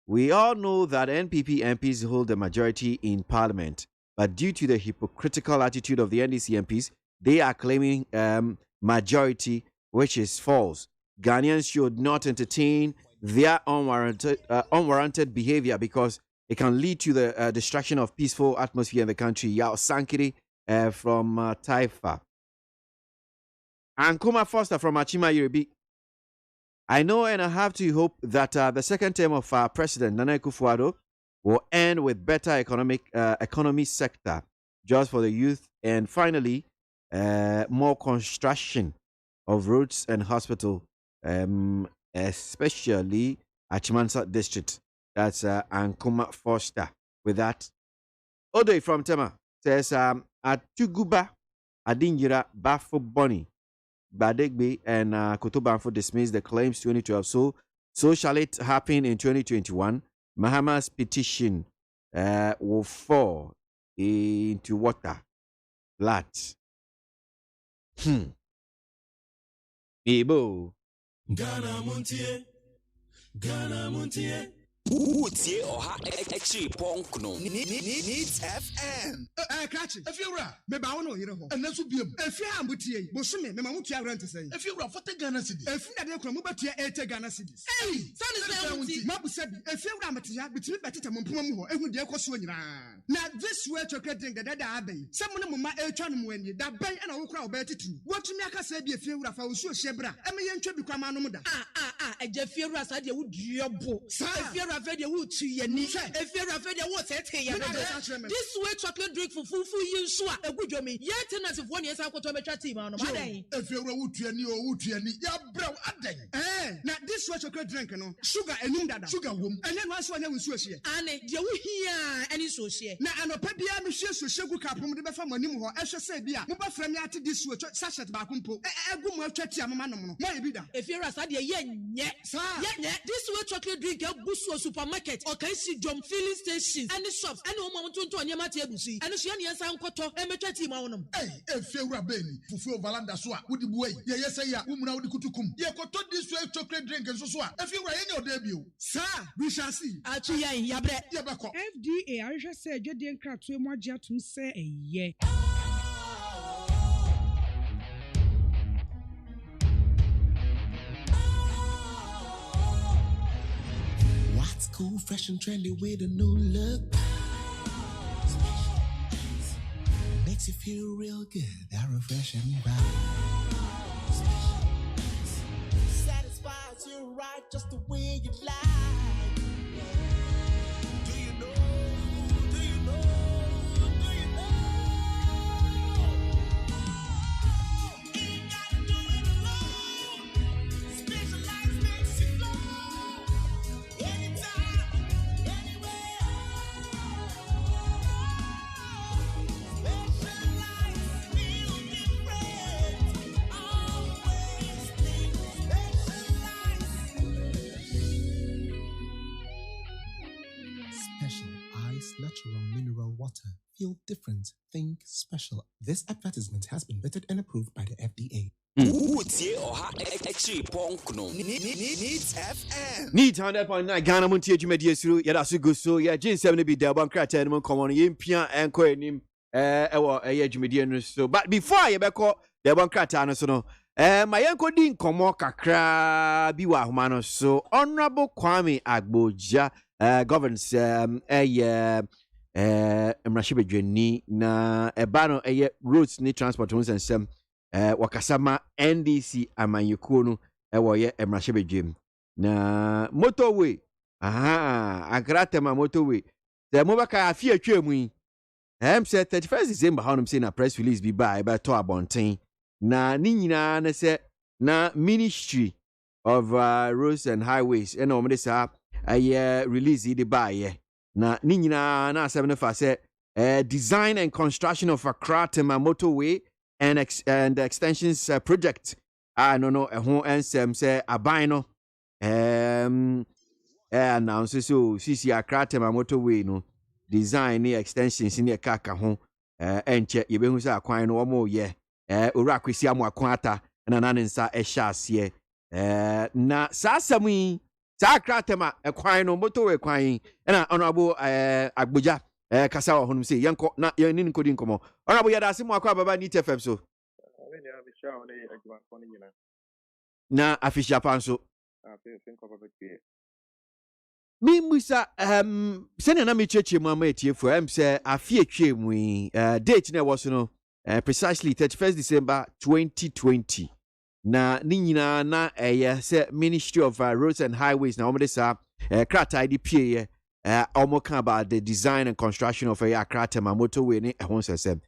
We all know that NPP MPs hold the majority in Parliament, but due to the hypocritical attitude of the NDC MPs, they are claiming majority, which is false. Ghanaians should not entertain their unwarranted behavior because it can lead to the destruction of peaceful atmosphere in the country. Yao Sankiri from Taifa. And Kuma Foster from Achima Yorubi. I know and I have to hope that the second term of our President Nana Akufo-Addo will end with better economy sector, jobs for the youth, and finally more construction of roads and hospital, especially Achimansa district. That's Ankuma Foster. With that, Odoy from Tema says Atuguba Adingira Bafo Boni Badegbe and Kotobanfo dismissed the claims 2012. So shall it happen in 2021. Mahama's petition will fall into water. Flat. Ebo. Ghana Montie. Utie oha extra punk no. Needs FM. Catch it. If you're right, maybe I don't know. And that's what be if you have Mutie, Bosumi, Mamutia rent to say. If you're right, for the Ghana city. If you don't come over to 8 Ghana cities. Hey, son is Mabu said, if you're Ramatia, between Betty and Mumpumo, and with the Equaswina. Now, this way chocolate drink the dead abbey. Someone of my Elchan when you that bay and I will crowd better too. What to make us say be a few of our Shebra. I mean, you should become Anomoda. And Jeffy Rasa, you would your book. If you're a very wood to your knee, if you're a very what's it here. This way chocolate drink for fufu you swa a good yomi. Yet tenants of 1 year I got to a chat team on my day. If you're a wood to any, ya bro, now this way chocolate drink, no sugar and nunda, sugar womb, and then once one was Swiss. And you hear any social. Now, and a pebia, Monsieur Sugar Cap from the Bafam, I shall say, dear, Muba from this way, Sasha Bakumpo, a good more chatty, Mamma, maybe that. If you're a sadia, yet, this way chocolate drink, a Busso supermarket, or can see John filling stations, and the shops, and no moment to Yamati, and the Shiani and Sankoto, and a chatty mountain. Hey, if you're a baby, for Valanda Swap, would you wait? Yes, I am, woman out the Kutukum. You could talk this way chocolate drink and so swap. If you were in your debut, sir, we shall see. FDA, I just said, you didn't crack too much to say a yeah. What's cool, fresh and trendy with a new look? Makes you feel real good, that refreshing vibe. Satisfies you right just the way you like. Do you know? Do you know? Do you know? Ain't gotta do it alone. Specialized makes you flow. Anytime, anywhere. Specialized feel different. Always think special ice, natural mineral water. Feel different. Think special. This advertisement has been vetted and approved by the FDA. Utie oha extra punk no. Needs FM. Need 100.9 Ghana Montie Jumedi Suru Yada Sugu so ya Jin 7 be the Bankrata and come on Yimpia and ko enim ewo Jumedi no so but before you be call the Bankrata no so no my yanko din komo kakra bi wa homa no so Honorable Kwame Agboja governs Mrashibedweni na ebano roads ni transport and some wakasama NDC amanyekuo no ewo ye Mrashibedwem na motorway agratema motorway the mobaka afia twemu yi say 31st December how say na press release bi ba e to abonten na ni nyina na say na Ministry of Roads and Highways and omde sa release the ba na ni nyina na asem ne fa say design and construction of Akratema motorway and extensions project no ho ensem say aban no announce so CC Akratema motorway no design ni extensions ni kaka ho enche yebehu say akwan no omo ye owura kwesi amoakwata na nanensa ehya na sasami Akratema ekwan no motorway kwan na Honorable Agboja kasa wa honum say yenko na yenin nkodi nkomo Honorable yada asimu akwa baba ni TFM so na afisha panso mi musa sene na me cheche mu ama etiefu say afie twemu date na was no precisely 31st December 2020 na ni nyina na say Ministry of Roads and Highways na omde sa krata IDPA omoka about the design and construction of Akratema motorway ni ehon sesem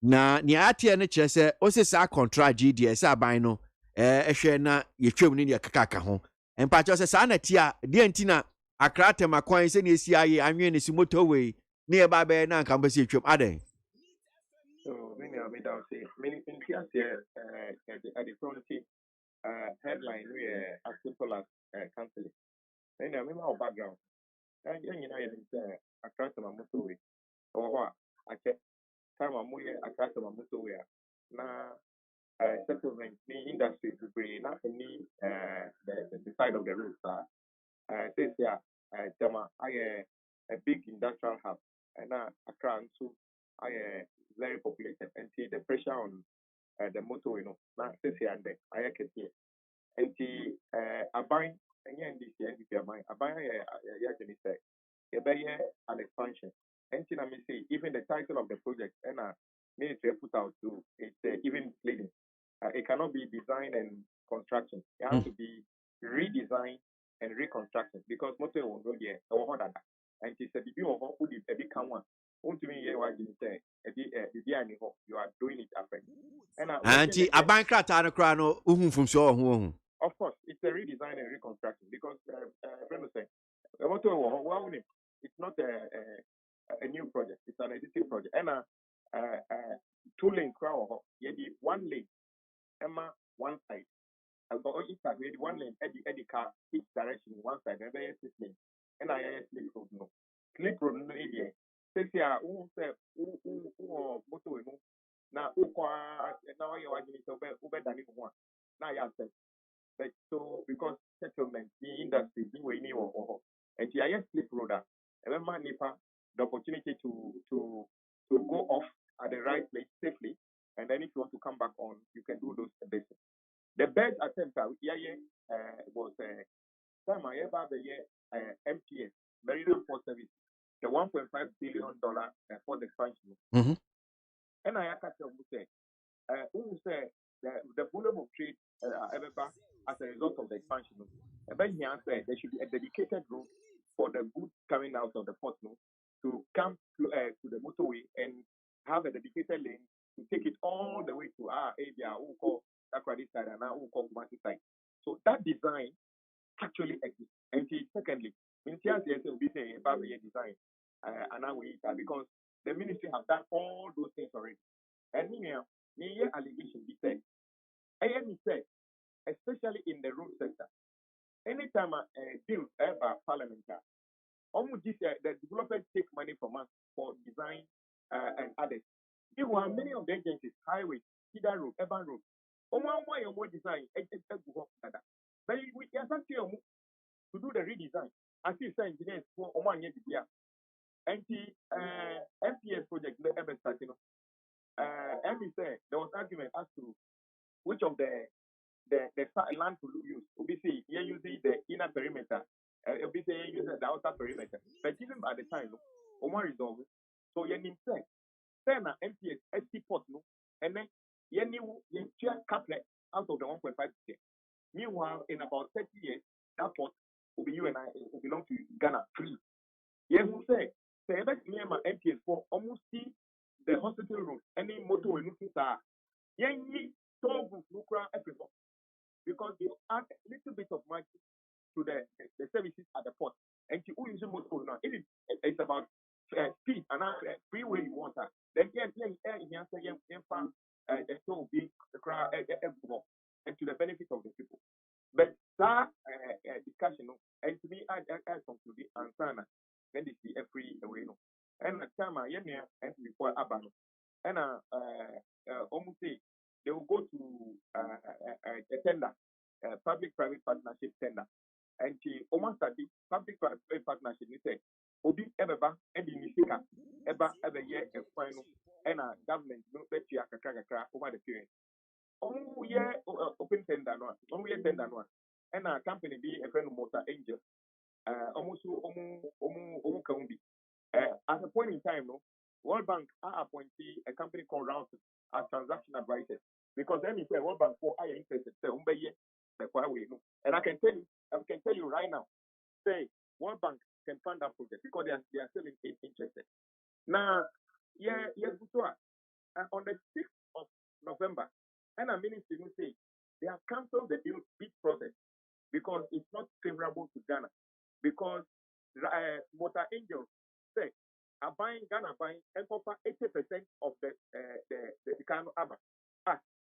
na ni atie ne kire se osesa contract GDS aban no ehwe na yetwem ni de kakaka ho empacho se sa na tia de antina Akratema kwan se na esi aye anwe ne si motorway ni e ba be na nka mbese yetwem aden so when you made out say many things here at the quality headline we as simple as counseling then I remember our background and you know Akratema motorway or what I check time I'm Akratema motorway na settlement the industry to bring not only the side of the road says yeah Jama, a big industrial hub, and Accra too, very populated, and see the pressure on the motorway, now this year and then, I can see, and see, I buy, and this year, I buy an expansion, and see, I may say, even the title of the project, and ministry put out to it's even misleading. It cannot be design and construction. It has to be redesign and reconstruction because motor will go there. And it's a big of who did a big one. Want to me here? What you say? You are doing it after. And a bankrupt and a crown from so. Of course, it's a redesign and reconstruction because the motor it's not a new project. It's an existing project. And two-lane crowd, one lane, Emma one side. Each side, one lane, Eddie car, each direction, one side, and then 6 lane. And I slip road no. Slip road no idea. Say who say who motorway no. Now now you are getting so better than one. Now you say. But so because settlement, the industry, the way you and the slip roader, every nipa the opportunity to go off at the right place safely, and then if you want to come back on, you can do those basics. The best attempt was time I ever the year MTS, Maritime Port Service, the $1.5 billion for the expansion. And I who say the volume of trade ever as a result of the expansion. Then he answered there should be a dedicated route for the goods coming out of the port to come to the motorway and have a dedicated lane to take it all the way to our area, who call Takrady side and now who call Kumasi side. So that design actually exists. And secondly, Ministry will be saying about the design and now we because the ministry have done all those things already. And here allegation be said. AM said, especially in the road sector, anytime a bill ever parliamentary, almost the developers take money from us for design and others. There were many of the agencies, highways, cedar road, urban road. More design, but we have to do the redesign. As you say, engineers for Oman year. And the FPS project, the MS starting. ME said there was argument as to which of the land to use. Obviously, you're using the inner perimeter. Obviously, you're using the outer perimeter. But even by the time, Oman resolved. So you need to say, MPS, ST port, and then you just couplet out of the 1.5%. Meanwhile, in about 30 years, that port will be you and I will belong to Ghana free. Yes, we say that near my MPS for almost see the hospital room, any motor will look at Yanni toll booth lucra everyone because they add a little bit of money to the services at the port. And you use motor now. It's about speed and freeway you want that. Then the toll be the crowd and to the benefit of the people. But that discussion, and to me, I conclude the answer. Then they see every way. And at time I and before Abano. And almost say they will go to a tender, public-private partnership tender. And she almost study public-private partnership. They say, Obi Ebeba, Ebi Nisika, Eba, every year, a final, and a government, no bet you over the period. Oh, yeah, open tender, no, only a tender, no. And a company be a friend of Motor Angel, almost at a point in time, no, World Bank are appointing a company called Round as transaction advisors because then if World Bank for higher interest, and I can tell you right now, say World Bank can fund that project because they are still interested. Now, on the 6th of November, and a ministry will say they have cancelled the bid process because it's not favorable to Ghana because Motor Angels say are buying Ghana buying and offer 80% of the Kano Aba.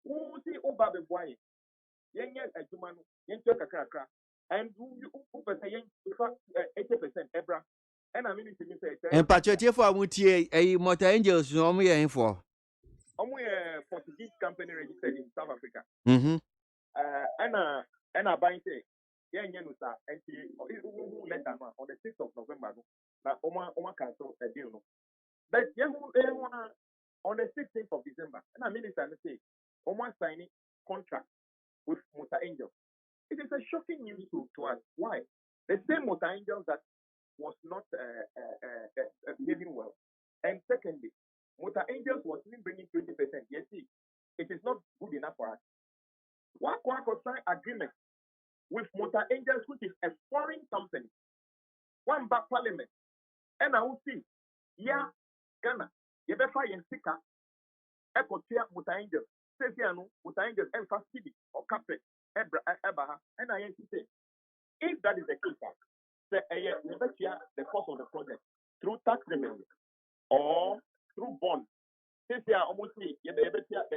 Who see Oba the boy? Young as a man, and who say 80% Ebra. And a ministry say and Pacheco for MONTIE, a Motor Angels, no me for. Only a Portuguese company registered in South Africa. Mm-hmm. And a buying say yeah, sir, and letter on the 6th of November. Now, Oma cancel a deal. But yeah, on the 16th of December, and I mean, it's say, Oma signing contract with Motor Angels. It is a shocking news to us. Why? The same Motor Angels that was not behaving well. And secondly, Motor Angels was even bringing 20%. Yes, see, it is not good enough for us. One sign agreement with Motor Angels, which is a foreign company. One back parliament. And I will see, yeah, Ghana, you better find sticker, Echo Motor Angels. Says here, no, Motor Angels, and City or Capri, Ebaha, and I say, if that is the case, the cost of the project through tax revenue or through bonds. Since they are almost the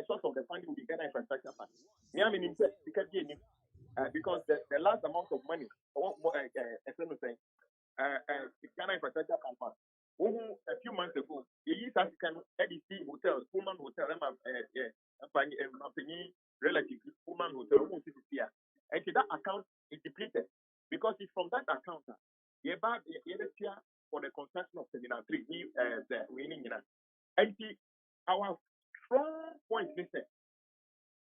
source of the funding will be Ghana Infrastructure Fund. Because the last amount of money, Ghana Infrastructure Fund, a few months ago, the East African EDC Hotel, Pullman Hotel, relative Pullman Hotel, and that account is depleted because it's from that account. For the construction of Terminal 3, the winning. And our strong point is that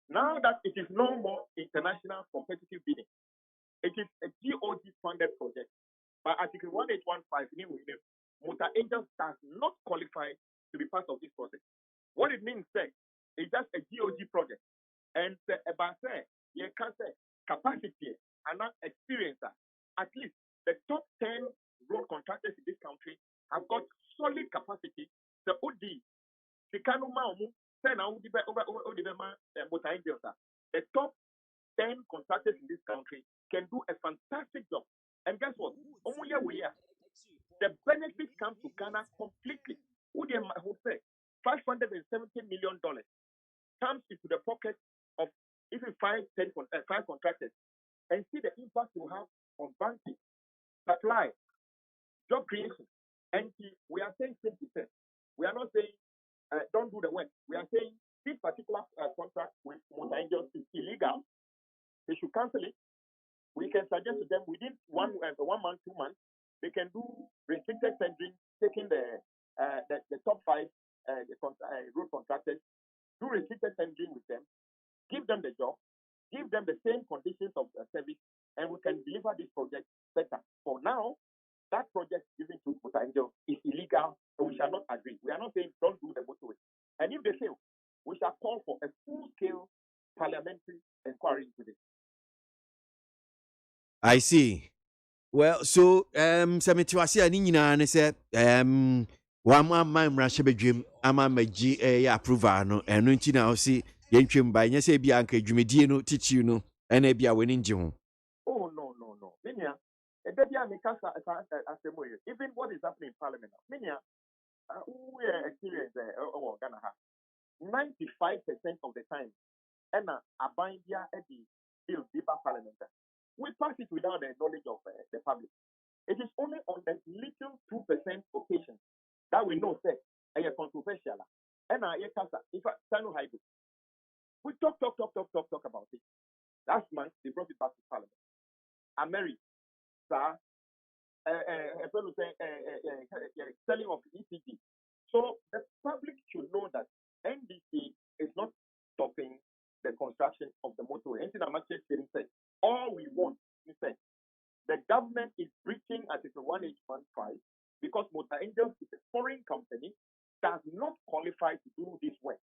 now that it is no more international competitive bidding, it is a GOG funded project. By Article 1815, Motor Angels does not qualify to be part of this project. What it means is just a GOG project. And about you can say capacity and not experience. At least the top 10 road contractors in this country have got solid capacity. The OD, the top 10 contractors in this country can do a fantastic job. And guess what? The benefits come to Ghana completely. Who say $570 million comes into the pocket of even five contractors, and see the impact you have on banking, supply, job creation. And we are saying 20%. We are not saying don't do the work. We are saying this particular contract with Motor Angels is illegal. They should cancel it. We can suggest to them within 1 month, 2 months, they can do restricted tendering, taking the top 5 road contractors, do restricted tendering with them, give them the job, give them the same conditions of service, and we can deliver this project better. For now, that project given to Motor Angel is illegal, and we shall not agree. We are not saying don't do the motorway. And if they fail, we shall call for a full-scale parliamentary inquiry into this. I see. Well, so Samitiwasi ani nyina ne se wa ma mmra hye bedwem ama magi approval no eno nti na o si yentwem ba nya se bia anka dwumedie no tichi no ena bia woni nje ho. Oh no. Minia, even what is happening in Parliament now. Minia, we experience Ghana 95% of the time and a bindia at the bill Parliament. We pass it without the knowledge of the public. It is only on the little 2% occasion that we know that a controversial. And if hybrid. We talk about it. Last month they brought it back to Parliament. America, selling of ECG. So the public should know that NDC is not stopping the construction of the motorway. All we want is that the government is breaching Article 1815 because Motor Angels is a foreign company, does not qualify to do this work.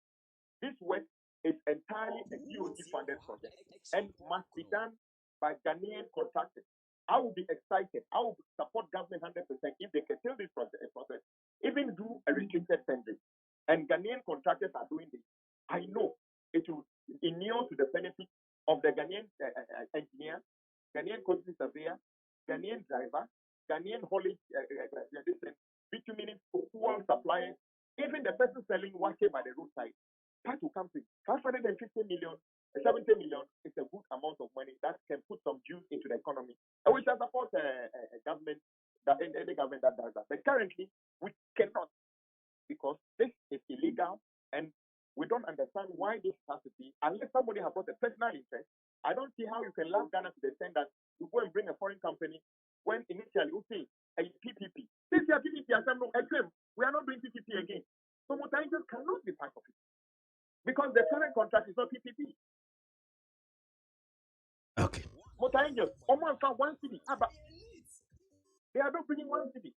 This work is entirely a GOG funded project and must be done by Ghanaian contractors. I will be excited. I will support government 100% if they can tell this process, even do a restricted tendering. And Ghanaian contractors are doing this. I know it will inure to the benefit of the Ghanaian engineer, Ghanaian quantity surveyor, Ghanaian driver, Ghanaian haulage, bitumen fuel suppliers, even the person selling wash by the roadside. That will come to 550 million, 70 million is a good amount of money that can put some juice into the economy. And we shall support a government, any government that does that. But currently, we cannot because this is illegal and we don't understand why this has to be, unless somebody has got a personal interest. I don't see how you can love Ghana to the extent that to go and bring a foreign company when initially we say a PPP. This year PPP assembly, we are not doing PPP again. So Motor Angels cannot be part of it because the current contract is not PPP. Okay. Motor Angels, almost 1 city, but they are not bringing 1 city.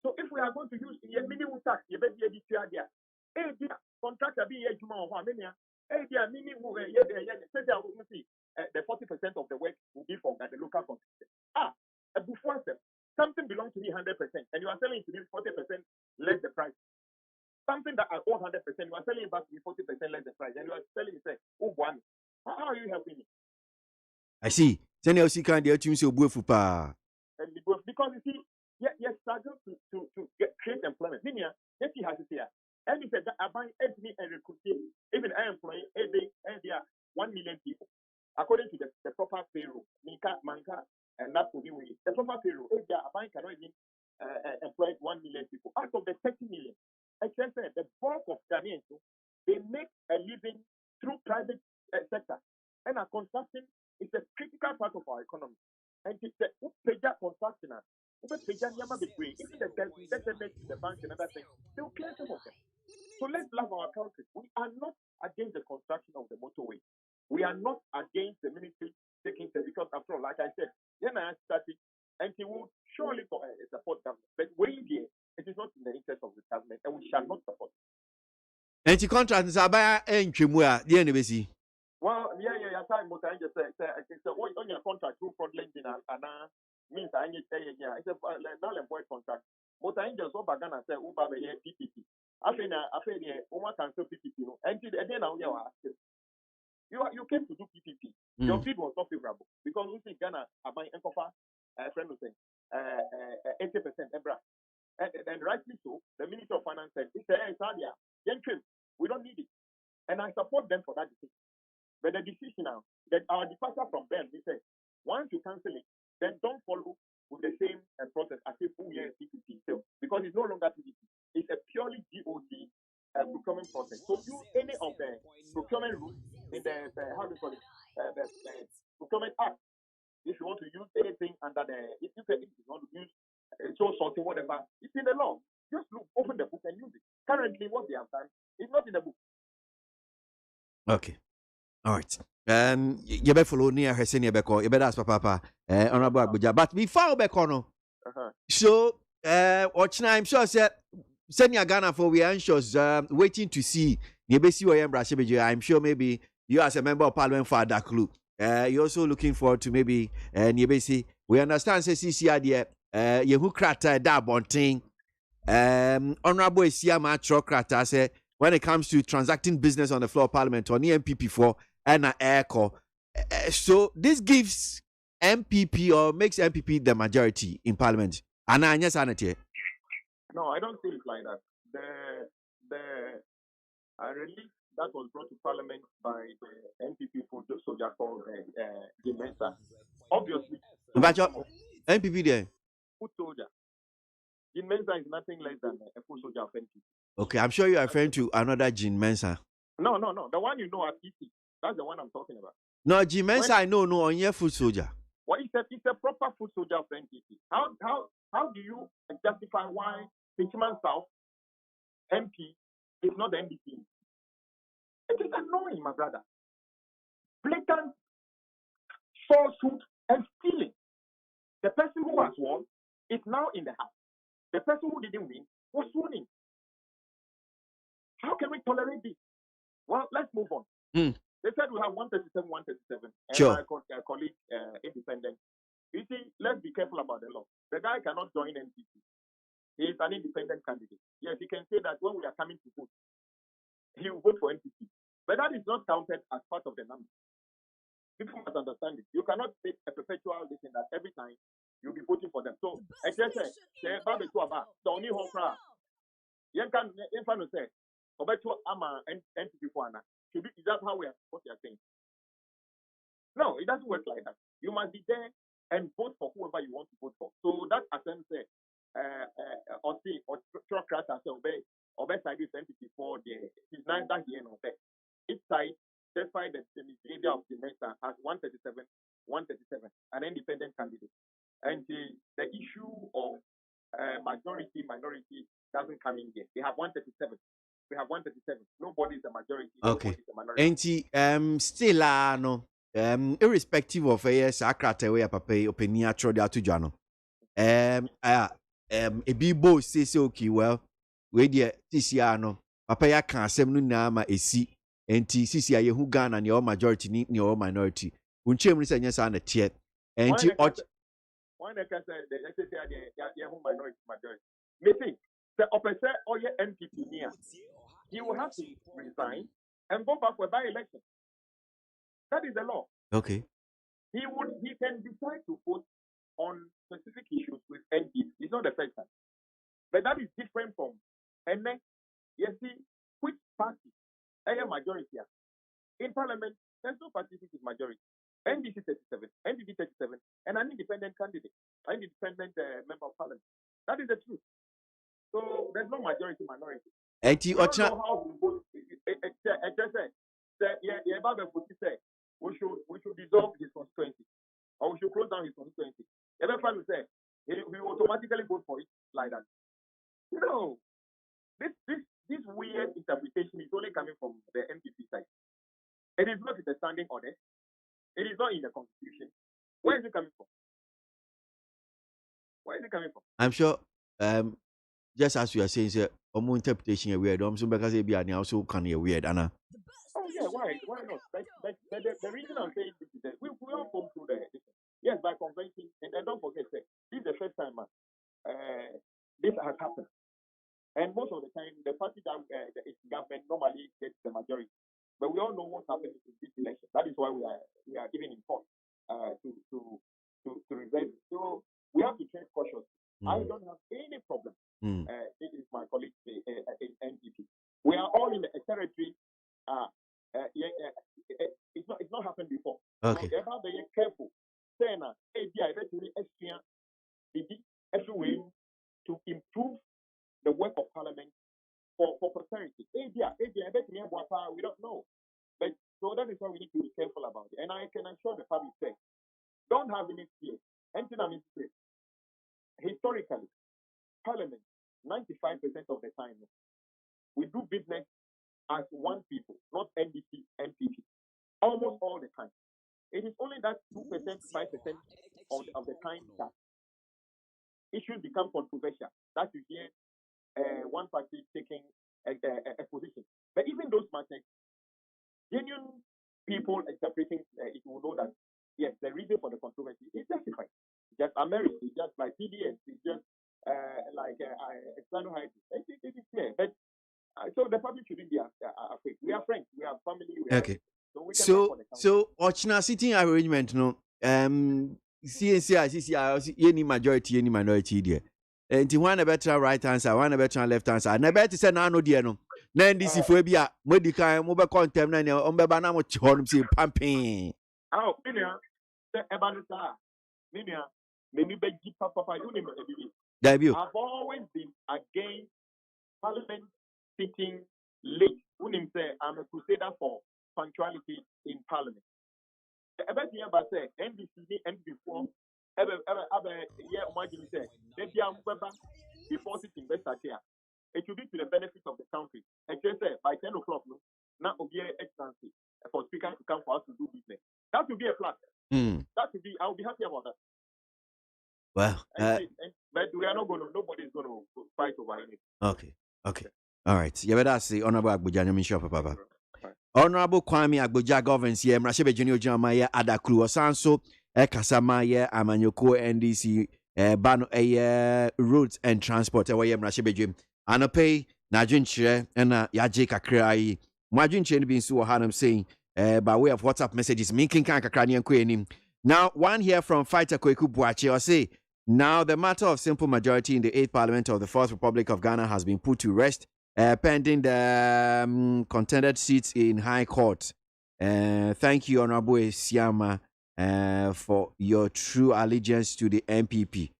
So if we are going to use the minimum tax, you better be there. Hey, contractor be a juma or mania. Hey, dear, minimum, the 40% of the work will be from the local contractor. A before something belongs to me 100%, and you are selling to me 40% less the price. Something that I owe 100%, you are selling it back to me 40% less the price, and you are selling it, say, oh, one. How are you helping me? I see. Send your second dear to you, Bufupa. Because you see, yes, struggle to create employment. Yes, he has it here. And he said that I buy me and recruiting, even I employ every 1 million people. According to the proper payroll, Minka, Manka, and that will be with the proper payroll. If a bank cannot even employ 1 million people, out of the 30 million, I can say the bulk of Ghanaians, they make a living through private sector. And our construction is a critical part of our economy. And it's the construction. Even the bank and other things, they will clear some of them. So let's love our country. We are not against the construction of the motorway. We are not against the ministry taking steps because, after all, like I said, and he will surely support government. But waiting here, it is not in the interest of the government, and we shall not support it. And the contract is about Enchimua, the NBC. Well, time Motor Angels say on your contract through fraudulent and means I need to say, it's a null and void contract. Motor Angels over Ghana say, Uber PPP. I think Uma can say PPP, and then now you came to do PPP. Your bid was not favorable because we see Ghana are buying Encofa, friend was saying 80% Ebra. And rightly so, the Minister of Finance said, it's we don't need it. And I support them for that decision. But the decision now, that our departure from them, we said, once you cancel it, then don't follow with the same process as if we are PPP still, because it's no longer PPP. It's a purely GOT procurement process. So use any of the procurement rules in the how do you call it, the procurement act. If you want to use anything under if you want to use something, whatever, it's in the law. Just open the book and use it. Currently, what they have done is not in the book. Okay. All right. You better follow near her senior Beko. You better ask Papa, Honorable Abuja. But before Bekono, so, I'm sure senior Ghana for we anxious, waiting to see. I'm sure maybe you as a member of Parliament for Adaklu. You're also looking forward to maybe Niebesi. We understand say CCR there, Yehu Krata da bonting. Honorable Isiama Trokrata say when it comes to transacting business on the floor of Parliament or MPP4 and ECO. So this gives MPP or makes MPP the majority in Parliament. And I No, I don't see it like that. The release that was brought to Parliament by the MPP for soldier called Jim Mensah. Obviously, MPP there. Foot soldier. Jim Mensah is nothing less than a foot soldier of NPP. Okay, I'm sure you are referring to another Jim Mensah. No. The one you know at EC. That's the one I'm talking about. No, Jim Mensah, I know on your foot soldier. Well, it's a proper foot soldier of NPP. How do you justify why Pitchman South MP is not the NDP? It is annoying, my brother. Blatant falsehood and stealing. The person who has won is now in the house. The person who didn't win was sworn in. How can we tolerate this? Well, let's move on. They said we have 137. And sure. My colleague, independent. You see, let's be careful about the law. The guy cannot join NPP. He is an independent candidate. Yes, he can say that when we are coming to vote, he will vote for NPP. But that is not counted as part of the number. People must understand it. You cannot take a perpetual listen that every time you'll be voting for them. So, I just say, Tony Hofra, Yankan, Infano said, Obeto Ama NPP for Anna. Is that how we are what you are saying? No, it doesn't work like that. You must be there and vote for whoever you want to vote for. So that Assem said, or Trocrat obey side is NPP for the his neither here nor there. Each side despite the misbehavior of the minister, has 137, an independent candidate. And the issue of majority, minority doesn't come in here. They have 137. We have 137. Nobody is a majority. Okay. Nobody is a minority. And still no irrespective of sakrate we papa opinion atro de atujano. A bibo say okay well we dey tisia no papa ya kan asem no na ma esi enti sisia ye hu Ghana ne majority ni or minority. Unchem ni say nyesa na tie. Enti Why they can say they are minority majority. Maybe the opposite or your NPP near, he will have to resign and go back for by-election. That is the law. okay. He can decide to vote on specific issues with NPP. It's not the first time, but that is different from. And then you see which party a majority in Parliament. There's no party which is majority. NDC 37, NDP 37, and an independent candidate, an independent member of Parliament. That is the truth. So there's no majority minority. We don't know how we vote. We should dissolve his constituency, or we should close down his constituency. Everyone will say we automatically vote for it like that. No, this weird interpretation is only coming from the NPP side. It is not in the standing order. It is not in the constitution. Where is it coming from? Where is it coming from? I'm sure just as you are saying, sir, interpretation is weird. So because it be also can be weird, Anna. Oh yeah, why not? The reason I'm saying this is that we all go through yes, by convention, and don't forget that this is the first time this has happened. And most of the time, the party that is government normally gets the majority. But we all know what's happening in this election. That is why we are giving in court to reverse it. So we have to tread cautiously. I don't have any problem. This is my colleague in NDP. We are all in a territory. It's not happened before. Okay. So you have to be careful. Saying everywhere to improve the work of Parliament for posterity. We don't know. But so that is why we need to be careful about it. And I can assure the public say, don't have any fear. Anything I mean to say, historically, Parliament, 95% of the time, we do business as one people, not NDP, NPP. Almost all the time. It is only that 2%, 5% of the time that issues become controversial. That you hear one party taking a position. But even those matters, genuine people interpreting it will know that yes, the reason for the controversy is justified. Just America, it's just like PDS, it's just external hiding. It is clear. But so the public shouldn't be afraid. We are friends, we are family. Okay. So Ochina sitting arrangement, no. CNC, any majority, any minority there. And one a better right answer, one a better left answer. Na better say na no dear no. Na NDC for bia medical mobile content na ombeba na mo chon say pumping. Oh, minia, the ebanusa. Minia, maybe begi papa you name Debut. I've always been against Parliament sitting late. Unim say I'm a crusader for punctuality in Parliament. About the about say NDC and before before sitting here. It should be to the benefit of the country. And just say by 10 o'clock, now will be extensive for speaker to come for us to do business. That would be a plus. That would be. I will be happy about that. Well, but we are not going to. Nobody is going to fight over it. Okay. All right. You better say Honorable Agboja Nyamisho Papa. Honorable Kwame Agboja governs here. Mrashebe Junior Jamaya Adakru Osanso. Kasama Amanyoko NDC Bano roads and transport Mrashebe Jim. Anope Najunche and Yaje Kakrai. Majunche being so Hanam saying by way of WhatsApp messages, Minkin Kakranian Quenim. Now, one here from Fighter Kweku Buache or say, now the matter of simple majority in the 8th Parliament of the Fourth Republic of Ghana has been put to rest, pending the contended seats in High Court. Thank you, Honorable Siama, for your true allegiance to the MPP.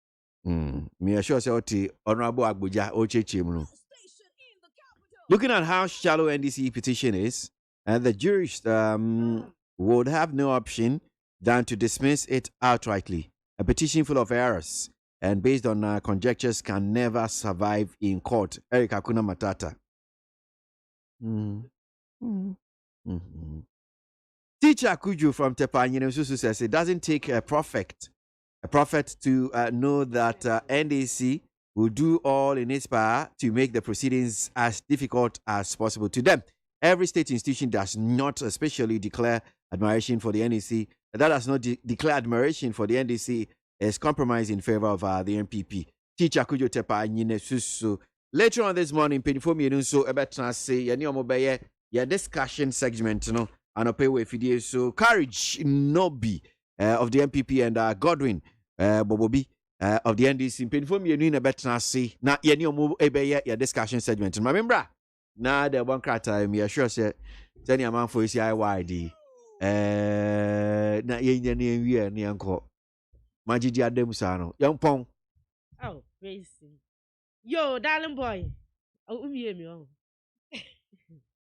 Me assure say Honorable Agboja Oche Chimru. Looking at how shallow NDC petition is, and the jurist would have no option than to dismiss it outrightly. A petition full of errors and based on conjectures can never survive in court. Eric Akuna Matata. Teacher Kuju from Tepa says it doesn't take a prophet to know that NDC will do all in its power to make the proceedings as difficult as possible to them. Every state institution does not especially declare admiration for the NDC. That does not declare admiration for the NDC is compromised in favor of the MPP. Teacher Kujo Tepa Nyine Susu. Later on this morning, Penifo Mienu so about say yani omobeye your discussion segment, and pay with video. So Courage Nobi of the MPP and Godwin Bobobi of the NDC. Penifo Mienu na better say na yani omo ebeye your discussion segment. Remember, na the one crata me sure say tell your man for CIYD. Na yenya ni ni anko. Majidi Ademusano. Young Pong. Oh, crazy. Yo, darling boy. Oh, me.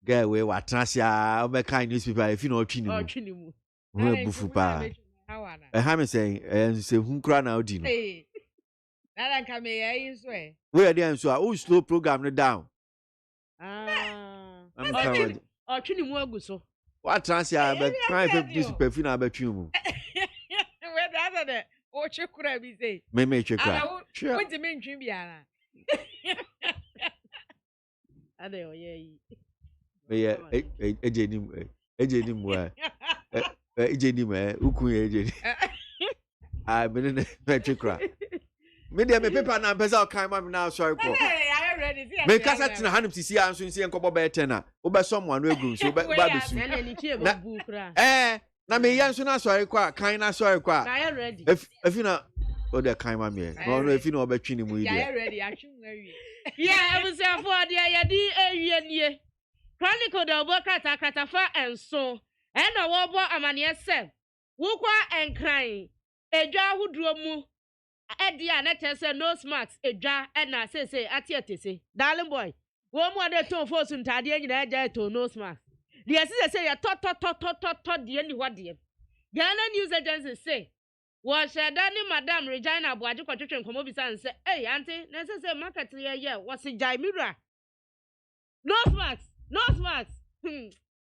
Girl, we were transya. I'm a kind newspaper. If you know, Chinimu. We're bufupa. I haven't saying, and say, who cry now, Dino? Hey, that can be a swear. We are there, so I will slow program down. I'm coming. Oh, Chinimu, so. What transya? But private newspaper, if you know about you. Where the other day? Oh, check what I say. May make you cry. Sure. What's the main Jimbiana? I know, yeah. Yeah, Ejenim, Uku, I've been in a petri cry. Maybe I'm a paper and I'm pesal kind now, sorry. I already see. Make us at 100 to see and see and couple better over someone will go so bad. Na me yanso na sorry kwa kan na sorry kwa I ready if you know o de kan ma me no if you know obetwi ni mu ide I ready atwu awie yeah I was for there ya di awie nie chronicle the obokata katafa enso e na wo bo amane se wo kwa enkran edwa ahuduro mu e dia na tese no smart edwa e na sese atietese darling boy wo mu ade ton fo su ntade nyina eja to no smart. The assistant say ya tot the any what the Ghana News Agency say was Dani Madam Regina Aboagye kwatwetwe nkomo bisa and say hey auntie na say market here was jai mira no smart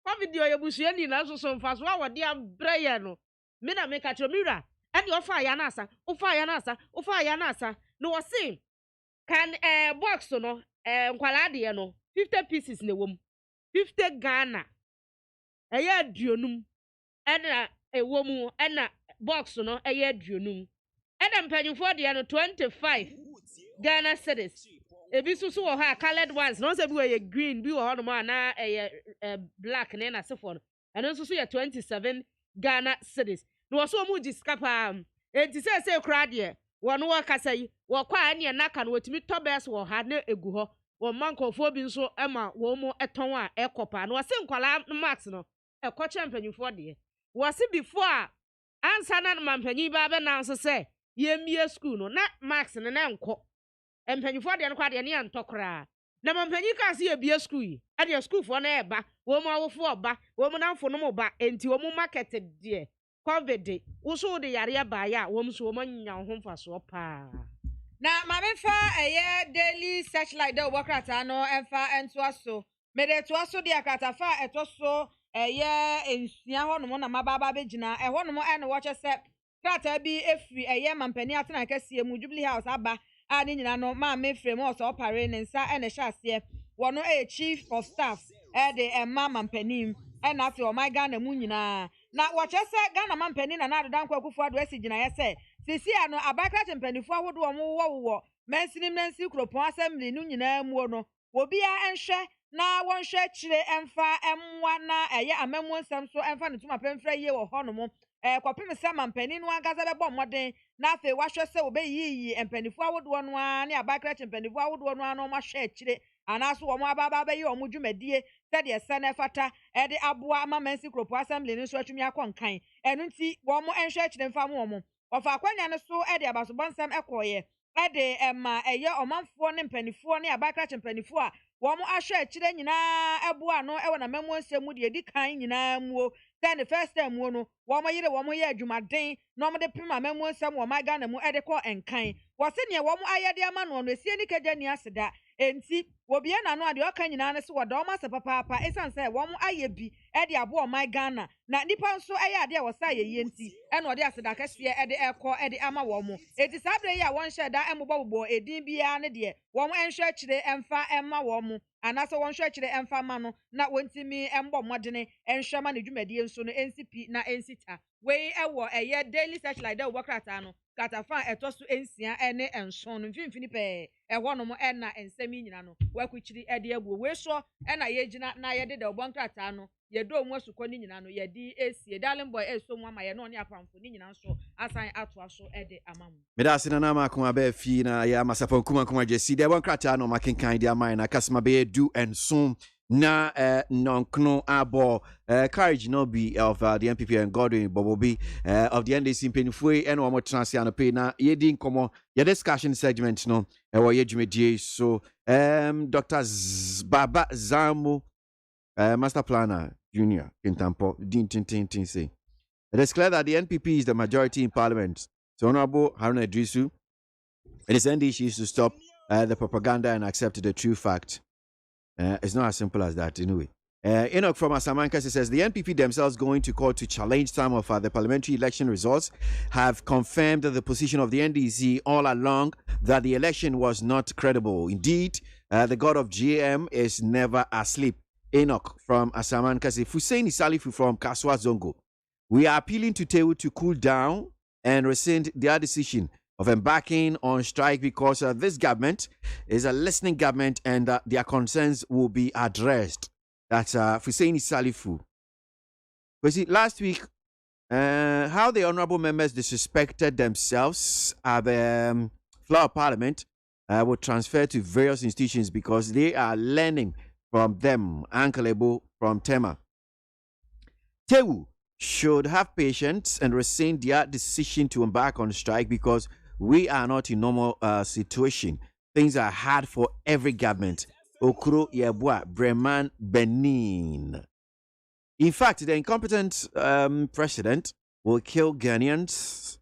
what video you busu ani na so mfa so wa de abraye no me na make atro mira and you offer ya na asa no was say can box no nkwala de no 50 pieces na wom 50 Ghana eya aduonum ena ewomu ena box no eya aduonum ena mpanyufo de no 25 Ghana cedis ebi susu wo ha colored ones no se bi we green bi wo ho no ma na black na na sefo no ena susu ye 27 Ghana cedis no wo so mu diskapa enti se kra de wo no wo kasa yi wo kwa ane na ka no wotimi tobes wo ha na egu ho wo mankofo bi nso ema wo mu eton a ekopa no wo se nkwala max no ekoche mpanyufo de wo se before ansa na mampanyi ba be na nso se ye mie school no na max no na enko mpanyufo de no kwa de ne antokra na mampanyi ka se ye bie school yi ade school fo na eba wo mu awofo oba wo mu namfo no mu ba enti wo mu market de covid wo so de yare ba ya wo mu so wo manya ho mfaso pa na mamefa daily searchlight de wokrata no emfa entoaso mede toaso de akatafa etoso ensia hono na mababa begina hono ene wo chese krata bi efri mampani atena kase mu Jubilee House aba ani nyina no ma mefrem o so opare ne nsa ene hyase wono chief of staff de emma mampani ena afi o my Ghana mu nyina na wo chese Ghana mampani na adodan kwa kufu ado esi gina yese sisi ano abakra tempanifo ahodo wo mensi kropon assembly nu nyina mu no obia enhwe na wonhwe kire emfa emwa na amammu nsam so emfa ne tuma pemfra ye wo hono mo kwapem se mampani no agaza bebo moden na afi wahwe se obeyiyi empanifo ahodo no a ne abakra tempanifo ahodo no a no mahwe kire anaso wo mo ababa be ye wo mo dwumadie said ye sene fata de aboa ama mensi kropon assembly ni so atwumi akonkan enu nti wo mo enhwe kire emfa mo mo ofa akwanya ne so de abaso bonsam ekoye de ma omanfo ne mpanifo ne abakra chempanifo a wɔn ahwɛ akyire nyinaa ɛboa no ɛwɔ na mɛmo nsɛm mu deɛ di kan nyinaa muo sɛ the first time muo no wɔn yere wɔn yɛ adwumaden na wɔn de pim amɛmo nsɛm wɔ ɔman Ghana mu ɛde kɔ nkan wɔsi nea wɔn ayɛ de ama no esie ne kagya ni aseda enti wobie na no ade ɔka nyinaa ne so wɔda wɔn asa papaapa esan sɛ wɔn ayɛ bi ɛde abo ɔman Ghana na nipa nso ɛyɛ ade a wɔsa ayɛ yie nti ɛna ɔde aseda kɛseɛ ɛde ɛkɔ ɛde ama wɔn eti saa bere yi a wɔn hyɛ da ɛmobɔbobɔ edin biara ne deɛ wɔn ɛnhwɛ akyire ɛmfa ɛma wɔn anaasɛ wɔn hwɛ akyire ɛmfa ma no na wɔntumi ɛmbɔ mmɔdene ɛnhwɛ ma ne dwumadie nso no ɛnsi pi na ɛnsi ta wei ɛwɔ ɛyɛ daily searchlight dɛ wɔbɔ krataa no katafa ɛtɔ so nsia ɛne nson no mfimfini pɛɛ ɛhɔ nom ɛna nsɛm yi nyina no wɔakukyiri ɛde abuo wei so ɛna yɛgyina na yɛde dɛ wɔbɔ krataa no yɛdɔ mu asukɔ ne nyina no yɛde esie darling boy ɛso mu ama yɛ no ne apamfo ne nyina nso asan atoa so ɛde ama mu meda asena na ma akoma bɛɛ fi na yɛ amasapa nkuma gyesi dɛ wɔn krataa no makenkan de ama na kasema bɛyɛ du nson na nonkno abo courage no be of the NPP and Godwin Bobobi of the NDC Penifue and one transiano pay na yedi nkomo your discussion segment no ye jumedie so Dr. Baba Zamu Master Planner Junior Kintampo din tin say it is clear that the NPP is the majority in parliament. So Honorable Haruna Idrisu it is NDC to stop the propaganda and accept the true fact. It's not as simple as that, anyway. Enoch from Asamankasi says the NPP themselves going to court to challenge some of the parliamentary election results have confirmed the position of the NDC all along that the election was not credible. Indeed, the god of GM is never asleep. Enoch from Asamankasi. Hussein Salifu from Kaswa Zongo. We are appealing to Tewu to cool down and rescind their decision of embarking on strike because this government is a listening government and their concerns will be addressed. That's Hussein Salifu. But see, last week, how the honorable members disrespected themselves at the floor of parliament were transferred to various institutions because they are learning from them. Uncle Ebo from Tema. Tewu should have patience and rescind their decision to embark on strike because we are not in normal situation. Things are hard for every government. Okuro Yabua, Breman, Benin. In fact, the incompetent president will kill Ghanaians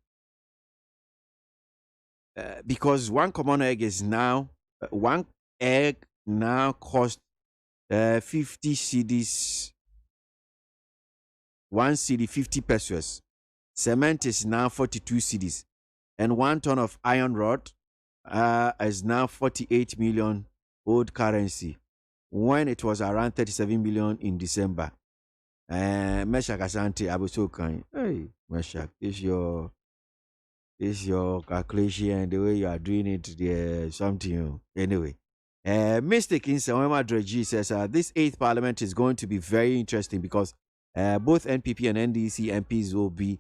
because one common egg is now, one egg now cost 50 cedis, 1 cedi 50 pesos. Cement is now 42 cedis. And 1 ton of iron rod is now 48 million old currency when it was around 37 million in December. Meshak Asante Abusokan. Hey, Meshak, is your calculation and the way you are doing it there something. Anyway, Mistake in Sawema Dreji says this 8th parliament is going to be very interesting because both NPP and NDC MPs will be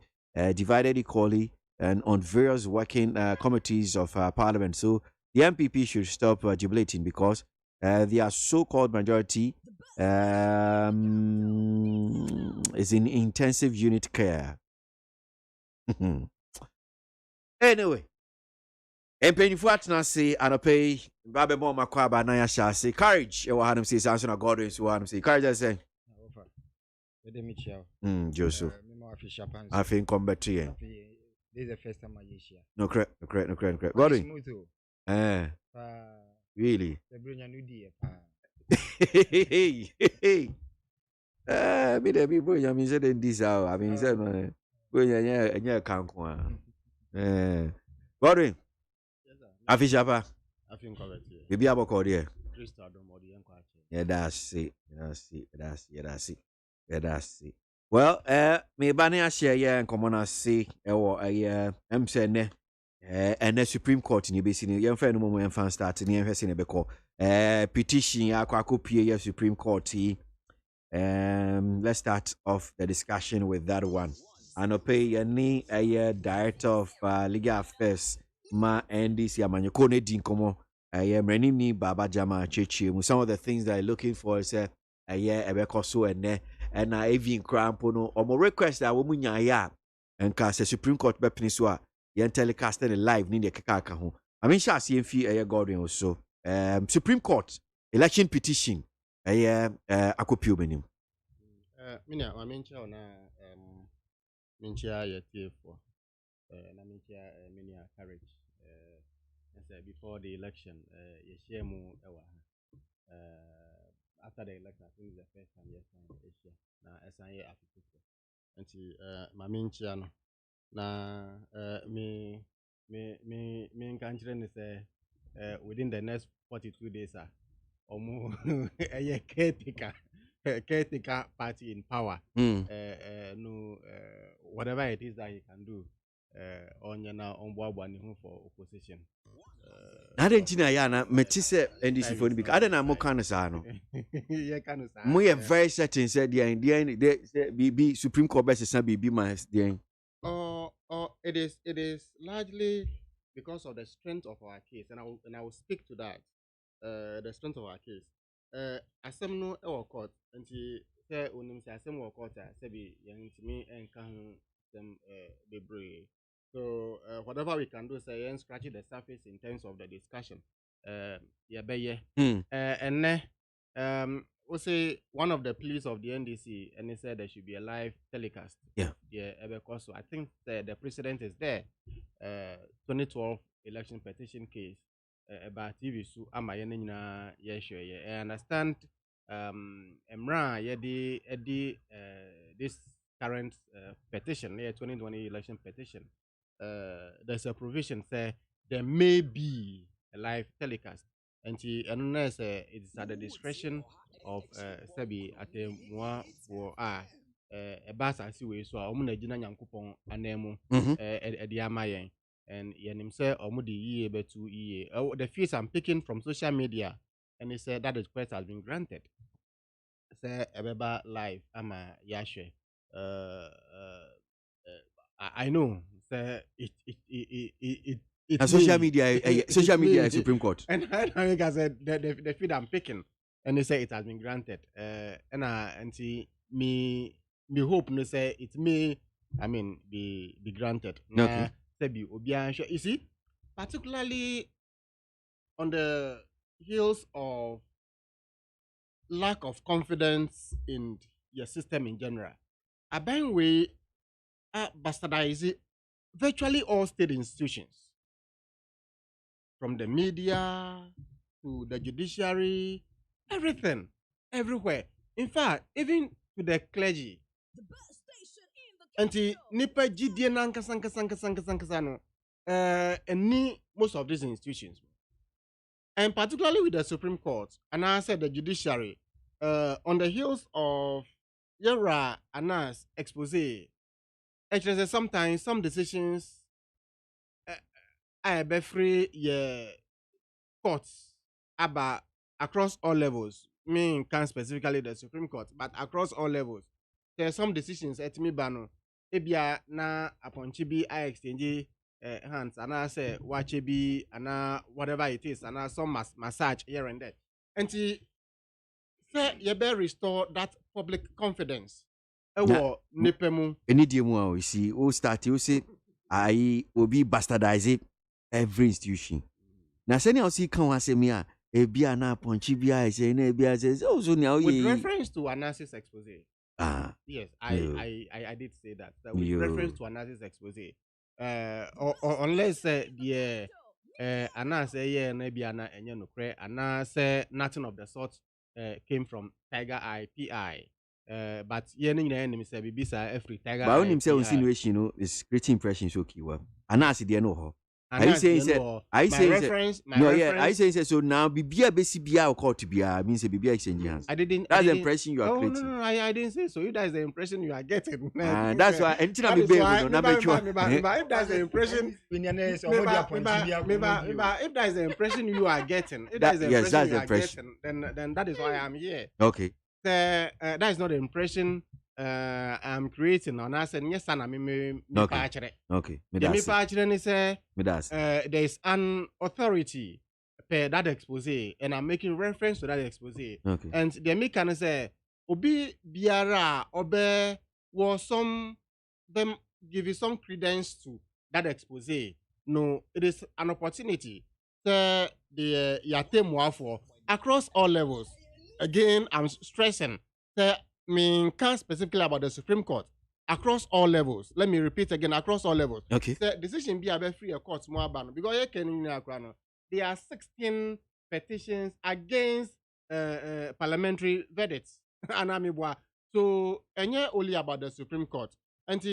divided equally and on various working committees of parliament. So the MPP should stop jubilating because their so-called majority is in intensive unit care. Anyway, Empenifu atna say anope babe mo makwa ba na ya sha say courage e wa hanum say sanso na Godwin so hanum say courage say Joseph I think come back to you. This is the first time I hear. No correct. Godwin. Really? Me the people you mean said in this hour. I mean said no. Go nya kan ko. Godwin. Afishapa. I think correct here. Bibi aboko there. Crystal don't body enko ache. Yeah, that's it. Well, me bani share yeah and common as say I'm saying ne and the Supreme Court ni be seen yem fa no mo yem fan start ni yem hwese ne be call petition ya akopie ya Supreme Court let's start off the discussion with that one. Anope ni director of legal affairs ma NDC amanyoko ne din komo mrenim ni Baba Jama Cheche. Some of the things that I'm looking for is ebeko so and even crampo no or request that we nya ya and cast a Supreme Court bepni so a yen telecasted live ni de kaka ho. I mean sha see fi Godwin also Supreme Court election petition akopio benim. Minya mamencha na mincha yetie for na mincha minya courage before the election ye share mu ewa after the election I think it's the first time yes na SNA Africa nti mamencha no na me nkanchire ne say within the next 42 days omo a caretaker party in power no whatever it is that he can do on for opposition I don't think I na metise NDC for because I don't know more kind sa no we are very certain said the BB Supreme Court versus BB minus the it is largely because of the strength of our case, and I will speak to that. The strength of our case. Asem no our court, and say unim say asem our court say be young to me and can them be. So whatever we can do, say and scratch the surface in terms of the discussion. And then we say one of the pleas of the NDC, and he said there should be a live telecast. Because I think the precedent is there. 2012 election petition case about TV so amayena I understand this current petition 2020 election petition there's a provision say there may be a live telecast and unless it's at the discretion of Sebi Atemwa for a bass I see way so omuna jina nyankopon anemu ediamayen and yenim say omudi ye betu ye the fees I'm picking from social media and he said that the request has been granted say ebeba live ama yashwe I know say it social media Supreme Court and I said the feed I'm picking and they say it has been granted and see me hope no say it may be granted. Okay. You see, particularly on the heels of lack of confidence in your system in general, a bang way bastardize virtually all state institutions, from the media to the judiciary, everything, everywhere. In fact, even to the clergy. Anti nipa jidie nankasa no any most of these institutions, and particularly with the Supreme Court and I said the judiciary on the heels of Yara Anas expose actually sometimes some decisions I be free courts about across all levels, me can specifically the Supreme Court, but across all levels there are some decisions at me bano ebia na aponchi bi I exchange hands and I say watch be and whatever it is and some massage here and there and say you better restore that public confidence nipemu enidiem we see o start you say I will be bastardize every institution na say na see kan wase me a ebia na aponchi bi say na ebia say so now with reference to analysis expose. Yes, I did say that. With reference to analysis expose. Or unless the Anna say maybe Anna and Yanukre, Anna say nothing of the sort came from Tiger Eye PI. But yening the enemy say Bibisa every Tiger. But when himself insinuation, is creating impression so key. Anna see the no. I say so now Bibia BCBA or to be means a Bibia exchange hands. That's the impression you are creating. No, I didn't say so. If that's the impression you are getting. That's why anything I'm able if that's the impression if that's the impression you are getting, then that is why I'm here. Okay. That is not the impression I'm creating on us and yes, and me okay. There is an authority per that expose, and I'm making reference to that expose. Okay. And the me can say, Obi Biara Obe was some them give you some credence to that expose. No, it is an opportunity. The Yate Mwafo across all levels. Again, I'm stressing that can't specifically about the Supreme Court. Across all levels. Let me repeat again, across all levels. Okay. The decision be a free a court more ban because there are 16 petitions against parliamentary verdicts. So only about the Supreme Court. And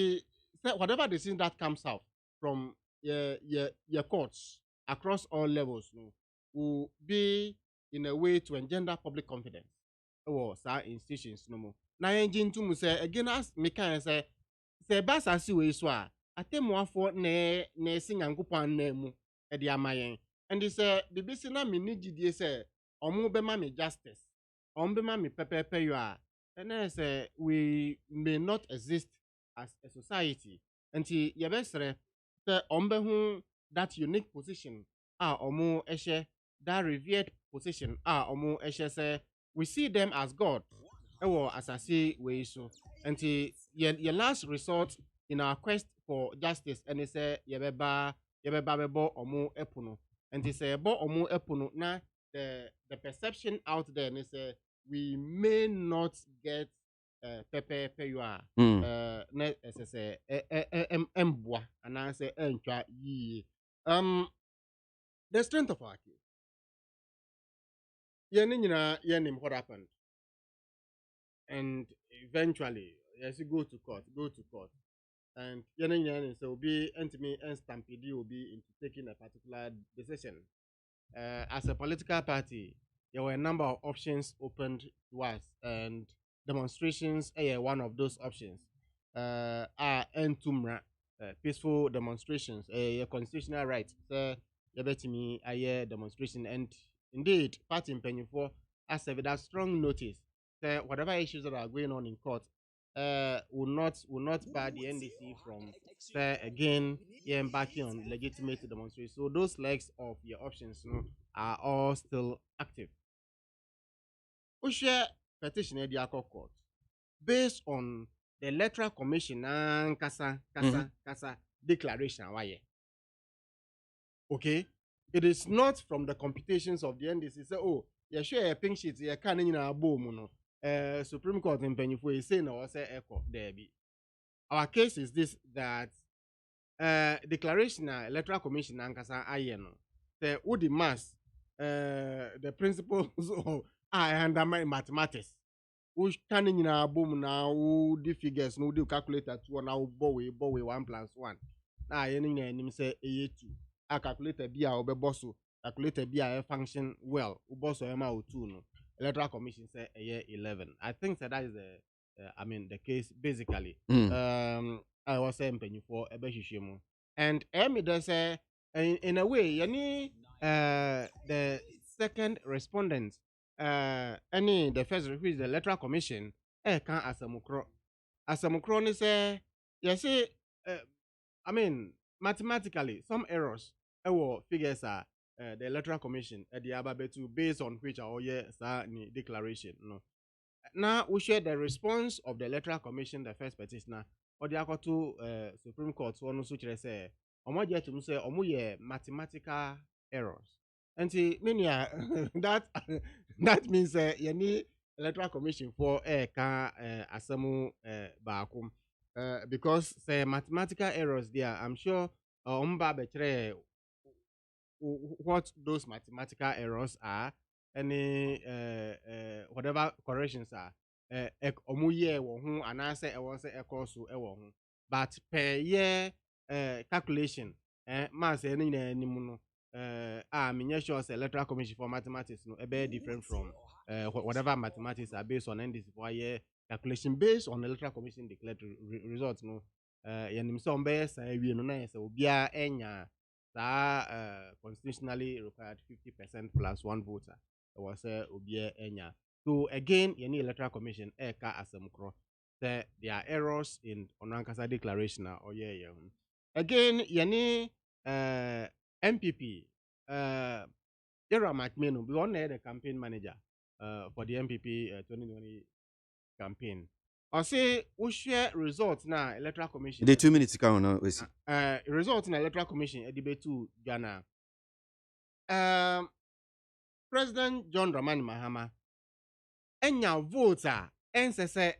whatever decision that comes out from your courts across all levels will be in a way to engender public confidence or institutions no more. Na engine to say again as me can say bass as we so atemu afọ na sing ankopan na mu e de amayen and this BBC na me nigidie say omo be ma me justice omo be ma me pepepe you are and say we may not exist as a society until ye be sere say omo be hu that unique position omo ehye that revered position omo ehye say we see them as God. As I say, we so until your last resort in our quest for justice, and it's a yebeba bebo omu epuno, and it's a bo omu epuno. Now the perception out there is we may not get pepe peyua net as embwa, and I say entra ye the strength of our case. Yenim what happened. And eventually, yes, you go to court. And so be me and stampede will be into taking a particular decision. As a political party, there were a number of options opened to us, and demonstrations are one of those options. Peaceful demonstrations, a constitutional right. So, me a demonstration, and indeed, party in Penny for as a strong notice. Whatever issues that are going on in court will not bar the NDC from again embarking on legitimate demonstrations. So those legs of your options are all still active. We share petition at the court based on the electoral commission and kasa declaration. Okay, it is not from the computations of the NDC. Say, you share a pink sheet, you can't in a boom. Supreme Court in Pennyfo is saying or say echo there be. Our case is this that declaration electoral commission ankasa ayeno. The would mass the principles of undermine mathematics. Who can in a boom now the figures no do calculator to now bow 1 + 1. Now any say a2. I calculator be our bosso, calculator be a function well, uboso MO2 no. Electoral Commission say a year 11. I think that is the case basically. I was saying penny for a beshishimu. And Emi does say in a way, the second respondent, the first refuse the Electoral Commission, can asamukro say mathematically some errors figures are the Electoral Commission at the Ababetu based on which our declaration. No. Now we share the response of the Electoral Commission, the first petitioner, or the to Supreme Court, so no such say, omoje to say omuye mathematical errors. And see, many that means yani Electoral Commission for asamu baakum because say mathematical errors there, I'm sure betre what those mathematical errors are, any whatever corrections are, omuye wohu anase ewose ekosu ewohu, but per year calculation mass any nimuno me sure say Electoral Commission for mathematics no be different from whatever mathematics are based on NDC for year calculation based on Electoral Commission declared results no yanim some be say we no na say obia enya constitutionally required 50% plus 1 voter. It was obia enya. So again, any Electoral Commission eka asemkro. There are errors in onankasa declaration or again, yani MPP Era McMenu, we want the campaign manager for the MPP 2020 campaign. I say we share results now Electoral Commission. The 2 minutes count now. Results in Electoral Commission debate to Ghana. President John Dramani Mahama enya votes say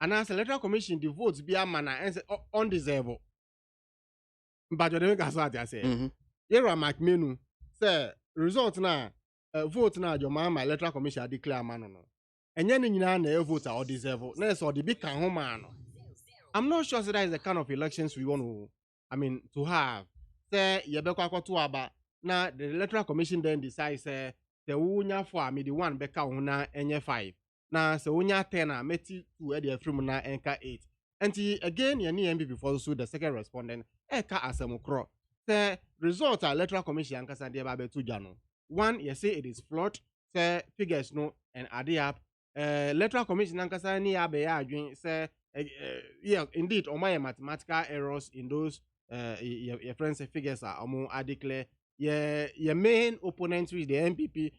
and as electoral commission the votes be a man and undeserved. But you don't get what I say. Yera McMenu say result na vote na your mama electoral commission declare man no. Enye ni nyina na vote or deserve. Na so the big can home man. I'm not sure that is the kind of elections we want to have. Say yebekwa kwato aba na the electoral commission then decides say the unya for me the one beka ho na enye 5. Na se unya 10 na meti 2 e dey from na enka 8. And again ye ni MPP for so the second respondent eka asemukro. The result electoral commission ankasa dey ba betu jano. One, you say it is flawed. Say figures no and add up. Electoral commission ankasa ni abe ya adwin say yeah, indeed, on my mathematical errors in those your friends' figures are more adequate. Your main opponent with the MPP,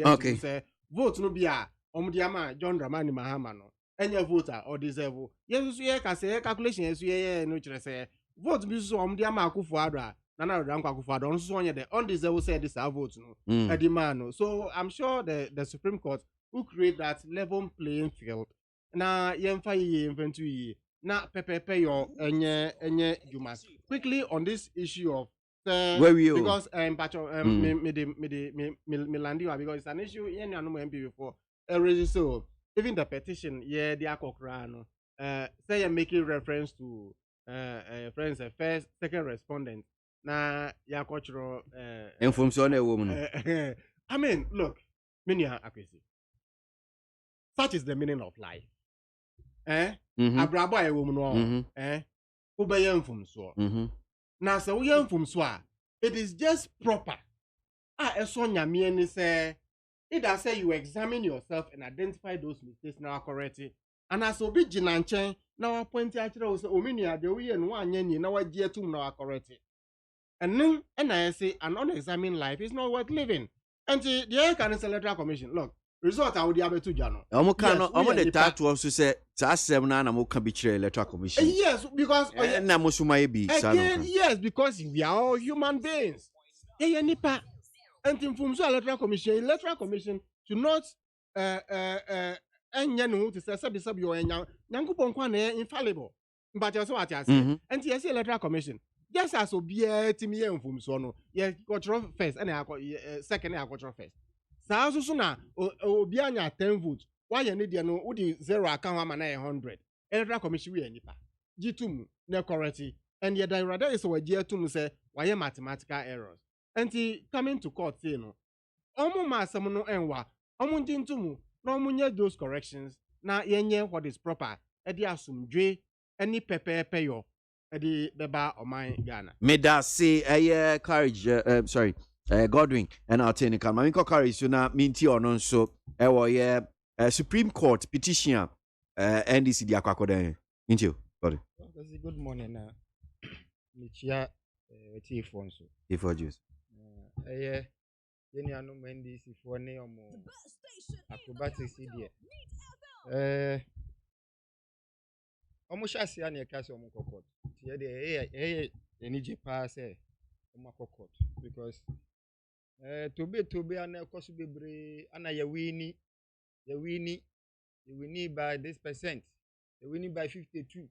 okay, say vote no be a John Dramani Mahama no. Any voter or deserve. Yes, you can say calculation. Yes, you no say vote be so Omudiama Akufo-Addo. Nana Ranko Akufo-Addo. On so the undeserved say this vote no. A demand no. So I'm sure the Supreme Court will create that level playing field. Na yemfa ye inventory na pepepe yo enye juma. Quickly on this issue of because me landi because it's an issue yen no MP before so even the petition yeah the akokra no say you're making reference to friends first second respondent na ya cultural information e woman. I mean look many accuracy such is the meaning of life. Abrabo e wo mu no ubeye mfumso na se wo ye mfumso it is just proper eso nyame ni say either say you examine yourself and identify those mistakes now correct it and as obi gina nchen na wa point akire wo say omenua de wo ye no anya ni na wa gie tum na wa correct it and then and I say an unexamined life is not worth living and the can electoral commission look result I would have to jano. Omo the tattoo also say tasem na mo can be chair electoral commission. Yes, because na mo suma be again, yes, because we are all human beings. Nipa and from so electoral commission should not enya no to say sabi your nyankopon kwa na infallible. But you say what you say. And yes electoral commission. Just as obia timi ye mfum so no, ye cultural first and second cultural first. Sa so na obi anya 10 votes why you need no udi 0 account ama na 100 electoral commission we nipa gitum na correct and your director is we gitum say why mathematical errors and coming to court say no omo masam no enwa omo gintum na omo nya those corrections na yenye what is proper e dey asumdwe any pepe yo e dey beba oman Ghana me da say courage sorry Godwin and I'll tell you can my courage so na minti ono so e wo ye Supreme Court petition NDC di akwakodan minti o Godwin. Good morning na michia T4 so T4 juice yeni anu NDC for ne omo acrobatics die omo shasi ya ne kase omo court tie de eni je pass omo court because tobe ana koso bebre ana ya wini by this percent you winning by 52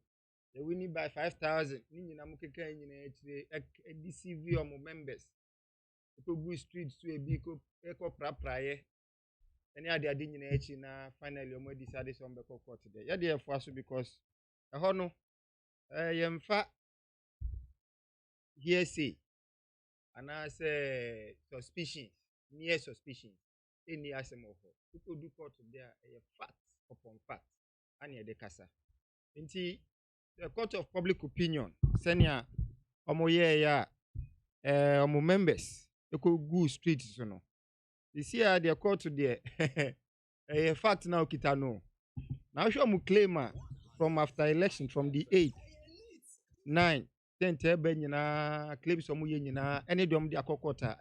you winning by 5,000 ni nyina mukeka nyina etire DCV omo members to go street so e bi ko prapraye any ade nyina echi na finally omo decide so mbeko court there ya dey for so because ho no yemfa hearsay and I say suspicion, near suspicion, any asemo. People do court there a fact upon fact, and the casa. Inti the court of public opinion, senior omo omo members, they could go street so no. You see the court there a fact now kita no. Now show mu claim from after election from the 8th, 9th. Tebe nyina claims omo ye nyina any dom dia kokota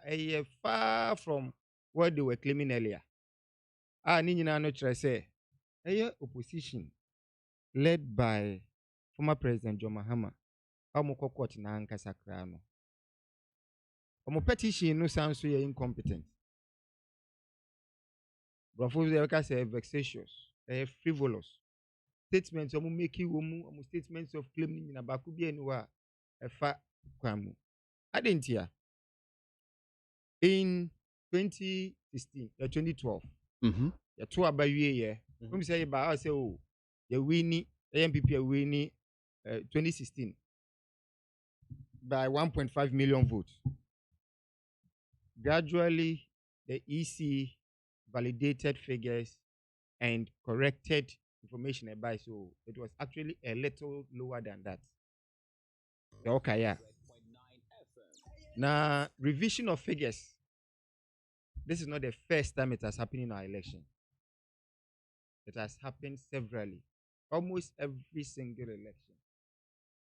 far from what they were claiming earlier ni nyina no kire say opposition led by former president John Mahama omo kokota na ankasa kra no petition no sounds so incompetent. Brofo they say vexatious, frivolous. Statements omo make omo statements of claim ni na baku bi eniwa efa kwamu. Adentia in 2016 2012 ya to abawie ye say ba say oh ya wini MPP ya wini 2016 by 1.5 million votes. Gradually the EC validated figures and corrected information about, so it was actually a little lower than that. Okay, yeah. Now, revision of figures. This is not the first time it has happened in our election. It has happened severally, almost every single election.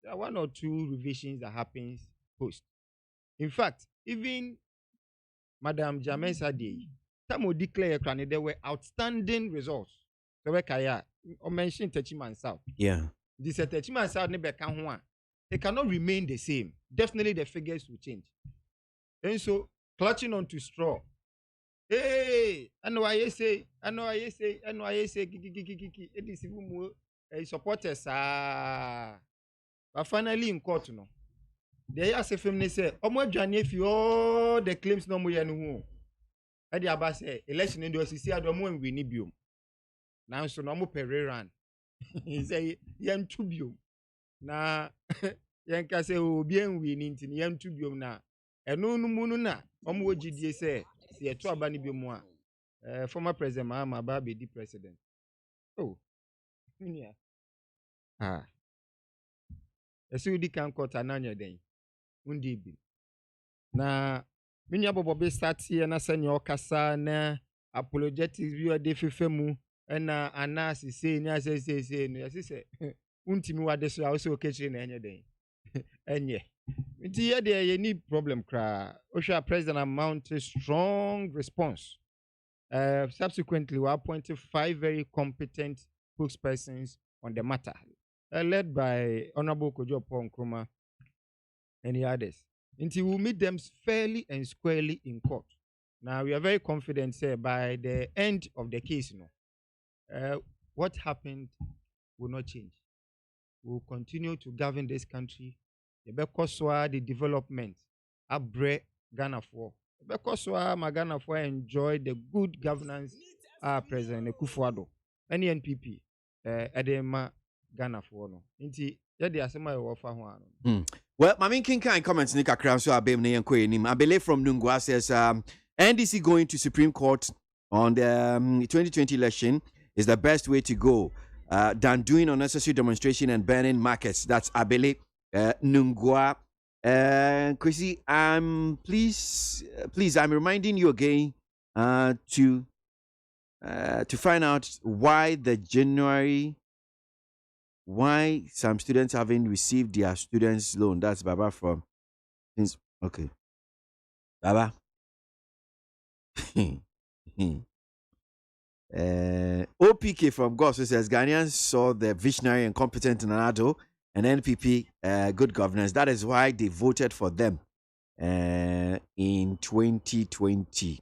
There are one or two revisions that happens post. In fact, even Madam Jamen Sadi, Tamo declare there were outstanding results. So we mentioned Techiman South. Yeah. This Techiman South it cannot remain the same. Definitely the figures will change. And so clutching onto straw. Hey, I know I say, it is even more supporters but finally in court no. They ask if they say, if you all the claims no more no. Adi abase election in the OCC adomo and we need biom. Now so no more Pereiran. He say yam two biom. Na yanka say obi en we ni ntin yam two biom na. Eno no mu no na omo gidie say se eto aba ni biom a former president Mahama ba be di president. Oh. Minia. Esi udi kan court ananya den. Undi bi. Na minya bobo be start here na send your kasa na apologetics view de fefemu na anasi say nya say no yesi say untimi wade so also okechire na enye den enye nti ye de ye need problem kra Osha president mount a strong response. Subsequently we appointed 5 very competent spokespersons on the matter led by Honorable Kojo-Paul Nkrumah and the others. Until we meet them fairly and squarely in court. Now we are very confident, say, by the end of the case, what happened will not change. We will continue to govern this country. Because the development abre Ghana for. Because Ghana for enjoy the good governance President Kufuor any NPP Edema Ghana for no. Inti yadi asema yo offer ho. Well, my main king kind comments Nika Kranso Abem ne yanko enim. Abele from Nungwa says NDC going to Supreme Court on the 2020 election is the best way to go than doing unnecessary demonstration and burning markets. That's Abele Nungwa. Kwesi, please, I'm reminding you again to find out why some students haven't received their students' loan. That's Baba from. Okay. Baba. OPK from Goss says Ghanaians saw the visionary and competent Nado and NPP good governance. That is why they voted for them in 2020.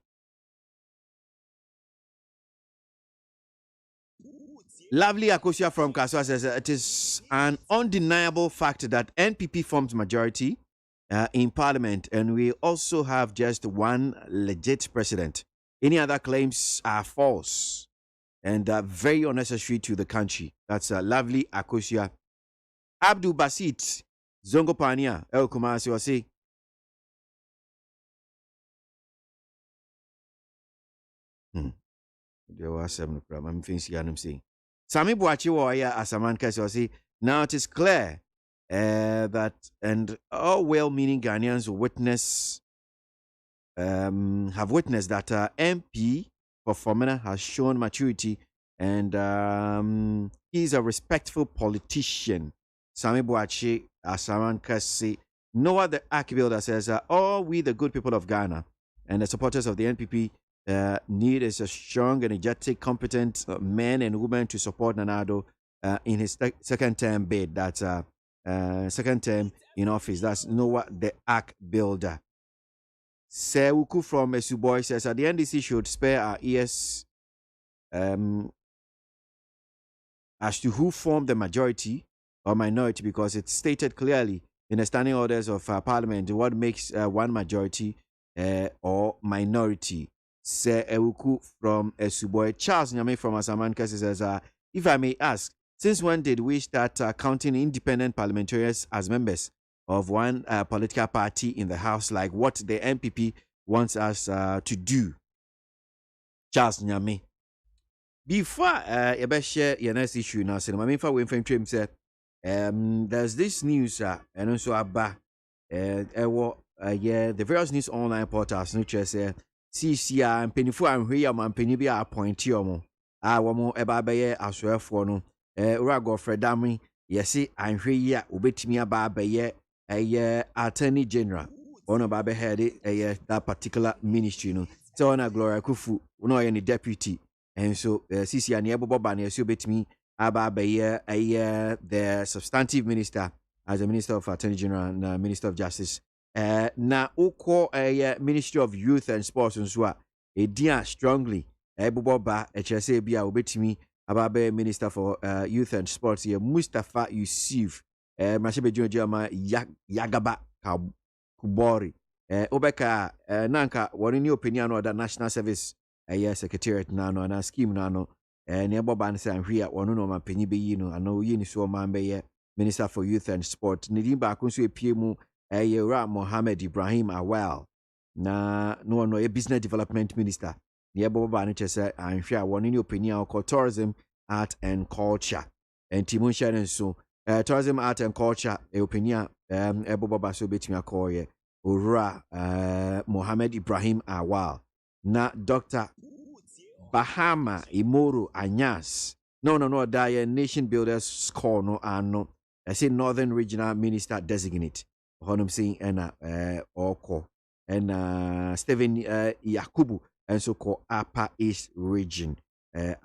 Lovely Akosia from Kaswa says it is an undeniable fact that NPP forms majority in parliament, and we also have just one legit president. Any other claims are false and very unnecessary to the country. That's Lovely Akosia. Abdul Basit Zongo Pania El Kumasi Wasi. There was some problem. I'm saying. Sami Buachi Waya Asaman Kasi, now it is clear that and all well-meaning Ghanaians have witnessed that MP for Fomena has shown maturity and he is a respectful politician. Sami Buachi Asaman Kasi, no other arc builder says all we the good people of Ghana and the supporters of the NPP need is a strong, energetic, competent men and women to support Nanado in his second term bid. That's second term in office. That's Noah the Ark Builder. Sewuku from Esuboy says that the NDC should spare our ears as to who formed the majority or minority, because it's stated clearly in the standing orders of Parliament what makes one majority or minority. Sewuku from Esuboy. Charles Nyame from Asamanka says, if I may ask, since when did we start counting independent parliamentarians as members of one political party in the House, like what the MPP wants us to do? Charles Nyame. Before you share your next issue now, so there's this news and also about the various news online portals which say CCR and Penifo and Riam and Penibia appoint you womo eba beye asoefo no ura Godfrey Dami yesi anhwe obetimi aba beye attorney general on aba be head that particular ministry no so na Gloria Kufu no ye ni deputy and so CC and ebobo ba na yesi obetimi aba beye the substantive minister as a minister of attorney general and minister of justice na ukwo ministry of youth and sports nso a edia strongly ebobo ba echese bia obetimi ababe minister for youth and sports here Mustafa Yusuf machebe jama Yagaba Kubori obeka nanka woni ni opinion of the national service secretariat nano na scheme nano ne eboba nse anhwe a wono no mapanyi be yi no ano yi ni so man be minister for youth and sport ne din ba ko so epie mu Ra Mohammed Ibrahim Awal na no business development minister ne boba ne chese anhwe a woni ni opinion of tourism, art and culture and Timon Sharon so tourism, art and culture opinion boba so betimi akoye Ra Mohammed Ibrahim Awal na Dr. Bahama Imoro Anyas no that nation builders score no ano I say northern regional minister designate honum saying oko and Stephen Yakubu and so called Upper East region and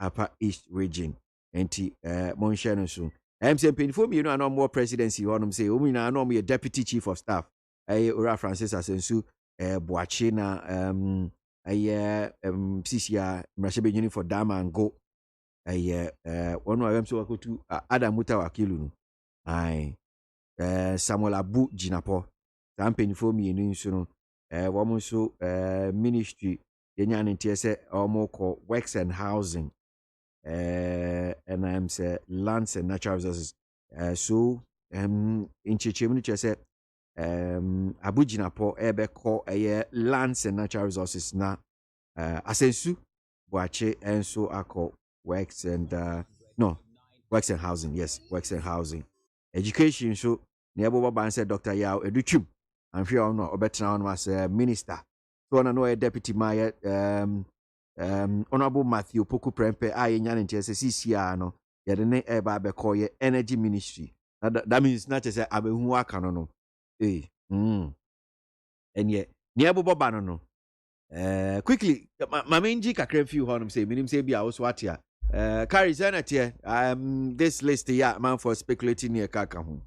Monshan so I'm saying painful me no more presidency honum say we na no me deputy chief of staff Ura Francis Asensu Boache na CCR mrashebe uni for Dama and go one of them so to Adam Muta Wakilu no Samuel Abu Jinapo campaign for me in so woman so ministry yenyan ntie almost called works and housing and I'm say lands and natural resources so in chichimuni say Abu Jinapo ebe call lands and natural resources na asensu boache and so ako works and works and housing, yes, works and housing. Education so nearby Baba said Dr. Yao Educhum. I'm sure no better on was a minister. So I know a deputy Maya Honorable Matthew Poku Prempe I in CCR no yadene eba be call ye energy ministry. That means not just a waka no. And yet nearby Baba no. Quickly, my main kakre few honum say minim say be also what here. Carry Zenat this list yeah man for speculating near kaka home.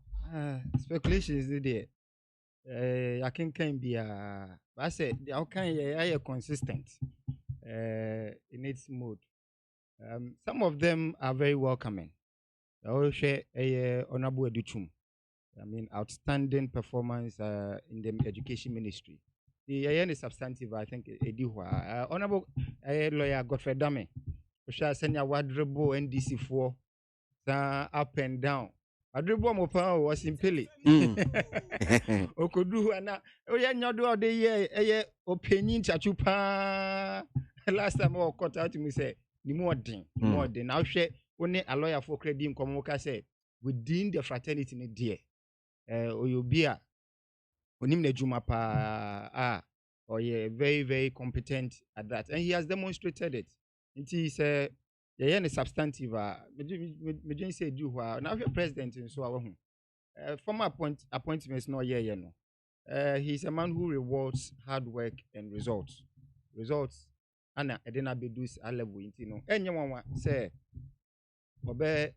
Speculation is there. I can be I said how can you consistent in its mood. Some of them are very welcoming. I will share a honorable educhum. I mean outstanding performance in the education ministry. The substantive I think honorable lawyer Godfrey Dame. We shall send your wardrobe NDC for up and down. Wardrobe mo pa was in Pele. Okodu ana oya nyodo de ye opinion chachupa. Last time I cut out me say ni more than now share only a lawyer for credit komoka say within the fraternity ni dear oyobia onim na juma pa or yeah very very competent at that and he has demonstrated it. He say yeah substantive me say do now president in so former appointments no no he's a man who rewards hard work and results ana edena bedus a level no enye wanwa say obe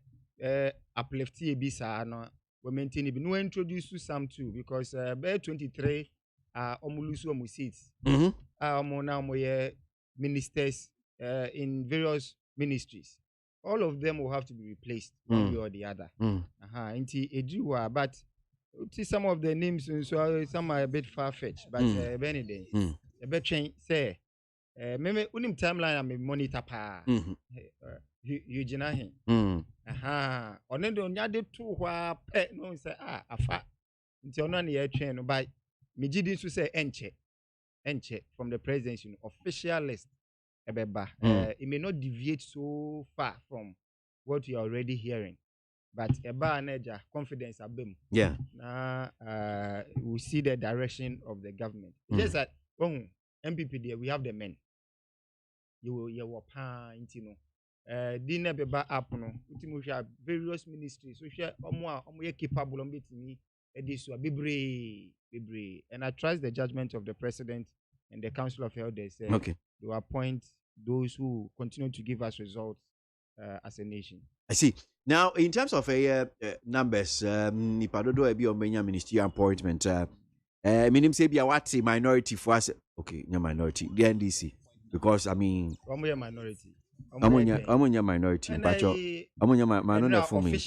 uplifty bi sa no we maintain bi no introduce some too because by 23 almost seats. Now ministers in various ministries. All of them will have to be replaced one way or the other. But see some of the names, so some are a bit far-fetched, but many days. A bit change, say, maybe unim timeline I'm a monitor pa. Eugene him. On the onyade two pet no say afa. Until none year train by me didn't say enche from the presidency official list. It may not deviate so far from what you are already hearing, but confidence abem. Yeah. We see the direction of the government. Just that MPP there we have the men. You will dinner beba up no. Various ministries. So share capable of meeting this be and I trust the judgment of the president and the council of elders. Okay. To appoint those who continue to give us results as a nation. I see. Now, in terms of numbers, Nipadodo ebi omenya ministerial appointment. Minim say be what minority for us. Okay, no minority. The NDC, because I mean, minority. Amunya minority. Amunya minority for me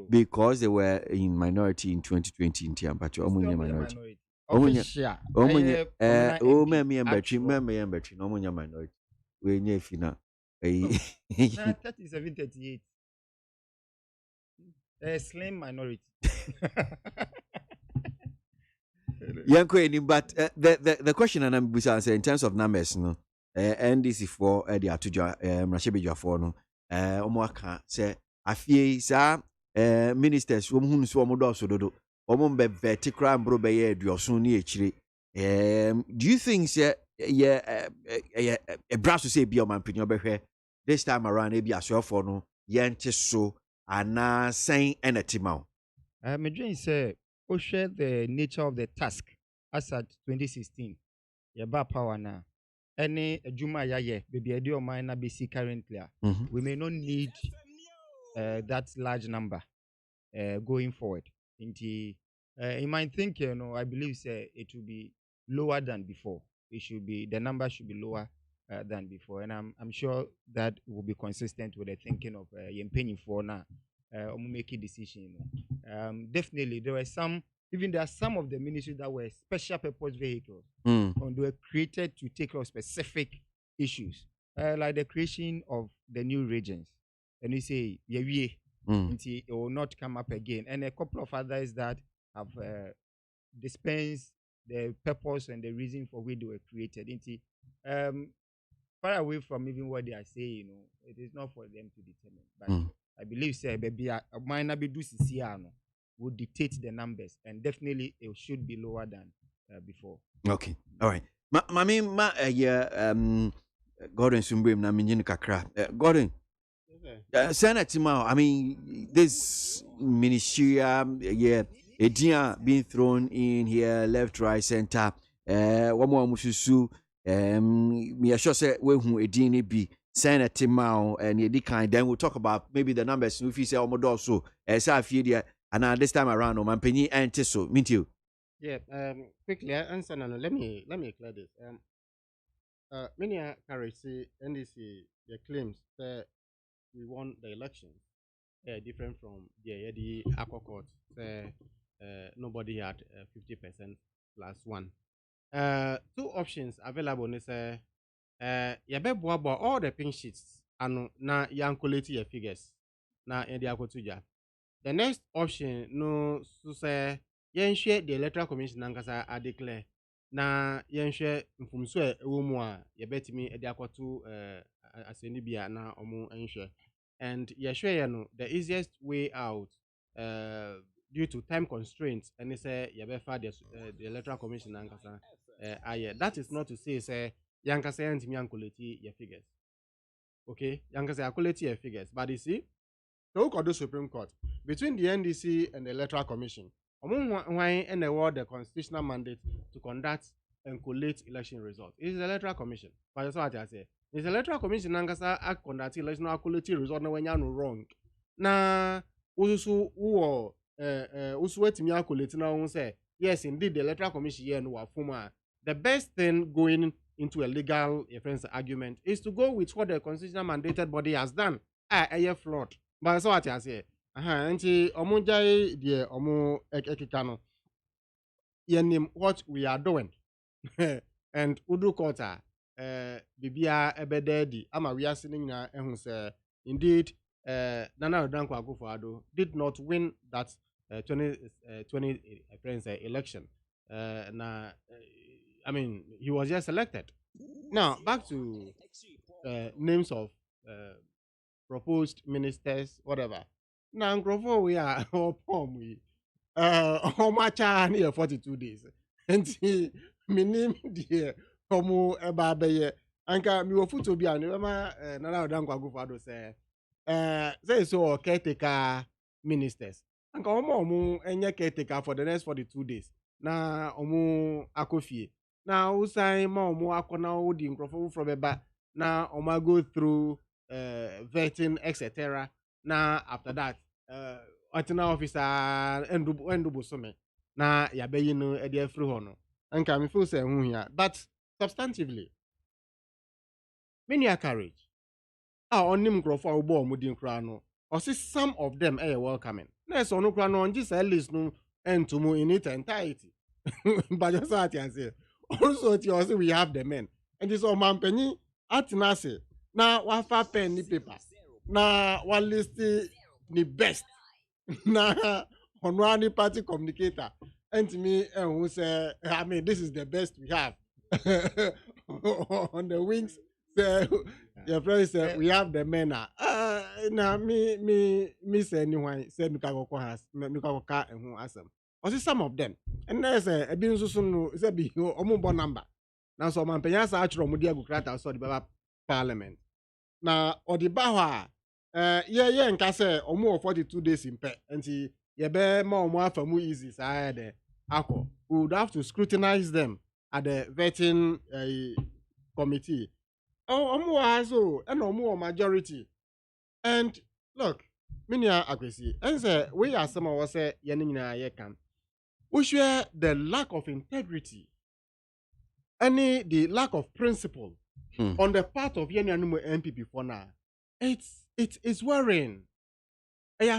because they were in minority in 2020 in Tiampacho. Amunya minority. Omunya minority. We nye fina. 37, 38. Slim minority. But the question and I'm in terms of numbers, no. NDC for the Atuja, Rashebeja for no. Omwaka say afie sa ministers whom so modo so dodo. Omombe vertical and brobe eduosun ni echire. Do you think say a brass to say be man pinyo this time around e be aso for no yente so ana saying enetimao? Me dream say o share the nature of the task as at 2016. Ye ba power na any juma yaye baby edi o man na be see currently. We may not need that large number going forward. In my thinking, I believe it will be lower than before. The number should be lower than before, and I'm sure that will be consistent with the thinking of Yempeni for now. Make a decision. Definitely, there are some of the ministries that were special purpose vehicles, and they were created to take on specific issues, like the creation of the new regions. And you say, it will not come up again. And a couple of others that have dispensed the purpose and the reason for which they were created. Far away from even what they are saying, it is not for them to determine. But I believe, baby, might not be do would dictate the numbers, and definitely it should be lower than before. Okay, all right. Gordon Sumbrim na minyin kakra. Gordon. Senate Mao, I mean, this ministerial, Edia being thrown in here, left, right, center. One more Mususu, me sure say who Edini be Senate Mao and Yedi kind. Then we'll talk about maybe the numbers. If you say Omodo so, as I feel there, and this time around, man, Penny and Tesso, meet you. Yeah, quickly answer. No, let me clear this. Many currency NDC the claims that we won the elections, different from the Aqua Court. Nobody had 50% plus one. Two options available. All the pink sheets and na yankulate your figures. Na the next option no so say share the electoral commission nankasa a declare na share mfumso ewomu a yebetimi ediakoto asenibia na omu enhwe. And no, the easiest way out due to time constraints and say the electoral commission nankasa that is not to say yankasa antimi ankoleti your figures. Okay, yankasa ankoleti your figures, but you see the Okodo Supreme Court between the NDC and the Electoral Commission, why and award the constitutional mandate to conduct and collate election results. It is the Electoral Commission. But that's what I say. It's the Electoral Commission Nangasa act conduct election or collate result when you are wrong. Na usu uo usu wetimi collate na say yes indeed the Electoral Commission here no former the best thing going into a legal reference argument is to go with what the constitutional mandated body has done. A flawed. But so what I say. Anti omunjai the omu ekikano. Yenim what we are doing. And udu kota bibia ebededi ama we are sitting na ehun say indeed Nana Odankwa Akufo-Addo did not win that 2020 election. I mean, he was just elected. Now, back to names of proposed ministers, whatever. Now, we are we near 42 days. And my name dear Homo Ebabe Anka mi wofu to be an Nana Odankwa Akufo-Addo say so caretaker ministers. Anka omo enye caretaker for the next 42 days. Na omo akofie. Na usai ma omo akona odi nkrofo from eba. Na omo go through vetting etc. Na after that atina officer endu bosome. Na yabeyi no e dey free ho no. Anka me feel say hu here. But substantively many are courage. Onim nkrofo obo omudi nkra no. Osi some of them welcoming. Na so no kra no on this list no entumu in its entirety. But just what I say. Also we have the men. And this all man penny atinase. Na wafa pen ni paper. Na one list ni best. Na onwani party communicator. And to me who say I mean this is the best we have. On the wings say your friend said we have the men now me say anyone say me ka and asem. Or some of them. And there's a bin so say be omo number. Now so man penya sa atro mo dia gukrata so the parliament. Na odiba ho ye nka say omo 42 days in pe nti ye be ma omo afamu easy say the akọ. We would have to scrutinize them at the vetting committee. Omo so and omo majority. And look, minia akwesi. And say we are some of us say ye nyina ye kan. We share the lack of integrity, the lack of principle on the part of Yeni Anumu MP before now. It's worrying.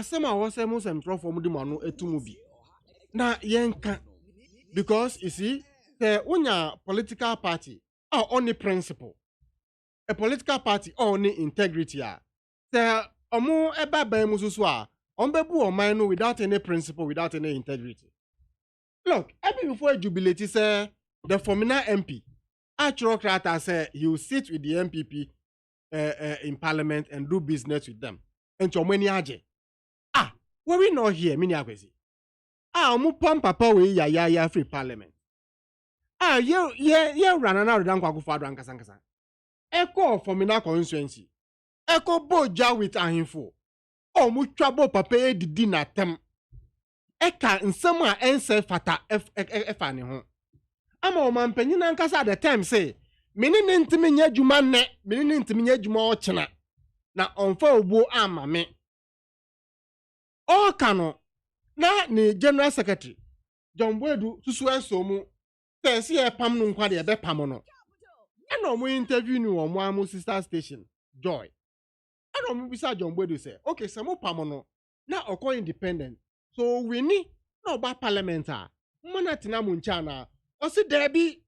Some was a Muslim from Mudimano etumubi. Na yenka because you see the unya political party are only principle. A political party only integrity. The omu eba ba mususwa ombebu omanu without any principle, without any integrity. Look, every before jubilate say the Formina MP, Achurokrata say he will sit with the MPP in Parliament and do business with them. And Chomweni Aje. Were we not here, mini akwesi? Omu papa we ya free Parliament. Ye run out of Dankwa and Kasankasa. Echo Formina constituency. Echo boja with ahimfo. Omu trouble papa di dinner tem. Eka nsema ense fata efa ne ho ama o man panyin ankasa at the time say menene ntimi nya adwuma ne menene ntimi nya adwuma ochena na onfa obo ama me o kano na ni general secretary John Boedu susu enso mu say e pam no nkwa de e be pam no e no mo interview ni wo mo amu sister station Joy e no mo bisa John Boedu say okay se mo pam no na okọ independent. So we need no ba parliamentar. Mana tina muncha na. Osi debi.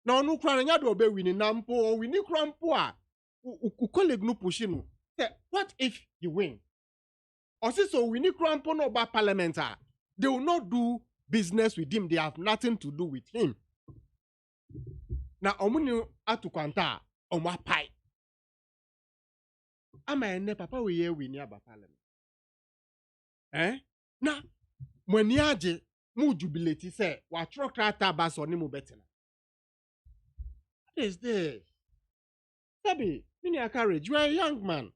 Na onu kra nya do be wini nampo wini krampo a. U colleague no push no. Say what if you win? Osi so wini krampo no ba parliamentar. They will not do business with him. They have nothing to do with him. Na omuni atukwanta omwa pai. Ama ene papa we ye wini aba parliament. Na mweni aje mu jubilate say wa trokrata baso ni mu betina. What is this? Sabi, mini courage, you are a young man.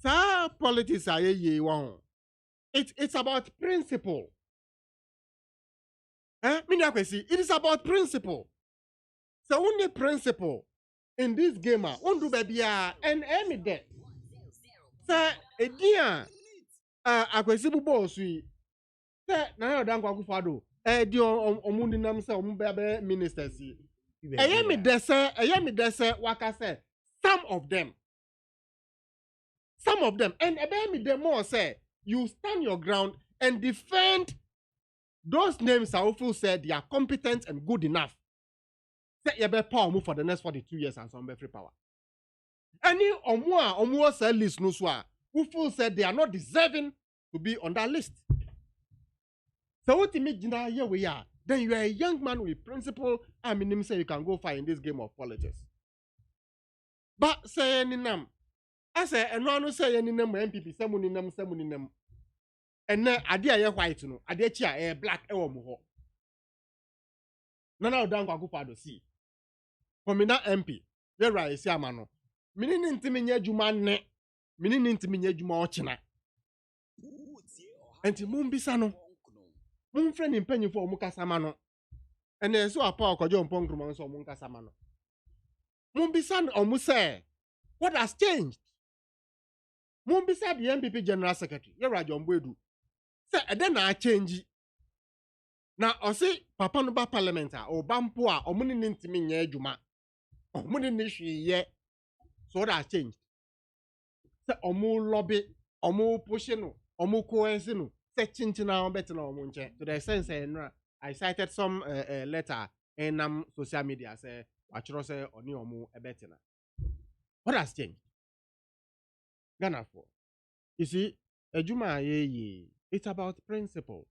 Sa politics are ye one. It's about principle. Mini akwesi, it is about principle. So only principle in this game, undu baby and emi de. Sa edian akwesi bubo sui se Nana Odankwa Akufo-Addo di omundi nam say omubebe ministers yi me dese waka say some of them and me the more say you stand your ground and defend those names I feel said they are competent and good enough. Say you be power for the next 42 years and some free power. Any omo say list no so who feel said they are not deserving to be on that list. So what you make here we are, then you are a young man with principle. I mean, say you can go far in this game of politics. But say any name, I say and no say any name MPP, some name. And then idea ye white no, idea chia black mo. Nana odan kwa kufa do see. For me na MP, ye right see amano. Mini ntimi nya adwuma ne, mini ntimi nya adwuma ochina. Enti mumbisa no. Mumfre ni mpanyifo omu kasama no. Ene so apa okojo mponkruma nso omu kasama no. Mumbisa omu say what has changed? Mumbisa the MPP General Secretary, ye Rajon Boedu. Say ede na change. Na osi papa no ba parliament a obampo a omu ni ntimi nya adwuma. Omu ni hwe so what has changed? Say omu lobby, omu push no, omu coerce no. Say chinchina better no munche. To the sense I cited some letter in social media say wachro say oni omu ebetina. What has changed? Ghana for. You see, ejuma ye it's about principle.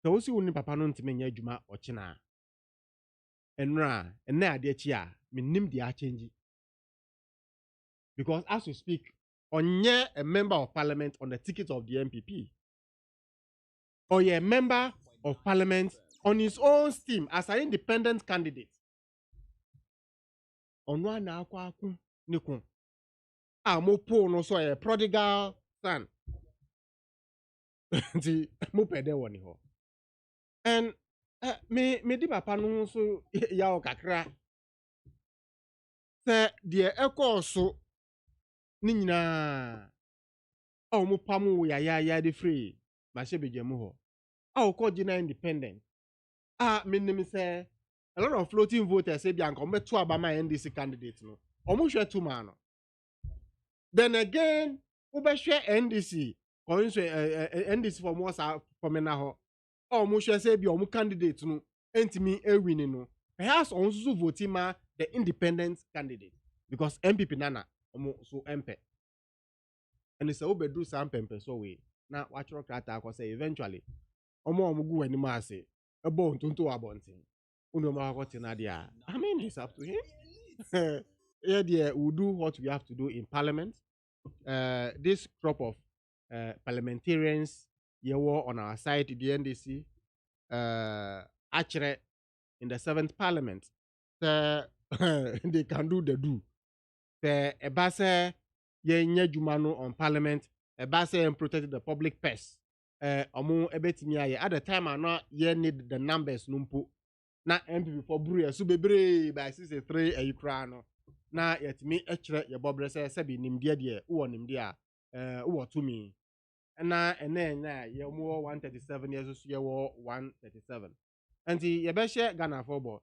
So we see uni papa no ntime nya ejuma ochina. Enra enne ade chi a minim dia change. Because as we speak, onye a member of parliament on the ticket of the MPP. Or a member of parliament on his own steam as an independent candidate. Onwa na akwa akun nikun. Mo po no so a prodigal son. Ti mo pede woni ho. And me di papa no so ya o kakra. Se de ekọ so ni nyina mo pamu ya de free ma she bejemu ho. Ko jina independent. Meaning say a lot of floating voters say bianca meto abama NDC candidate no. Omo hwe two man no. Then again, ube share NDC, or NDC for more for me now. Omo hwe say bi omo candidate no entimi winning no. Perhaps also voting ma the independent candidate because MPP nana omo so MP. And it's a do some pempe so we na watch rock krata ko say eventually omo gu anim ase ebo ntonto abonten uno ma ko tina dia. I mean it's up to him. Yeah, we'll do what we have to do in parliament. This crop of parliamentarians you were on our side the NDC actually in the 7th parliament they can do the do the ebase ye nyadwuma on parliament ebase and protect the public purse omo ebetimi aye at the time I not ye need the numbers numpo na MPP for bru so bebre by 63 ayikra no na yetimi ekire ye bobre se be nimdia de wo nimdia wo to me na ena ye mo 137 years so ye wo 137 and ye be share Ghana for bo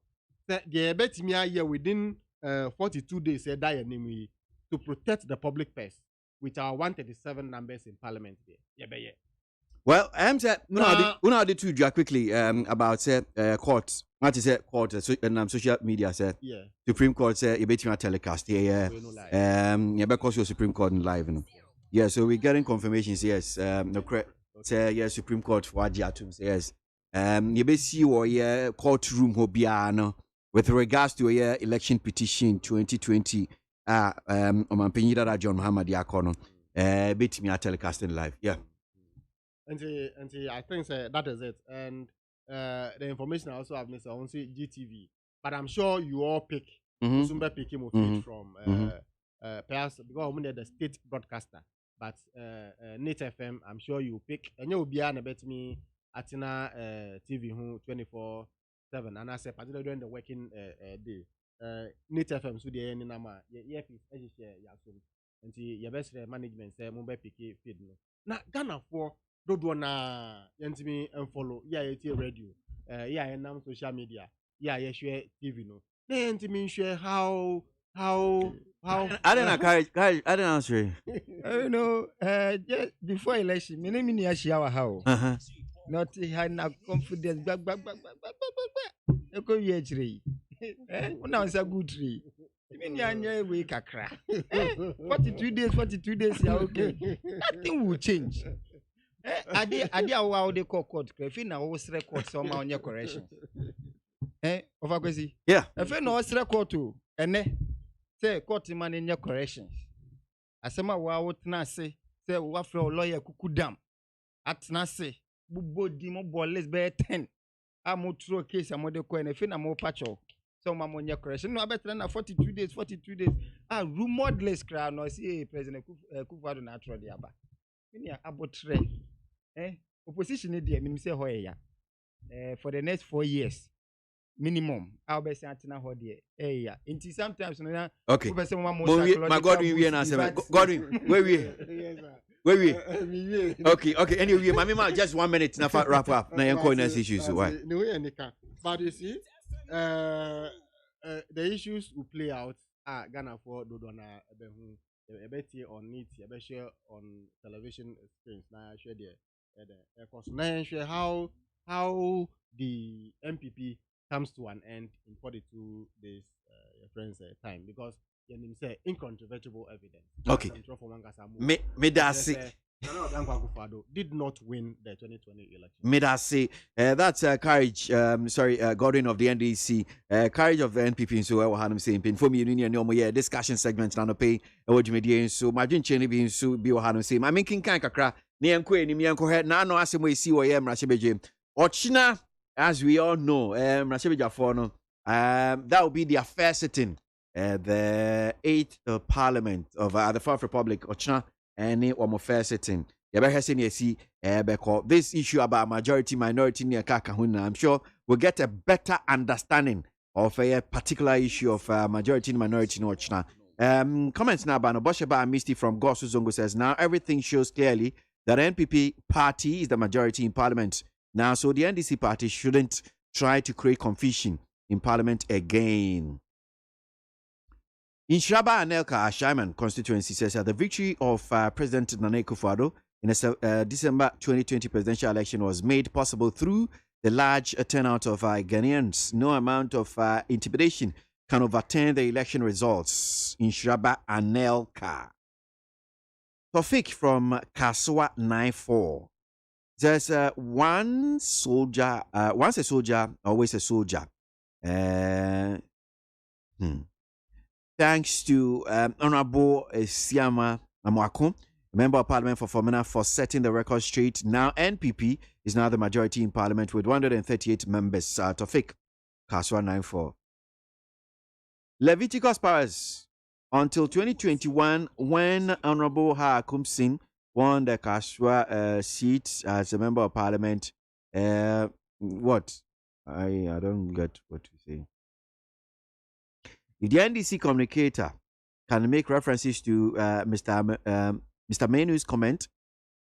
se de betimi aye within 42 days say die name to protect the public purse with our 137 numbers in parliament there ye be ye. Well, I'm saying, una did two quickly about court. What is it? Court and social media said. Yeah. Supreme Court said you bet you telecast. Yeah. Yeah, because your Supreme Court in live. Yeah. So we're getting confirmations. Yes. No correct. Say yes. Supreme Court for ABOAGYE. Yes. You bet see or courtroom hobiano with regards to election petition 2020. Omanpenyida John Muhammad Yakono. Bet me telecasting live. Yeah. And I think that is it. And the information I also have missed, I won't say GTV, but I'm sure you all pick Sumba picking from perhaps because I'm the state broadcaster, but Net FM, I'm sure you pick and you'll be on about me Atina TV 24/7, and I say particularly during the working day. Net FM so the any number earpiece share and the best management say Mumbai pick feed no. Now Ghana for dodo na yentimi follow yeah yeti radio yeah enam social media yeah yeah share TV no na yentimi share how I didn't encourage I didn't answer. You know, just before election, me name ni ashia how. Not had na confidence. Eko ye chiri. Una say good tree. Me ni anya we kakra. 42 days ya okay. Nothing will change. Ade awa de court. If na wo sre court so ma onye correction. Over kwesi. Yeah. If na wo sre court o, ene say court man nye corrections. Asema wa wotna se say wa fra lawyer kukudam. Atna se bubo di mo boles be 10. Amo throw case amode ko ene na mo patcho. So ma mo nye correction. No abetra na 42 days. Rumoredless cry no see President Kufuor na atro de aba. Mini abotre. Opposition dey me say hoya. For the next 4 years minimum I'll be saying na ho there yeah until sometimes no okay my Godwin we na say Godwin wait okay anyway my mama just 1 minute na wrap up na yanko na issues why no way anyka but you see the issues will play out Ghana for dodo na ebehu ebeti on it share on television screens na share there cause na share how the MPP comes to an end in 42 days your friends time because you say incontrovertible evidence. Okay. Me that say did not win the 2020 election. Me that say that's courage. Godwin of the NDC, courage of the NPP. So I had him saying, "Pin for me, union no more discussion segment na no pay. Ojimedi so my dream chain be so be what him say. My making kind kakra. Ni enko ni mi enko head na no asem we see wo ye mrachebeje. Ochina. As we all know, that will be their first sitting, the 8th Parliament of the Fourth Republic, Ochina, and one more first sitting. This issue about majority, minority, I'm sure we'll get a better understanding of a particular issue of majority, minority in Ochina. Comments now by Nobosheba and Misty from Gosu Zongo says, now everything shows clearly that NPP party is the majority in Parliament. Now, so the NDC party shouldn't try to create confusion in Parliament again. In Shaba Anelka Ashaiman constituency says that the victory of President Nana Akufo-Addo in the December 2020 presidential election was made possible through the large turnout of Ghanaians. No amount of intimidation can overturn the election results. In Shaba Anelka. Tofik from Kaswa 94. There's once a soldier, always a soldier. Thanks to Honorable Siama Amwako, Member of Parliament for Fomena, for setting the record straight. Now NPP is now the majority in Parliament with 138 members. Tofik, Kaswa 94. Leviticus powers until 2021 when Honorable Hakum Singh won the Kaswa seat as a member of Parliament. What? I don't get what you say. If the NDC communicator can make references to Mr. Menu's comment,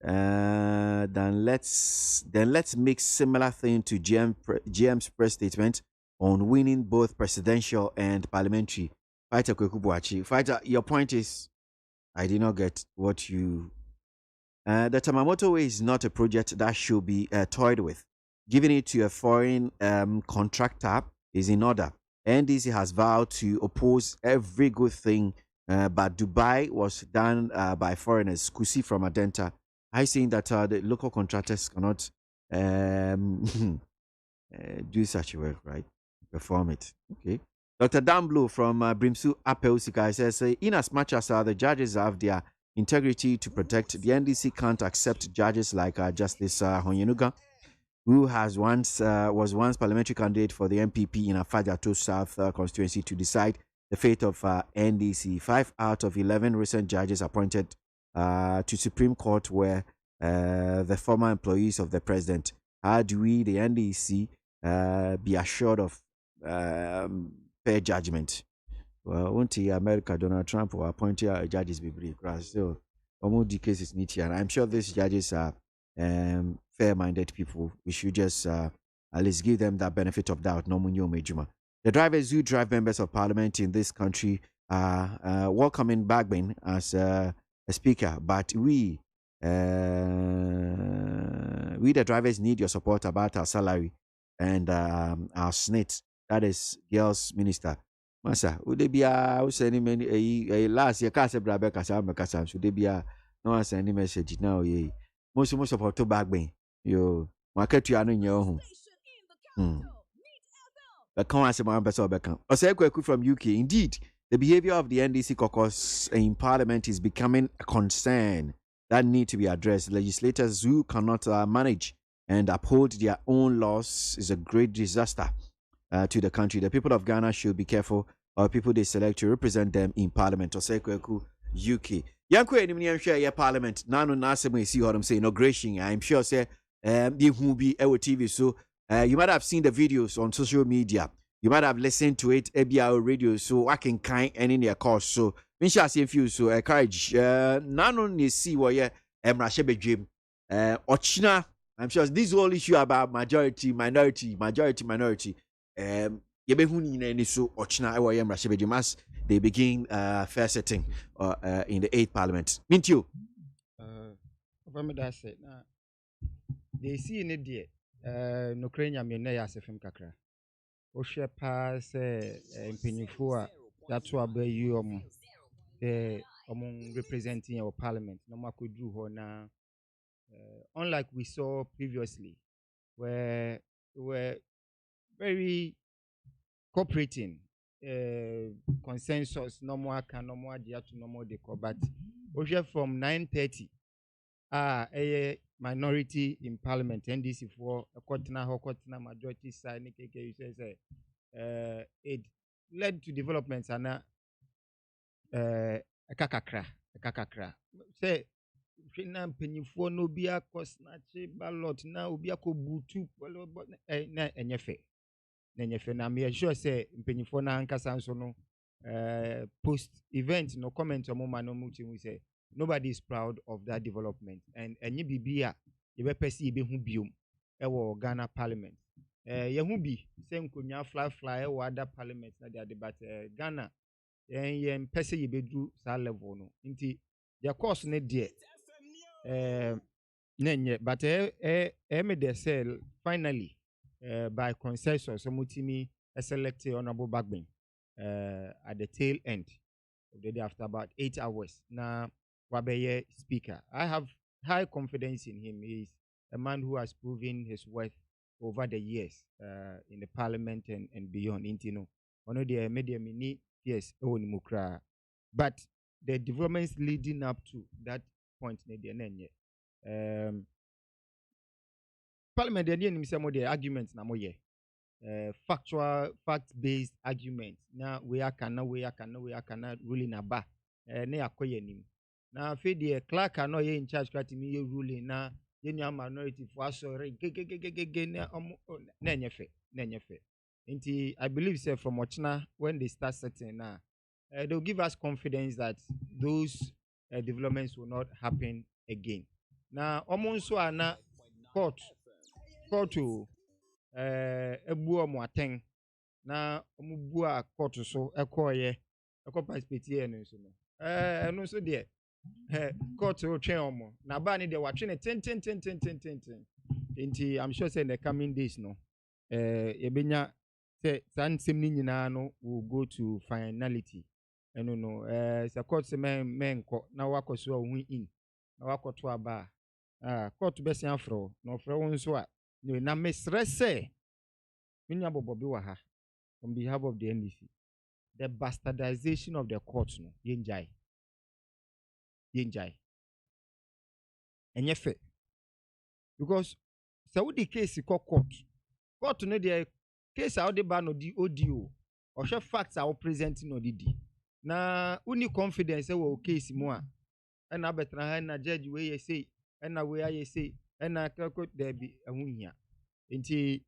then let's make similar thing to GM's press statement on winning both presidential and parliamentary. Fighter Kwekubuachi. Fighter, your point is, I did not get what you. The Motorway is not a project that should be toyed with. Giving it to a foreign contractor is in order. NDC has vowed to oppose every good thing, but Dubai was done by foreigners. Kusi from Adenta. I think that the local contractors cannot do such work, right? Perform it. Okay. Dr. Dan Blue from Brimsu Apeusika says, in as much as the judges have their integrity to protect, the NDC can't accept judges like Justice Honyenuga, who was once parliamentary candidate for the MPP in Afajato South constituency to decide the fate of NDC. 5 out of 11 recent judges appointed to Supreme Court were the former employees of the president. How do we, the NDC, be assured of fair judgment? Well, won't America, Donald Trump will appoint judges be brief, so almost the cases need here. I'm sure these judges are fair-minded people. We should just at least give them that benefit of doubt. No munyo mejuma. The drivers who drive members of parliament in this country are welcoming Bagbin as a speaker, but we the drivers need your support about our salary and our SNIT, that is girls minister. Masa, would they be sending many last year casa brabe casa macasa, should they be no one sending message now? Ye most support to Bagbin. You market you in your home. The KWASI members of Beckham. Osekweku from UK. Indeed, the behavior of the NDC caucus in Parliament is becoming a concern that need to be addressed. Legislators who cannot manage and uphold their own laws is a great disaster to the country. The people of Ghana should be careful of people they select to represent them in Parliament. Osekweku, UK. Yanko enimni share Parliament. Nano nasemo see what I'm saying. Inauguration. I'm sure say the who be TV. So you might have seen the videos on social media. You might have listened to it ABR radio. So I can kind and in their course. So when she say few so encourage none only see what Emrashebe dream Ochina. I'm sure this whole issue about majority minority. Yebehuni ni so Ochina ewa Emrashebe dream as they begin first sitting in the 8th Parliament. Mint you. They see in it no krenya me na yasefem kakra o hwe pa se mpenyifo a yato abayi representing our parliament no makodru ho na unlike we saw previously where we were very cooperating consensus no more can no more dia to no more de but o hwe from 9:30 minority in parliament NDC for a quarter majority side you say it led to developments and a kakakra say na penifo no bia kosnache ballot na obi akobutu na enyefe na me sure say penifo na ankasa nso no post event no comment on no muti we say nobody is proud of that development and enye bibia ye be pesi ye be hu biom e wo Ghana parliament ye hu bi say nkonya fly e wo other parliament na they but Ghana ye pesi ye be dru sa level no nti the course ne de nenye but me they say finally by consensus mutimi select honorable Bagbin at the tail end of the day after about 8 hours na Wabeye speaker. I have high confidence in him. He is a man who has proven his worth over the years in the parliament and beyond. Intino, one of the media mini yes, but the developments leading up to that point, parliament the arguments na moye. Fact-based arguments. Now we are cannot ruling aba. Ne akoye nim. Na fe the clerk no ye in charge kwati mi ye ruling na ye nya minority for asore na nyefe nti I believe say from Ochina when they start setting now they'll give us confidence that those developments will not happen again. Now omonso ana court ebu omo aten na omubu a court so ekoye participate eno so no eno so de court o twen omo na ba ni de wa twen 10 nti I'm sure say in the coming days no ebenya say sansem ni nyina no will go to finality no say court say men ko na wakoso hu in na wakoto aba court be sian afro na ofro won so a na mesre say minya bobobi wa ha on behalf of the NDC the bastardization of the courts no yenjai enye fe because so we the case court no the case how the ban no di audio or share facts are presenting no di na uni confidence we case mu a na betra na judge we say na we aye say na court there be ehunhia nti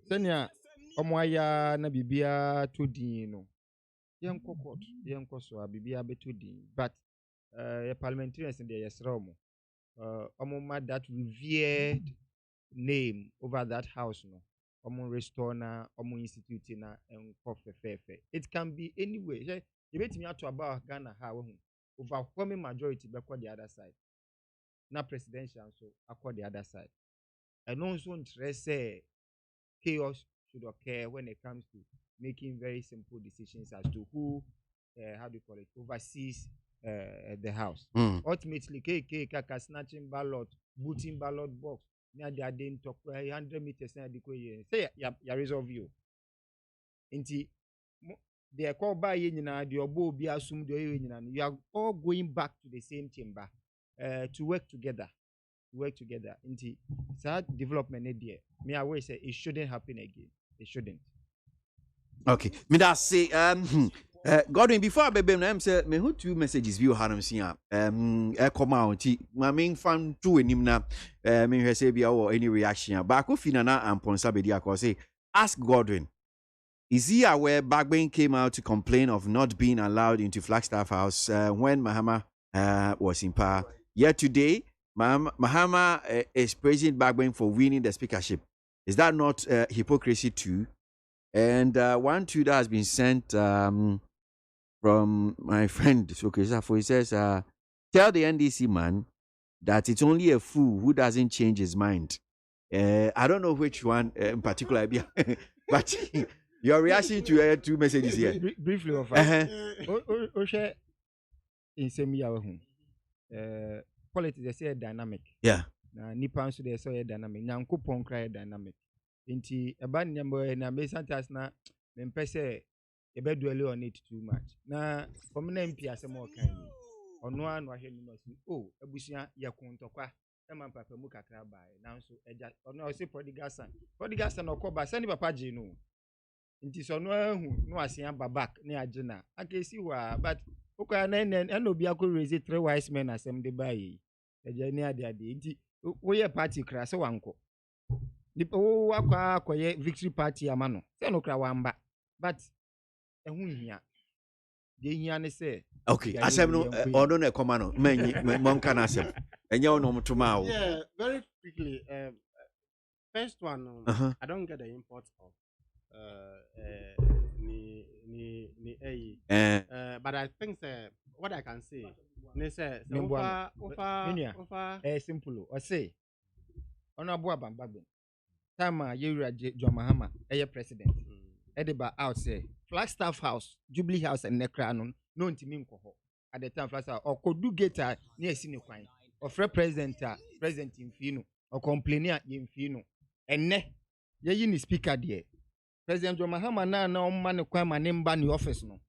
senia omo aya na bibia to din no yenko court yenko so bibia be to din but parliamentarians in the yesra omo Omoma that revered name over that house, no. Omo restore na, omo institute na, and fefe. It can be anyway. You bet me out to about Ghana how overwhelming majority backward the other side. Na presidential, so across the other side. And also interest chaos should occur when it comes to making very simple decisions as to who, how do you call it, oversees the house. Ultimately, kaka snatching ballot, booting ballot box, near the adin talk 100 meters na the say ya resolve you. Inti they call by the obo be assumed you are all going back to the same chamber to work together. Inti that development idea. Me I always say it shouldn't happen again. It shouldn't. Okay. Me that say Godwin, before I be na say me who two messages view haram sia come out my main fan to enim na me hwe say bia or any reaction ba ko fina na amponsa be dia ko say ask Godwin, is he aware Bagbin came out to complain of not being allowed into Flagstaff House when Mahama was in power? Yet today Mahama is praising Bagbin for winning the speakership. Is that not hypocrisy too? And one tweet that has been sent from my friend Sokesafo. He says, tell the NDC man that it's only a fool who doesn't change his mind. I don't know which one in particular, but your reaction to two messages here. Briefly, Oshe in same politics they say dynamic. Yeah. Na nipa so they say dynamic. Nyankopon cry dynamic. Inti eba nyambo na me santas na me mpese ebe dwell on it too much. Na from na MP asem o kan ni. Ono anu ahwe ni no si abusia yakuntokwa e man papa mu kakra bae. Na so eja ono o say prodigal son okoba send papa je no. Inti so no ahu no asia babak na agina. Akesi wa but okoya na obi akọ raise 3 wise men asem de bae. Eja ni ade inti wo ye party kra se wanko. Nipa wo akwa akoye victory party amano se no kra wamba but ehun hia de hia ne se okay asem no ono na ekoma no mon kan asem enye ono mtuma wo. Yeah, very quickly first one I don't get the import of but I think what I can say ne say simple o say ono abo abambagbe time Yewura John Mahama president ediba out say Flagstaff House Jubilee House and Nekra no ntimi nkoho at the time Flagstaff or kodu gate near esi ne kwan of president Infino or complaining Infino enne ye ni speaker there President John Mahama na man ne kwan ma ne mba ni office no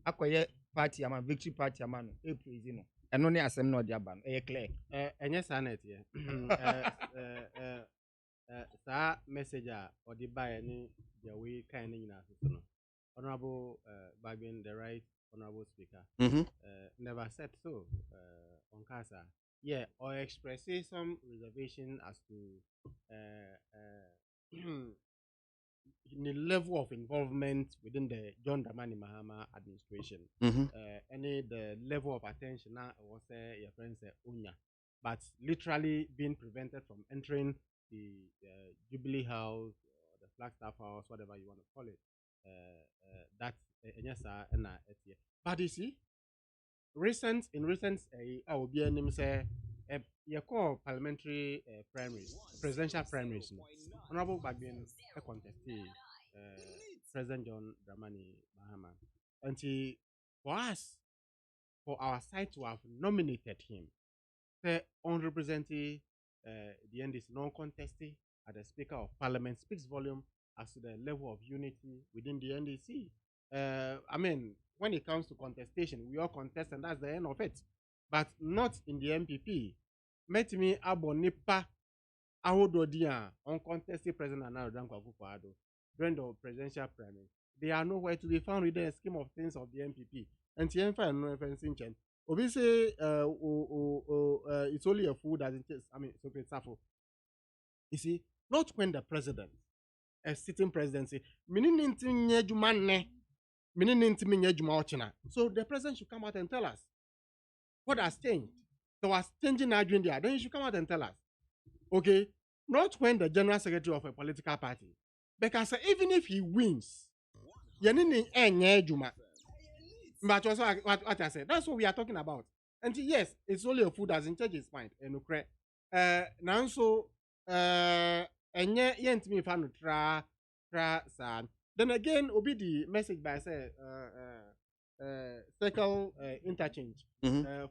akoye party ama victory party ama no praise no eno ne asem no dia ba no clear enye sanet ye sa message or the buy any the way kind in no honorable Bagbin the right honorable speaker never said so on Kasa or expressing some reservation as to the level of involvement within the John Dramani Mahama administration the level of attention now was your friend say Unya but literally being prevented from entering the Jubilee House or the Flagstaff House, whatever you want to call it. That's yes, but you see, in recent, I will be a say you call parliamentary primaries, presidential primaries. No, Honorable Bagbin contested President John Dramani Mahama, and for our side to have nominated him, unrepresented. The end is non-contested as the Speaker of Parliament speaks volume as to the level of unity within the NDC. I mean, when it comes to contestation, we all contest and that's the end of it. But not in the MPP. Met me abonipa ahododia uncontested President Nana Akufo-Addo during the presidential primary. They are nowhere to be found within the scheme of things of the MPP. And TNF no offense in Chen. Obviously, it's only a fool that it is. I mean, so it's Safo. You see, not when the president, a sitting presidency, so the president should come out and tell us what has changed. So was changing our dream there. Then you should come out and tell us. Okay? Not when the general secretary of a political party. Because even if he wins, but also what I said, that's what we are talking about. And yes, it's only a food that's in charge his mind. And now so yent me fan tra san. Then again, obi the message by say circle interchange.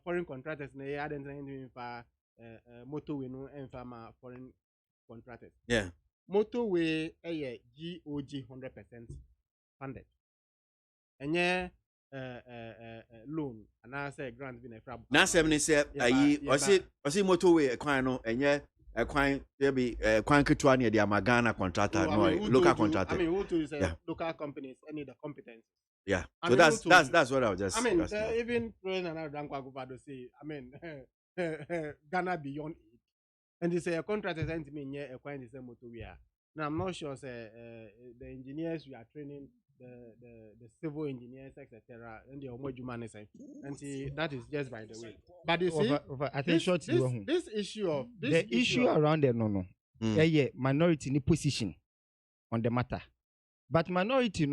Foreign contractors na ya den for motorway no and farmer foreign contractors. Yeah. Motorway GOG 100% funded. And yeah, loan and I say grant been a crab. Now 70 was it motorway a quino and yeah. A quine be a quine Kitwani, the Amagana contractor, local contractor. I mean, who to say local companies any the competence. Yeah, so that's what I was just. I mean, even President Dankwa say, I mean, Ghana beyond it, and they say a contractor sent me near a quine the same motorway. Now I'm not sure say the engineers we are training. The civil engineers, etc., and the homogeneous and see that is just by the way. But you see, I think this issue of the issue around there, yeah, minority in position on the matter, but minority,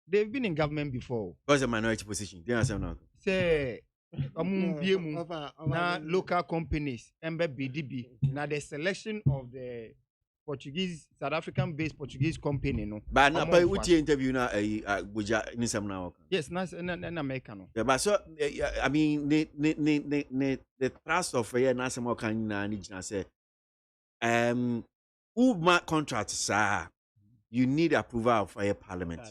they've been in government before. What's a minority position? Do you understand now? Say, now local companies, BDB, now the selection of the South African based Portuguese company, no. But now, by which interview now, Buja Nisam now? Yes, nice and American. Yeah, but so I mean, the trust of Nasamo can say, who mark contracts, sir, you need approval of a parliament.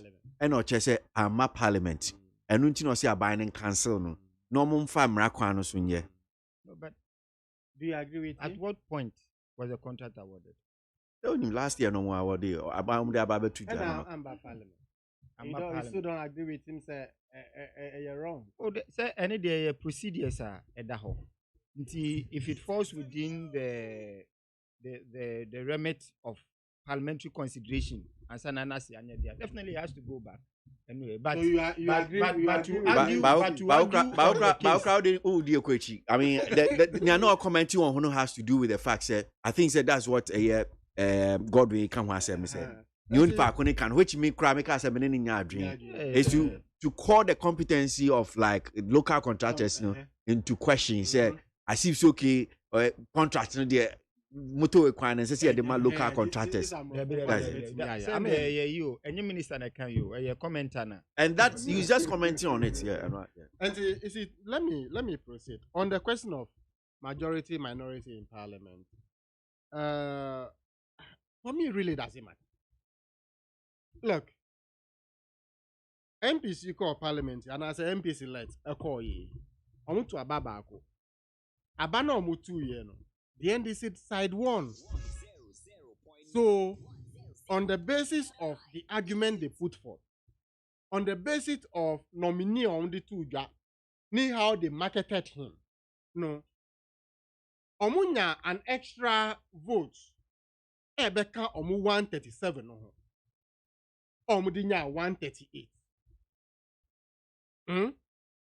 And not just say, I'm a parliament. And don't you know, say a binding council, no more farm Raquano Sunye. But do you agree with at what point was the contract awarded? Last year, no more award about the Ababa to I'm by parliament. You still don't agree with him, say, you're wrong. Oh, say, any day procedures are at the home. If it falls within the remit of parliamentary consideration, and Sananasi, definitely has to go back. Anyway, but so you agree. I mean, they are not commenting on who has to do with the facts. I think that that's what Godwin can say. New park when can which me cry make us a meaning in your dream is to call the competency of like local contractors into question. Say as if it's okay contract there. Motor requirements, say the local contractors. I mean, you and your minister, I can you a commenter, and that's you just commenting on it, yeah. And is it? Let me proceed on the question of majority minority in parliament. For me, really doesn't matter. Look, MPC call parliament, and I say MPC elect a call ye. I want to ababako. Abano mutu ye no. The NDC side won. So, on the basis of the argument they put forth, on the basis of nominee on the two jobs, ni how they marketed him, no. Omunya an extra vote. Ebeka omu 137 no. Omudinya 138.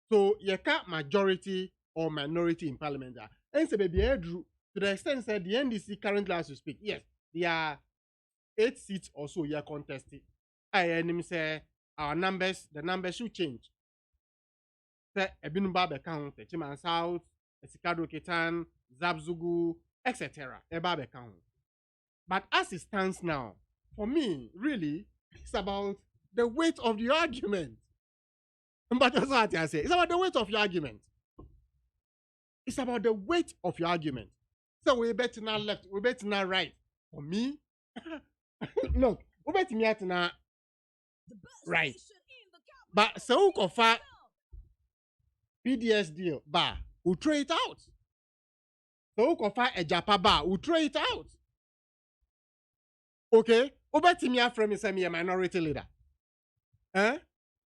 So yeka majority or minority in parliament. And say baby Andrew. To the extent that the NDC currently as we speak, yes, there are 8 seats or so here contested. I say our numbers, the numbers should change. Say Ebinumba Bekahun, Chiman South, Esikado Ketan, Zabzugu, etc. Eba Bekahun. But as it stands now, for me, really, it's about the weight of the argument. But that's what I say. It's about the weight of your argument. It's about the weight of your argument. So we bet now left, we bet now right. For me, look, we bet me at now right. But so kofa PDS deal bar, we throw it out. So kofa a Japa bar, we throw it out. Okay, we bet me at from me a minority leader. But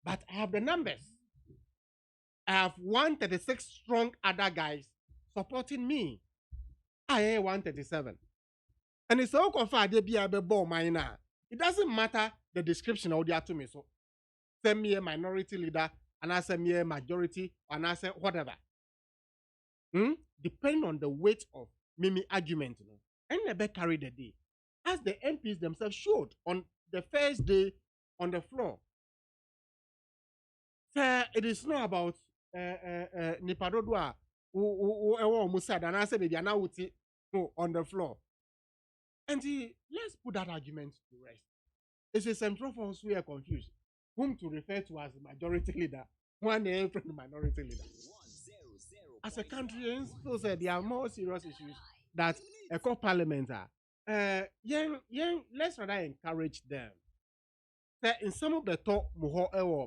I have the numbers. I have 136 strong other guys supporting me. I am 137. And it's so confirmed they be a ball minor. It doesn't matter the description of the to me. So send me a minority leader and I send me a majority and I say whatever. depending on the weight of Mimi argument, and never carry the day, as the MPs themselves showed on the first day on the floor. So it is not about Nipadodwa who Musad and I said they are now on the floor. And let's put that argument to rest. It's a central for us who are confused. Whom to refer to as the majority leader, one name from the minority leader. As a country, there are more serious issues that a co-parliament are. Let's rather encourage them. In some of the top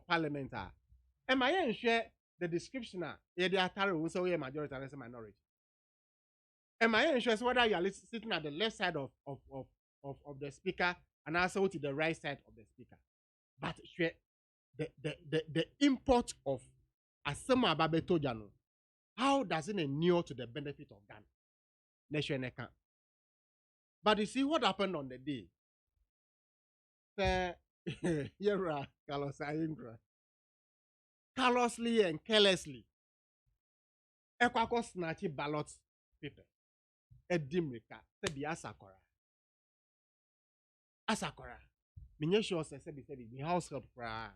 parliament are. Am I share the description? They are a majority and a minority. Am I interested whether you are sitting at the left side of the speaker and also to the right side of the speaker? But the import of Asema Babeto Jano, how does it inure to the benefit of Ghana? Nation account. But you see what happened on the day. Yera Carlos Ayingra. Carelessly and carelessly. Ekwako snatchy ballot paper. Edimrika said the Asakora. Asakora. Minyesho said the house help fra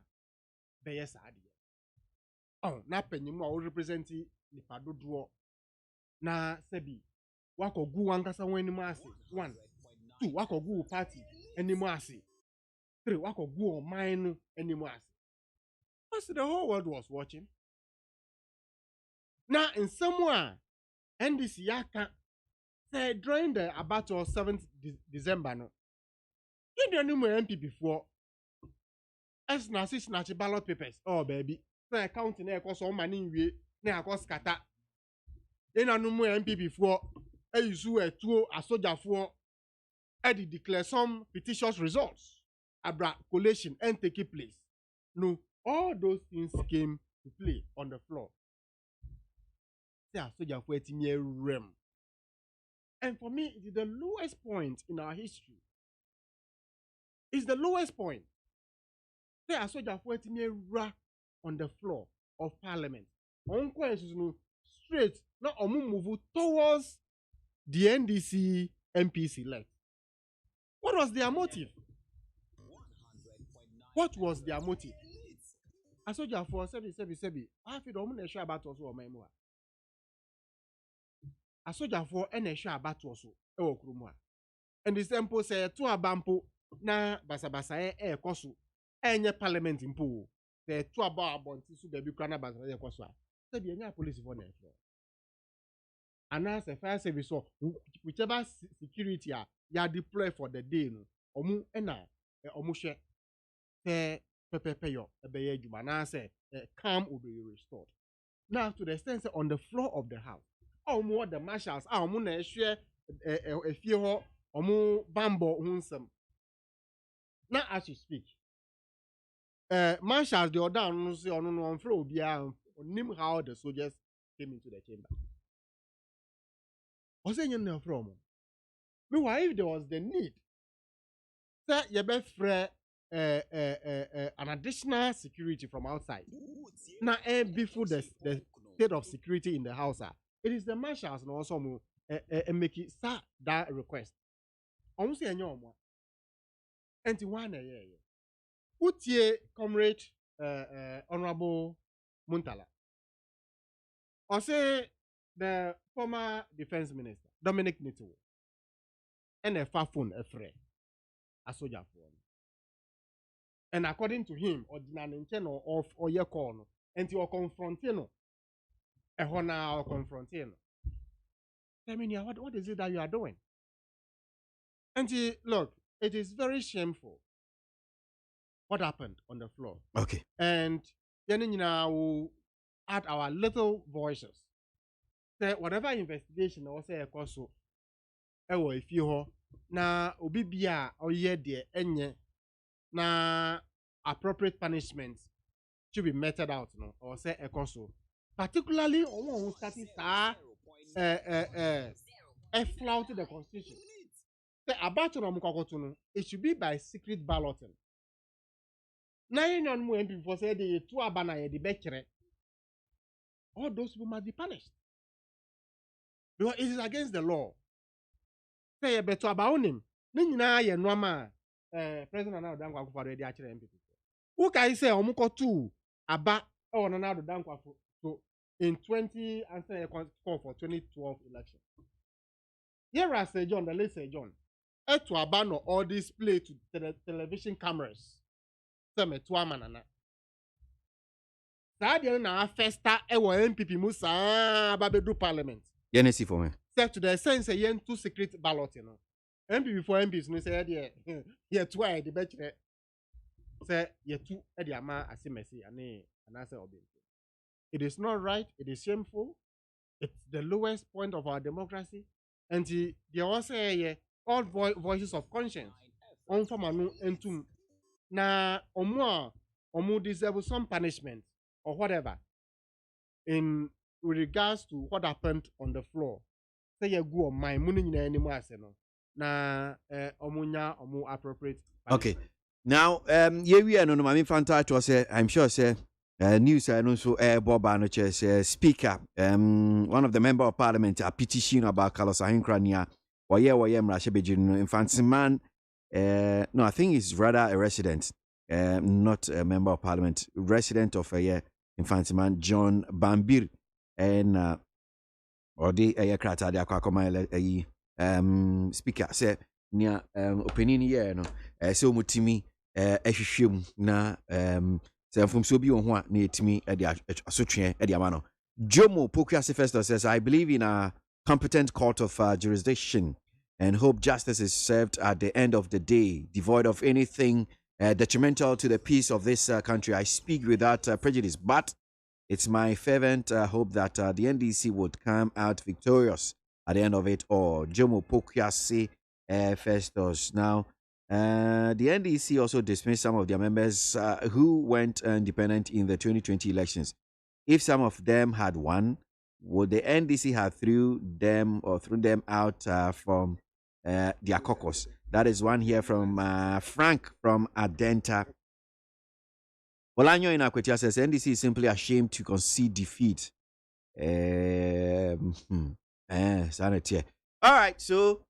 Beyesadi. Oh, na penyimo will represent the Padoduo. Na sebi. Wako gu wankasa weni masi. 1. 2. Wako gu party any masi. 3. Wako gu o mine any masi. Because the whole world was watching. Now in somewhere, NDC yaka said during the about 7th December no. You don't know MP before. As na snatch ballot papers. Oh baby. Na account na ekọ so money wie na akọ scatter. You don't know MP before. E use etuo asojafo e declare some petitions results. Abra collation and take place. No, all those things came to play on the floor. Say asojafo etimi rem. And for me, it is the lowest point in our history. It's the lowest point. Say asojafo etimi ra on the floor of parliament. On question straight, not move towards the NDC MPC left. What was their motive? What was their motive? Asojafo sebi. I feel I'm not sure about us or my more. Asojafo ene sure about us or krumwa. And the sample say to abampo na basabasa kosu enye parliament impo. The two about su baby krana basabasa kosu. Sebi enye police for na floor. And as a fire service, so whichever security ya deploy for the day, no, omu ena omu share pepeyo ebeye juma na say calm will be restored. Now to the extent on the floor of the house, omu the marshals omu na share efie ho omu bambo hunsem. Now as you speak, marshals the order no say onu no on floor obia onim how the soldiers came into the chamber. From meanwhile, if there was the need, say you be free an additional security from outside. Now, before the state of security in the house, it is the marshals and also make it that request. Almost a new one. And one Utie comrade Honorable Muntala. I say the former defense minister, Dominic Nito, and a phone a friend, a soldier phone. And according to him, or the of or your corner, and you are confronting, a honor or confronting. I mean, what is it that you are doing? And look, it is very shameful what happened on the floor. Okay. And then we'll add our little voices. Say whatever investigation or say ekoso ewo efie ho na obi bia oye de enye na appropriate punishment should be meted out no or say ekoso particularly who started flout the constitution. Say about no mukwakoto no it should be by secret balloting. Na yon mo MP for say the two abana ye the bekere. All those people must be punished. because it is against the law. Say you better about him. Nina ye normal President now dan kwa for the actually MPP. Who can say omuko two aba or na do dan kwa so in 20 answer call for 2012 election. Here I say John, the late say John. To abandon all display to television cameras. Seme to amanana. Sa dia na festa e wo MPP musa babedu parliament. Yenesi for me. Say to the sense yen two secret ballot you know. MPP for MPs no say there here two I the bet say ye two e the ama asimesi ane anase obi. It is not right, it is shameful. It's the lowest point of our democracy. And the also all voices of conscience on from anu entum na omu deserve some punishment or whatever in regards to what happened on the floor. Say you go on my money in any more na omu appropriate punishment. Okay. Now we are no mami fanta to say I'm sure say news and also Bob Anoche speaker one of the member of parliament a petition about Carlos Ahinkrania waye mrashebejin infantiman no I think he's rather a resident not a member of parliament, resident of infantiman John Bambir and or the krata de akwa speaker say nia opinion here no so mutimi ehwehwem na from Sobi on what near to me at the Asutri at the Amano. Jomo Pokuasi Festo says, I believe in a competent court of jurisdiction and hope justice is served at the end of the day, devoid of anything detrimental to the peace of this country. I speak without prejudice, but it's my fervent hope that the NDC would come out victorious at the end of it all. Jomo Pokuasi Festos. Now, the NDC also dismissed some of their members who went independent in the 2020 elections. If some of them had won, would the NDC have threw them out from their caucus? That is one here from Frank from Adenta. Olanyo Inakwetia says NDC is simply ashamed to concede defeat. Sanity. All right, so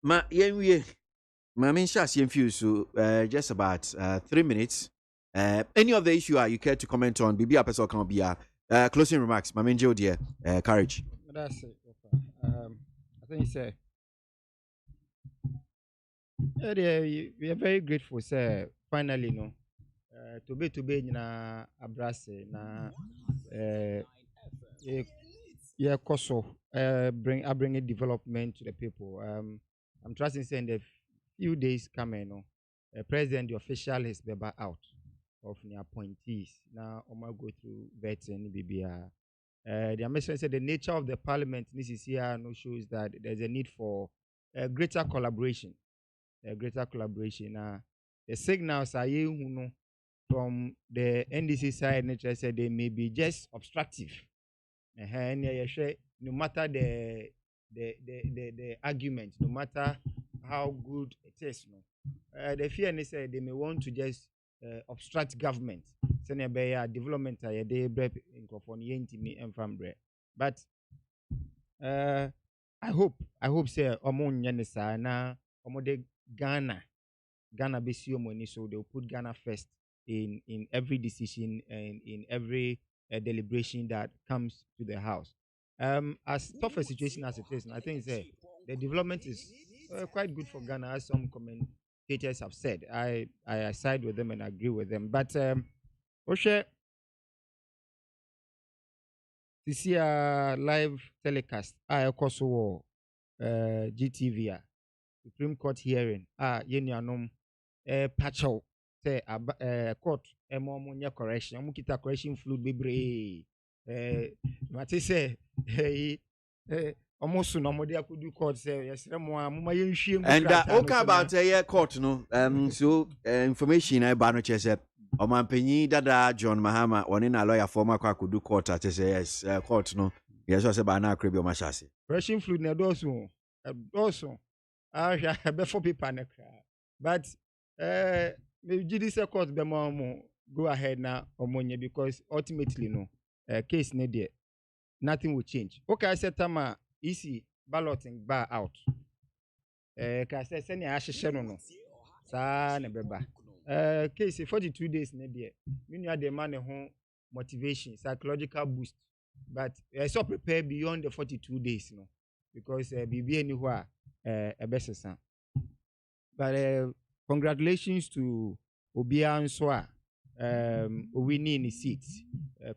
Mamin Shas Yemfu, just about 3 minutes. Any of the issue you care to comment on? Bibi Apeso can be closing remarks. Mamin Joe, dear, courage. That's it. I think sir. We are very grateful, sir. Finally, no. To be na abrase na yeah, Koso bringing development to the people. I'm trusting saying the few days coming, no, President, the official is out of the appointees. Now, I'm going to go through vetting BBR. The mission said the nature of the parliament this is here no shows that there's a need for greater collaboration. The signals are from the NDC side, nature said they may be just obstructive. No matter the argument, no matter how good it is, no. The fear is they may want to just obstruct government. Send a development but I hope say among Yanisa na omode Ghana be money, so they'll put Ghana first in every decision and in every deliberation that comes to the house. As tough a situation as it is, I think the development is quite good for Ghana, as some commentators have said. I side with them and agree with them. But Oshe, this year live telecast, I also GTV, Supreme Court hearing, Yenianom, Pacho, say court, Monia correction, Mukita correction fluid bebre. What is say, almost no more could do court say yes, and okay about court no so information I banoche said Omanpenyi dada John Mahama one in a lawyer former could do court at yes court no yes was about now crib your mashasi correction fluid na also I before people na but maybe this court be more go ahead now omonye because ultimately no case no there nothing will change. Okay, I said Tama EC balloting bar out. Kase send ya ahyehyɛ no no. Saa na beba. Case 42 days na there. You need the man who motivation, psychological boost. But so prepare beyond the 42 days, no, because BB anywhere best. But congratulations to Obia Answa winning his seat.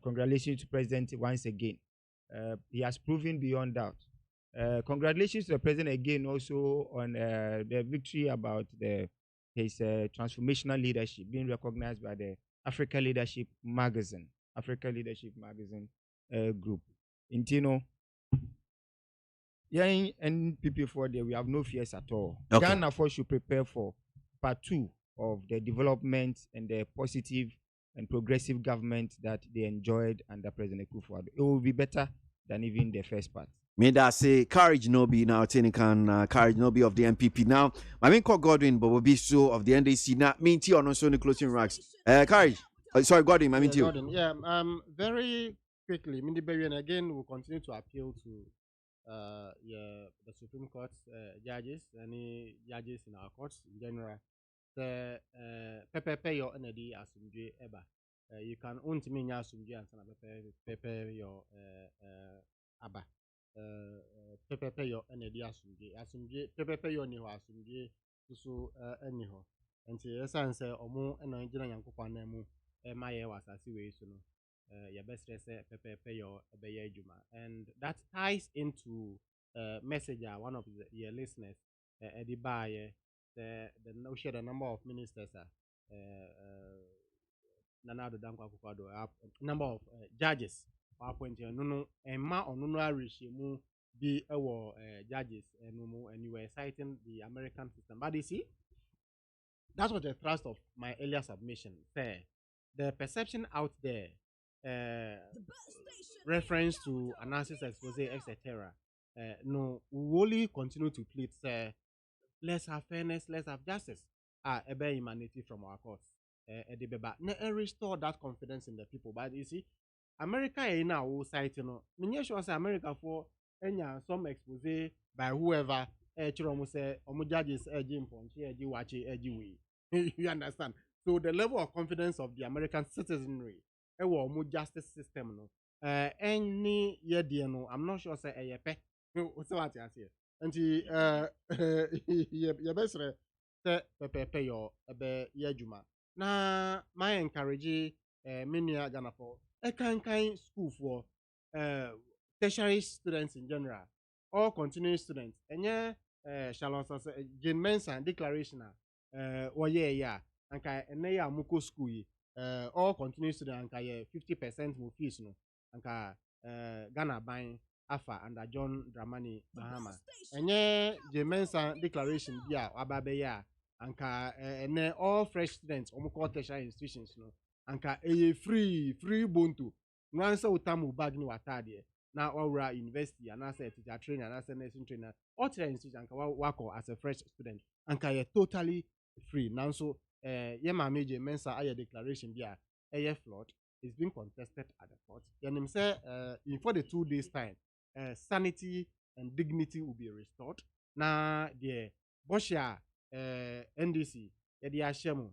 Congratulations to President once again. He has proven beyond doubt. Congratulations to the President again also on the victory about his transformational leadership being recognized by the Africa Leadership Magazine group. Intino, yeah, and people for there, we have no fears at all. Okay. Ghana should prepare for part 2 of the development and the positive and progressive government that they enjoyed under President Kufuor. It will be better than even the first part. Me that say courage no be now can courage no be of the MPP now. I mean call Godwin but will be so of the NDC now. MONTIE on also the closing remarks. Courage. Sorry, Godwin. I mean to you. Gordon, yeah. Very quickly, Mindy Berry, and again we'll continue to appeal to the Supreme Court judges, any judges in our courts in general. The pay your energy as eba. You can own to me asumje and prepare your aba. Pay your energy asumje pay your niho asumje so anyhow. And yes, answer or more and Nigerian Yankopana mu my was as way so no. Your best pay your juma, and that ties into message one of your listeners Eddie Baye the number of ministers Nanado Danko Kukwado number of judges appointed no and ma on no regime be judges and you were citing the American system, but you see that's what the thrust of my earlier submission there. The perception out there reference to analysis expose etc. No, we only continue to plead let's have fairness, let's have justice, ebe humanity from our courts. Restore that confidence in the people. But you see, America is now all site, you know. Me sure say America for some expose by whoever say judges you understand? So the level of confidence of the American citizenry, justice system, no. Any year, no, I'm not sure say a pe. So what I say. And your best pay your juma. Na my encourage many Ghana for a kind school for tertiary students in general, or continuing students. And yeah, shall also say Jane Mensa declaration yeah. And ya muko school all continuing student anka 50% mo fees no anka Ghana buying afa under John Dramani Mahama enye Jemensa declaration bia ababe ya anka ene all fresh students omo tertiary institutions no anka free bonto no answer utamu bag ni watade na ora university and as a teacher trainer and as a nursing trainer all three institutions anka wako as a fresh student anka totally free now so my major Mensa aya declaration bia flood is being contested at the court. Then say in for the 2 days time, sanity and dignity will be restored. Na the Boshia NDC the ashemu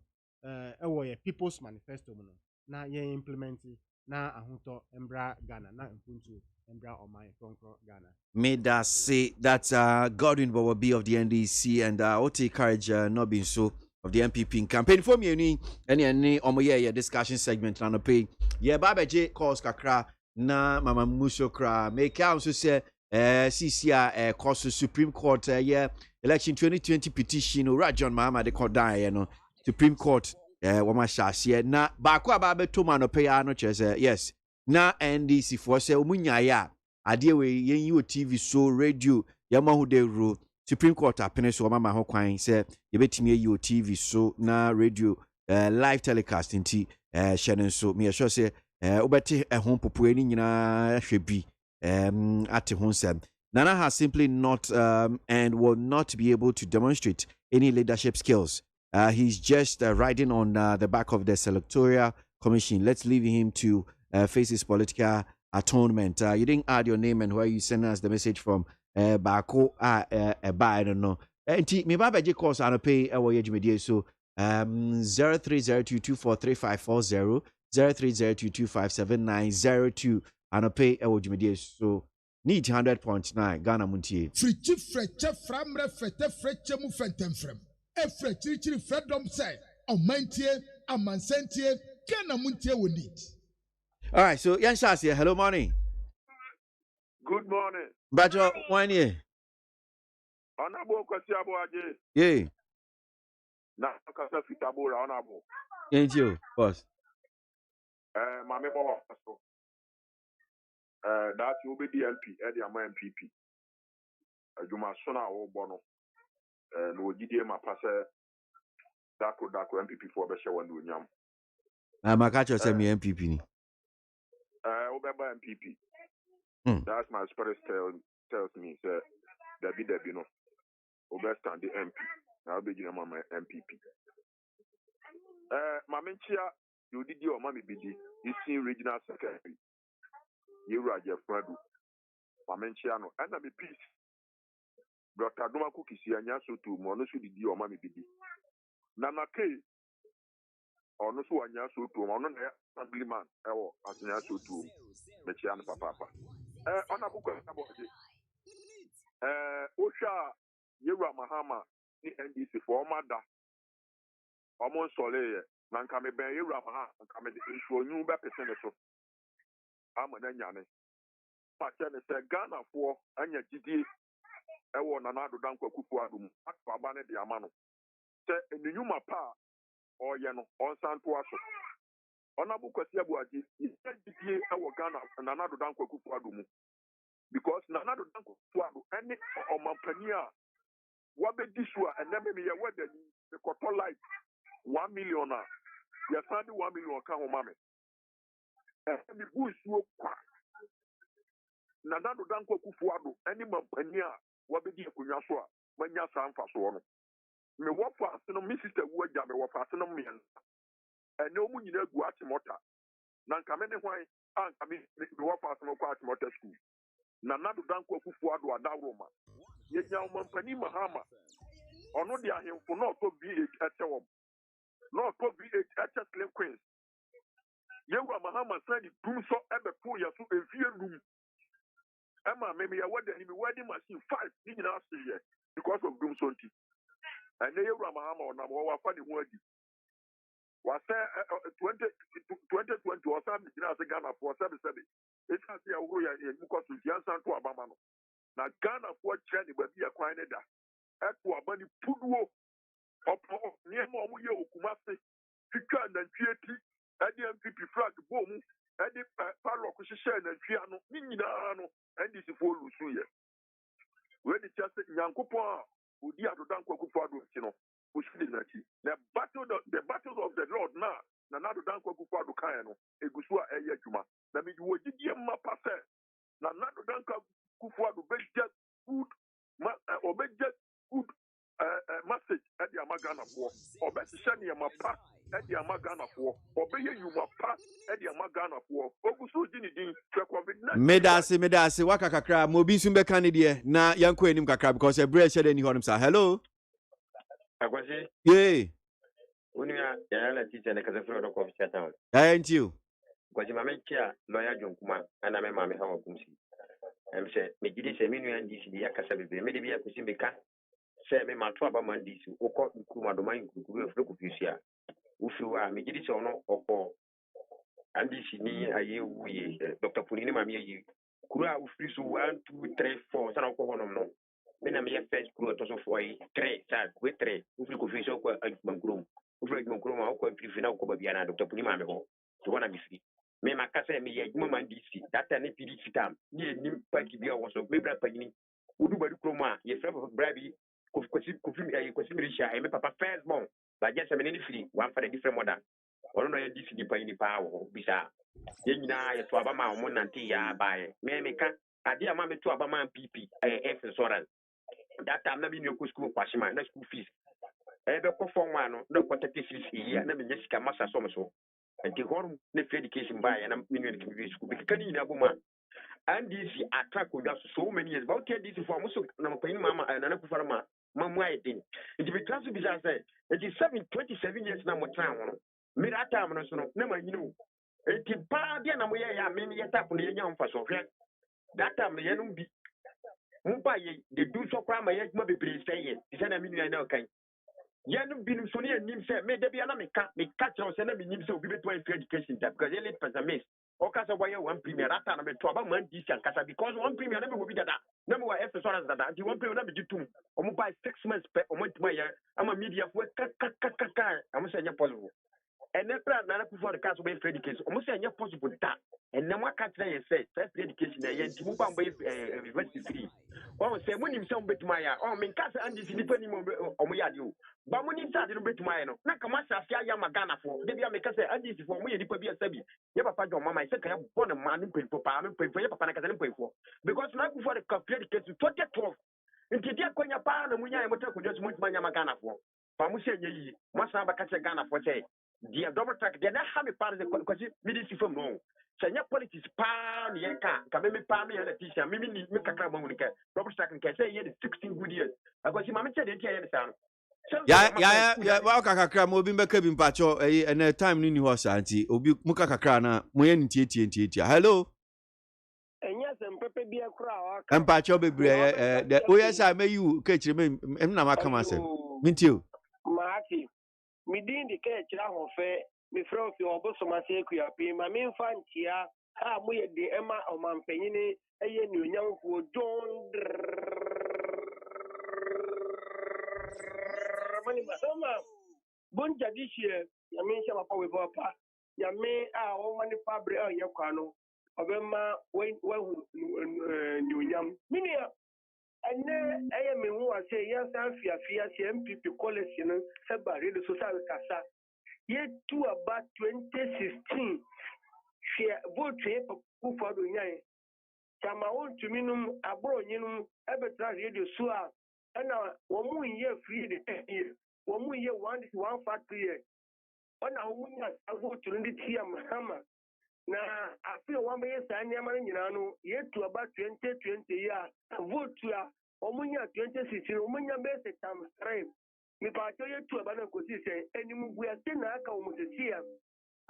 people's manifesto mono. Na ye implementing na ahunto embra Ghana na impuntu embra omai konkro Ghana. May that say that Godwin Bowabi of the NDC and Oti Courage not being so of the MPP in campaign for me any omoye discussion segment na no pay ye babaje calls kakra na mama muso kra make out so say CCA cost Supreme Court election 2020 petition ora John Mahama de kodan no Supreme Court wama shase na ba kwa ba beto ma no pay no chese yes na NDC for say omunya ya ade we yen yi TV so radio yamahu de ro Supreme Court apene so mama ho kwan say yebetimi ayi o TV so na radio live telecast nti share so me sure say obeti ehon popo ani nyina hwebi ate ho nsem Nana has simply not and will not be able to demonstrate any leadership skills. He's just riding on the back of the Selectoral Commission. Let's leave him to face his political atonement. You didn't add your name and where you send us the message from. baako a ɛbae no nti me ba bɛgye course anɔpɛ ɛwɔ yɛ dwumadie so 0302243540 0302257902 anɔpɛ ɛwɔ dwumadie so need 100.9 Ghana Montie. Frichi freche framre fete freche mu fentem frem. Efre chiri fredom say omantie amansentie Ghana Montie we need. All right, so Yan Shas here. Hello, morning. Good morning. Bajo, one year. Honorable Kwasi ABOAGYE. Yeah. Na kasa fitabora honorable. Ain't you, boss? Mame Bawa Pastor. That will be the LP, Eddie Ama MPP. Juma Sona o Bono. No Didier Mapasa. Dako MPP for Besha Wandu Nyam. I'm a catcher, send me MPP. Obeba MPP. That's my spirit tells me, sir. Debbie no. Obestand the MP. I'll be my MPP. Mamenchia, you did your mommy BD, Eastern Regional Secretary. You are Jeff Pradu. Mamenchiano, and I'm a peace. Dr. Duma Cookies, and Yasu to Monosu did your mommy BD. Nana K. Or no so Yasu to Mononia, ugly man, or as Yasu to Mechian Papa. On a book about it. Osha, Yura Mahama, the NDC for Mada. Almost Soleil, Nankame Ben Yura Maha, and come into a new Baptist. I'm an Yane. Pachane said Ghana for Anya GD. I want another Danko Kupuadum, Akpabane de Amano. Say in the Yuma Pa or Yano on Santuaso. Honorable Kwasi ABOAGYE is GD our Ghana and another Danko Kupuadum. Because Nanado Danko Kupuadu, any or Mampania, what be this one, and then maybe a wedding, the Koto light 1 million. You're standing 1 million account, mammy. And the bush will crack. Nanado Danko Kupuadu, any Mampania, what be the Kunyaswa, when you're San Fasono. Me what fast no Mrs. Wajam, what fast no men. And no money there go at Mota. Nankamene why, and I mean, what fast no quite Mota school. Nanado Danko Kupuadu ada Roma. Yet now Mampani Mahama. Or no dia him for not to be a tewom. Not to be a Slave Queens. Yewa Mahama said it doom so ever poor yasu a fear room. Emma maybe a wedding machine 5 in last year because of doom sonti. And Yewa Mahama on our funny word. Was 2020 or something in Ghana for 77. It's as a royal in because of Jansan to Abamano. Now Ghana for Jenny will be a quineda. At Wabani Puduo or near Momuyo Kumasi, Pikan and Pieti, and the MPP flag boom, and the Parlokushan and Piano, Minano, and this is for Lusuya. When it's just Yankupa, who dear to Danko Kupado, you know, who's feeling that the battles of the Lord now, Nanado Danko Kupado Kayano, Egusua Eyajuma. That means you will give them a pass. Nanado Danko Kupado, beg just good, or beg just good message at the Amagana for, or better send you my pass at the Amagana for, or be you my pass at the Amagana for, or so Dinny Medasi, waka kakra, mobi sumbe kanidie, na yanko enim kakra, because a bread shed any honum sa. Hello? ABOAGYE? Yeah. Unia, yana teacher, and a friend of Chattown. Ain't you? Because my care, lawyer John Kuma, and I'm a mammy how Kumsi. I'm saying, make it a minu and DC, the Akasabi, maybe I could see me cat. Say, me my trouble man, this, who caught Kuma domain, who have looked you here. If you are, make it or no, or and this is me, we, Dr. Punini, Mammy, Kura, free so 1, 2, 3, 4, son of Kohono. Then I'm here first crew to for a tray, with tray, who could fish up a groom, who read Moncroma, or Quapiana, Cobabiana, Dr. Punima, to one of the free. May my cousin me a woman DC, that an EPD tam, near Nim Pakibia was of Bibra Pagini, who do by Croma, your friend of Brabby, Cosimrisha, and Papa first born, but just a minute free, one for a different mother. Or no, DC the Piny Power, bizarre. Then I to Abama, Monantia by Mamma, I dear mamma to Abama PP, F. Soran. That time, never knew school Pashima, no school fees. Ever perform one, no quantity here, never Jessica Massa Somerso. And the home, the education by and I'm in the school, because can you know, woman? NDC attack with us so many years. But okay, this is for Musu Nampani Mama and Anna Kufarama, Mamma. It will be transferred. It is 27 years now. Mirata, never knew. It is Padia Namoya, many attack on the young for so that time the young be Mupai, the do so crime, I yet maybe please say it. Is an amino no kind. Yanu bin Sonia Nim said, may there be an catch or send me Nim so give it to education because they live as a miss. Or Casa Wire one premier at time to about months and Casa because one premier never will be that. Number one episode that you won't pay never do two. Or by 6 months per month. I'm a media for I'm saying possible. And then plan for the castle based education. Almost saying possible that. And then what can't say first education and to move on by university. Or say when you some bit my or mean casa and this depending on we are you. But when you started a bit my no, Nakamasa Yamagana for the America and this is for me, the Pabia Sabi. You have a page on my second, I born a man who pay for Pam, pay for your papa, and pay for. Because now before the complete case to 2012. In Tidia Konya Pan and Munya, I just want my Yamagana for. Pamusa, must have a catch a Ghana for say. The double track, they not have a part of the because ministry from home. So, your politics, pan, yanka, can maybe pan me and a teacher, maybe make a crab monica. Double track can say, 16 good years. I got your mamma said, yeah, well, Kakra, moving back in Pacho, and a time in your santi, Obi Mukakakrana, Moyen Tia. Hello. And yes, and Pepe be a crowd. And Pacho be the yes, I may you catch him in Namakama. Mint you. Marty. Me din the cage ho fe me frɛ fi oboso ma se kuapi ma me mfantia a mo ye de ema omampanyini eye nuonyamfo John mani masama bonja dishie ya me nhyɛ papa we papa ya me a o mani fabre a ye kwano obema we nuonyam minia ene eye me hu ase yansan fiafia se MPP policy no se bare de social kasa ye to about 2016 share vote ku for do nyan chama won tumi num abro nyinum ebetra radio so a na wo mu ye free de year wo mu ye 1 factory year ona wo mu nya vote ndi tia mahama na after one may say nyama nyina no ye to about 2020 year vote ya omunya 2016 omunya base time frame mi pa to ye to about ko si say enimu bu ya se na aka o musesia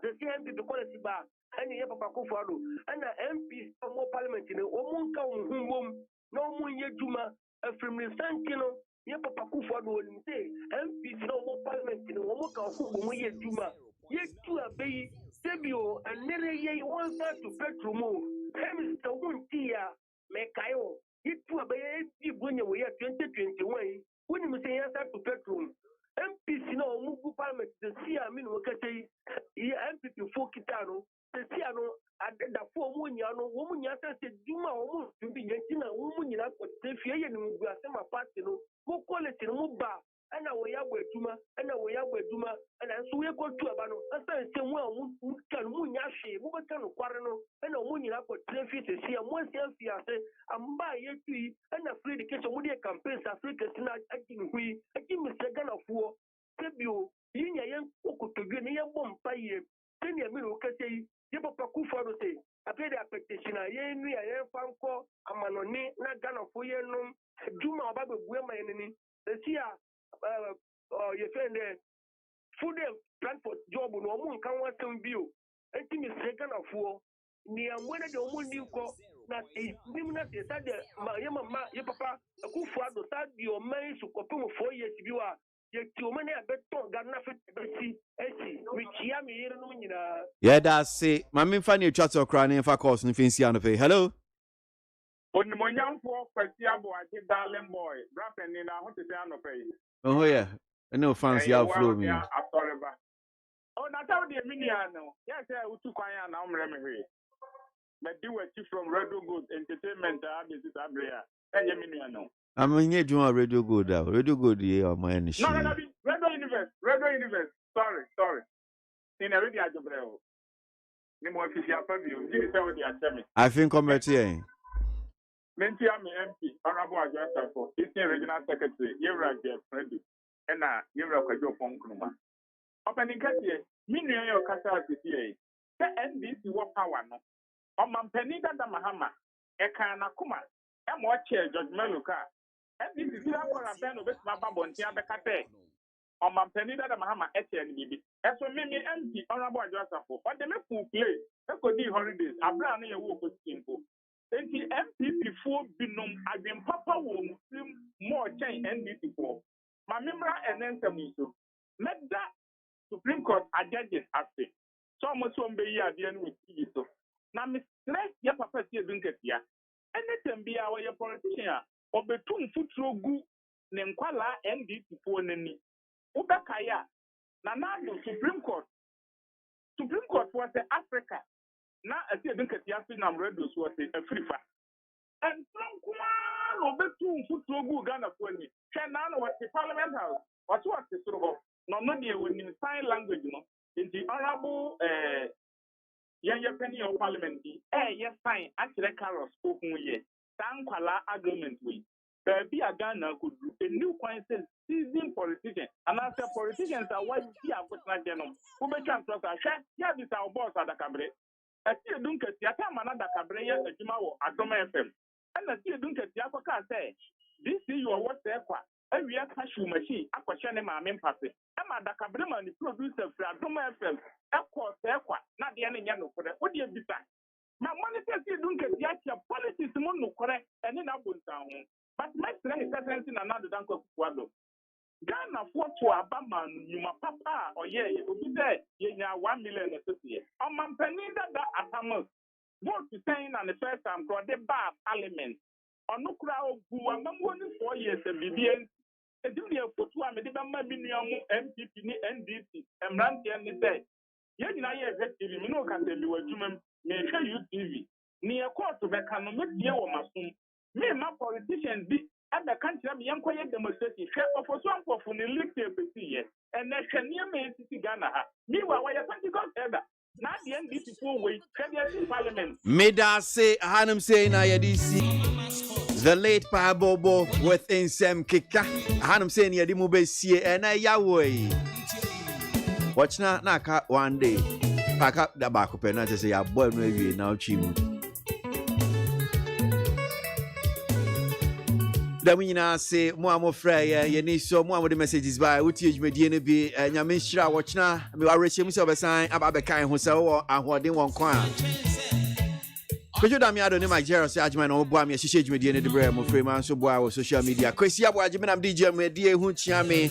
the CMP the policy ba ani ye papa ko fado ana MP mo parliament ni omunka omuhumom na omunye juma afrimni sankino ye papa ko fado ni say MP no mo parliament ni omunka omuhumom ye juma ye to abeyi Sebio and Nere wants to petrol. Mr. Wuntia, Mekayo, it to a bay, when you were 2021, when you say yes to petrol. MPC no move parliament, the Sia Minokate, MPP for Kitano, the Siano, at the 4 Munyano, woman Yasa said, Juma almost to be Yatina, woman in Aqua, the Fian, who are semi partino, who call it in Muba. And now we are with Duma, and now we are with Duma, and so we go to Abano. As I say, well, can Munyashi, Mubakan, Quarano, and a Munin up with 3 feet to see a more selfie. I say, I'm by a tree, and a free the case of Mudia campaigns, Africa, tonight, I think we, I give me second of war. Sebio, Yinya young Oko to get near one pay, 10 year middle Kate, Yapa Kufaro say, I paid a petition, I ain't me, I am Fanco, I'm an on not gonna for you, no, Duma about where my enemy, the Sia. Your friend food transport job no one can want to view. I think it's second of war. Near when the woman you call that is Nimna said Yamama, your papa, a good father, that your man to copy 4 years if you are. Yet too many a better got nothing which Yami here. Yeah, that's it. My main funny chat or crying if I cause in Finciano pay. Hello. On the young for ABOAGYE, darling boy, rapping in our hotel pay. Oh, yeah. I know fancy outflow me. Oh, that's how the Emiliano. Yes, I would to quiet and I'm remembering. But do a chief from Radio Good Entertainment, this is Abria, and Emiliano. I'm in here doing Radio Good. Radio Good, yeah, my energy. No, Radio Universe. Sorry. In a radio, Jabril. No more official purview. You tell what they are telling me. I think I'm right here. Mentia me MP, ABOAGYE for Eastern Regional Secretary, Yevra Freddy, and Yevra Kwajo Ponkruma. Opening Katia, Minia your Casa CCA, the NDC what power no. On Mampenida da Mahama, Ekana Kuma, and watch Judge Meluka. And this is for a pen of this Maba Bontia Becate. On my penida the Mahama Etienne Bibi. As for me, empty, honorable Joseph, but the make play, Echo holidays, a brand new work with simple. Then the MPP 4 binum, I've been Papa will more change NDC 4. My member and then some issue. Let that Supreme Court a judges after. So much on be here the end with you. Now, Miss Stress, your papa is doing it here. And let them be our politician or between foot through good, Nenquala NDC 4 Neni. Ubakaya. Now, Supreme Court was the Africa. Now, I see a drink at Yasin and Redos was a free fire. And from Kuman, between foot through good Ghana for me. Canan was the Parliament House. What was the sort of no when in sign language, you know, in the honorable Yaya Penny of Parliament, yes, fine, actually, Carlos spoken with Sanquala argument with. Be a Ghana could do a new point says seasoned politician, and after politicians are what you see, I put my general, who may transfer a share, yeah, this our boss at the cabaret. I see a dunk at Yatamana cabaret, a Jimao, at Doma FM, and I see a dunk at Yakoka say, this is your what there. Every cashew machine, I question my main party. I'm at the Cabrima, the producer for Adoma FM, not the any yellow for the what do you decide? My money says you don't get the politics, no correct, and then I will down. But my friend is in another dunk of Quado. Ghana for to Abaman, you my papa, or yeah, you will be there, you know, 1 million associates. On my penny that Atamus, vote to saying on the first time, got the bar parliament. On no crowd who are 4 years and BBN. And do the put one with the minimum MPP, NDC, and Randy and the day. Yet, I have TV, no can tell you a human may show you TV. Near court to the economic year or Masum. Me, my politicians be at the country of young quiet demonstration, share of a song for the league and they can near me to Ghana. Meanwhile, why you got ever? Not the NDC 4 way, Parliament. Meda say, Hanum say, na YDC. The late Pabobo with Insem Kika. Hanum saying Yadimube see and I Yahweh. Watch na ka one day. Pack up the back up and I just say, I boy, maybe now chimu. The winner say, Moamo Freya, Yaniso, one of the messages by Uti Medianabi and Yamishra. Watch now, we are reaching a sign about the kind who saw and what they want. Could you damn me? I don't know my Jerry Sajman or Boamia, she shades me the end of the brand of Freeman, so boy, social media. KWASI ABOAGYE, I'm DJ, my dear Hunchiame.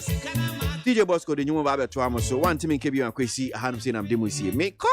DJ Bosco, the new Baba Tuamo, so one team in KBU and KWASI, I hadn't seen I'm Demusi. Make call.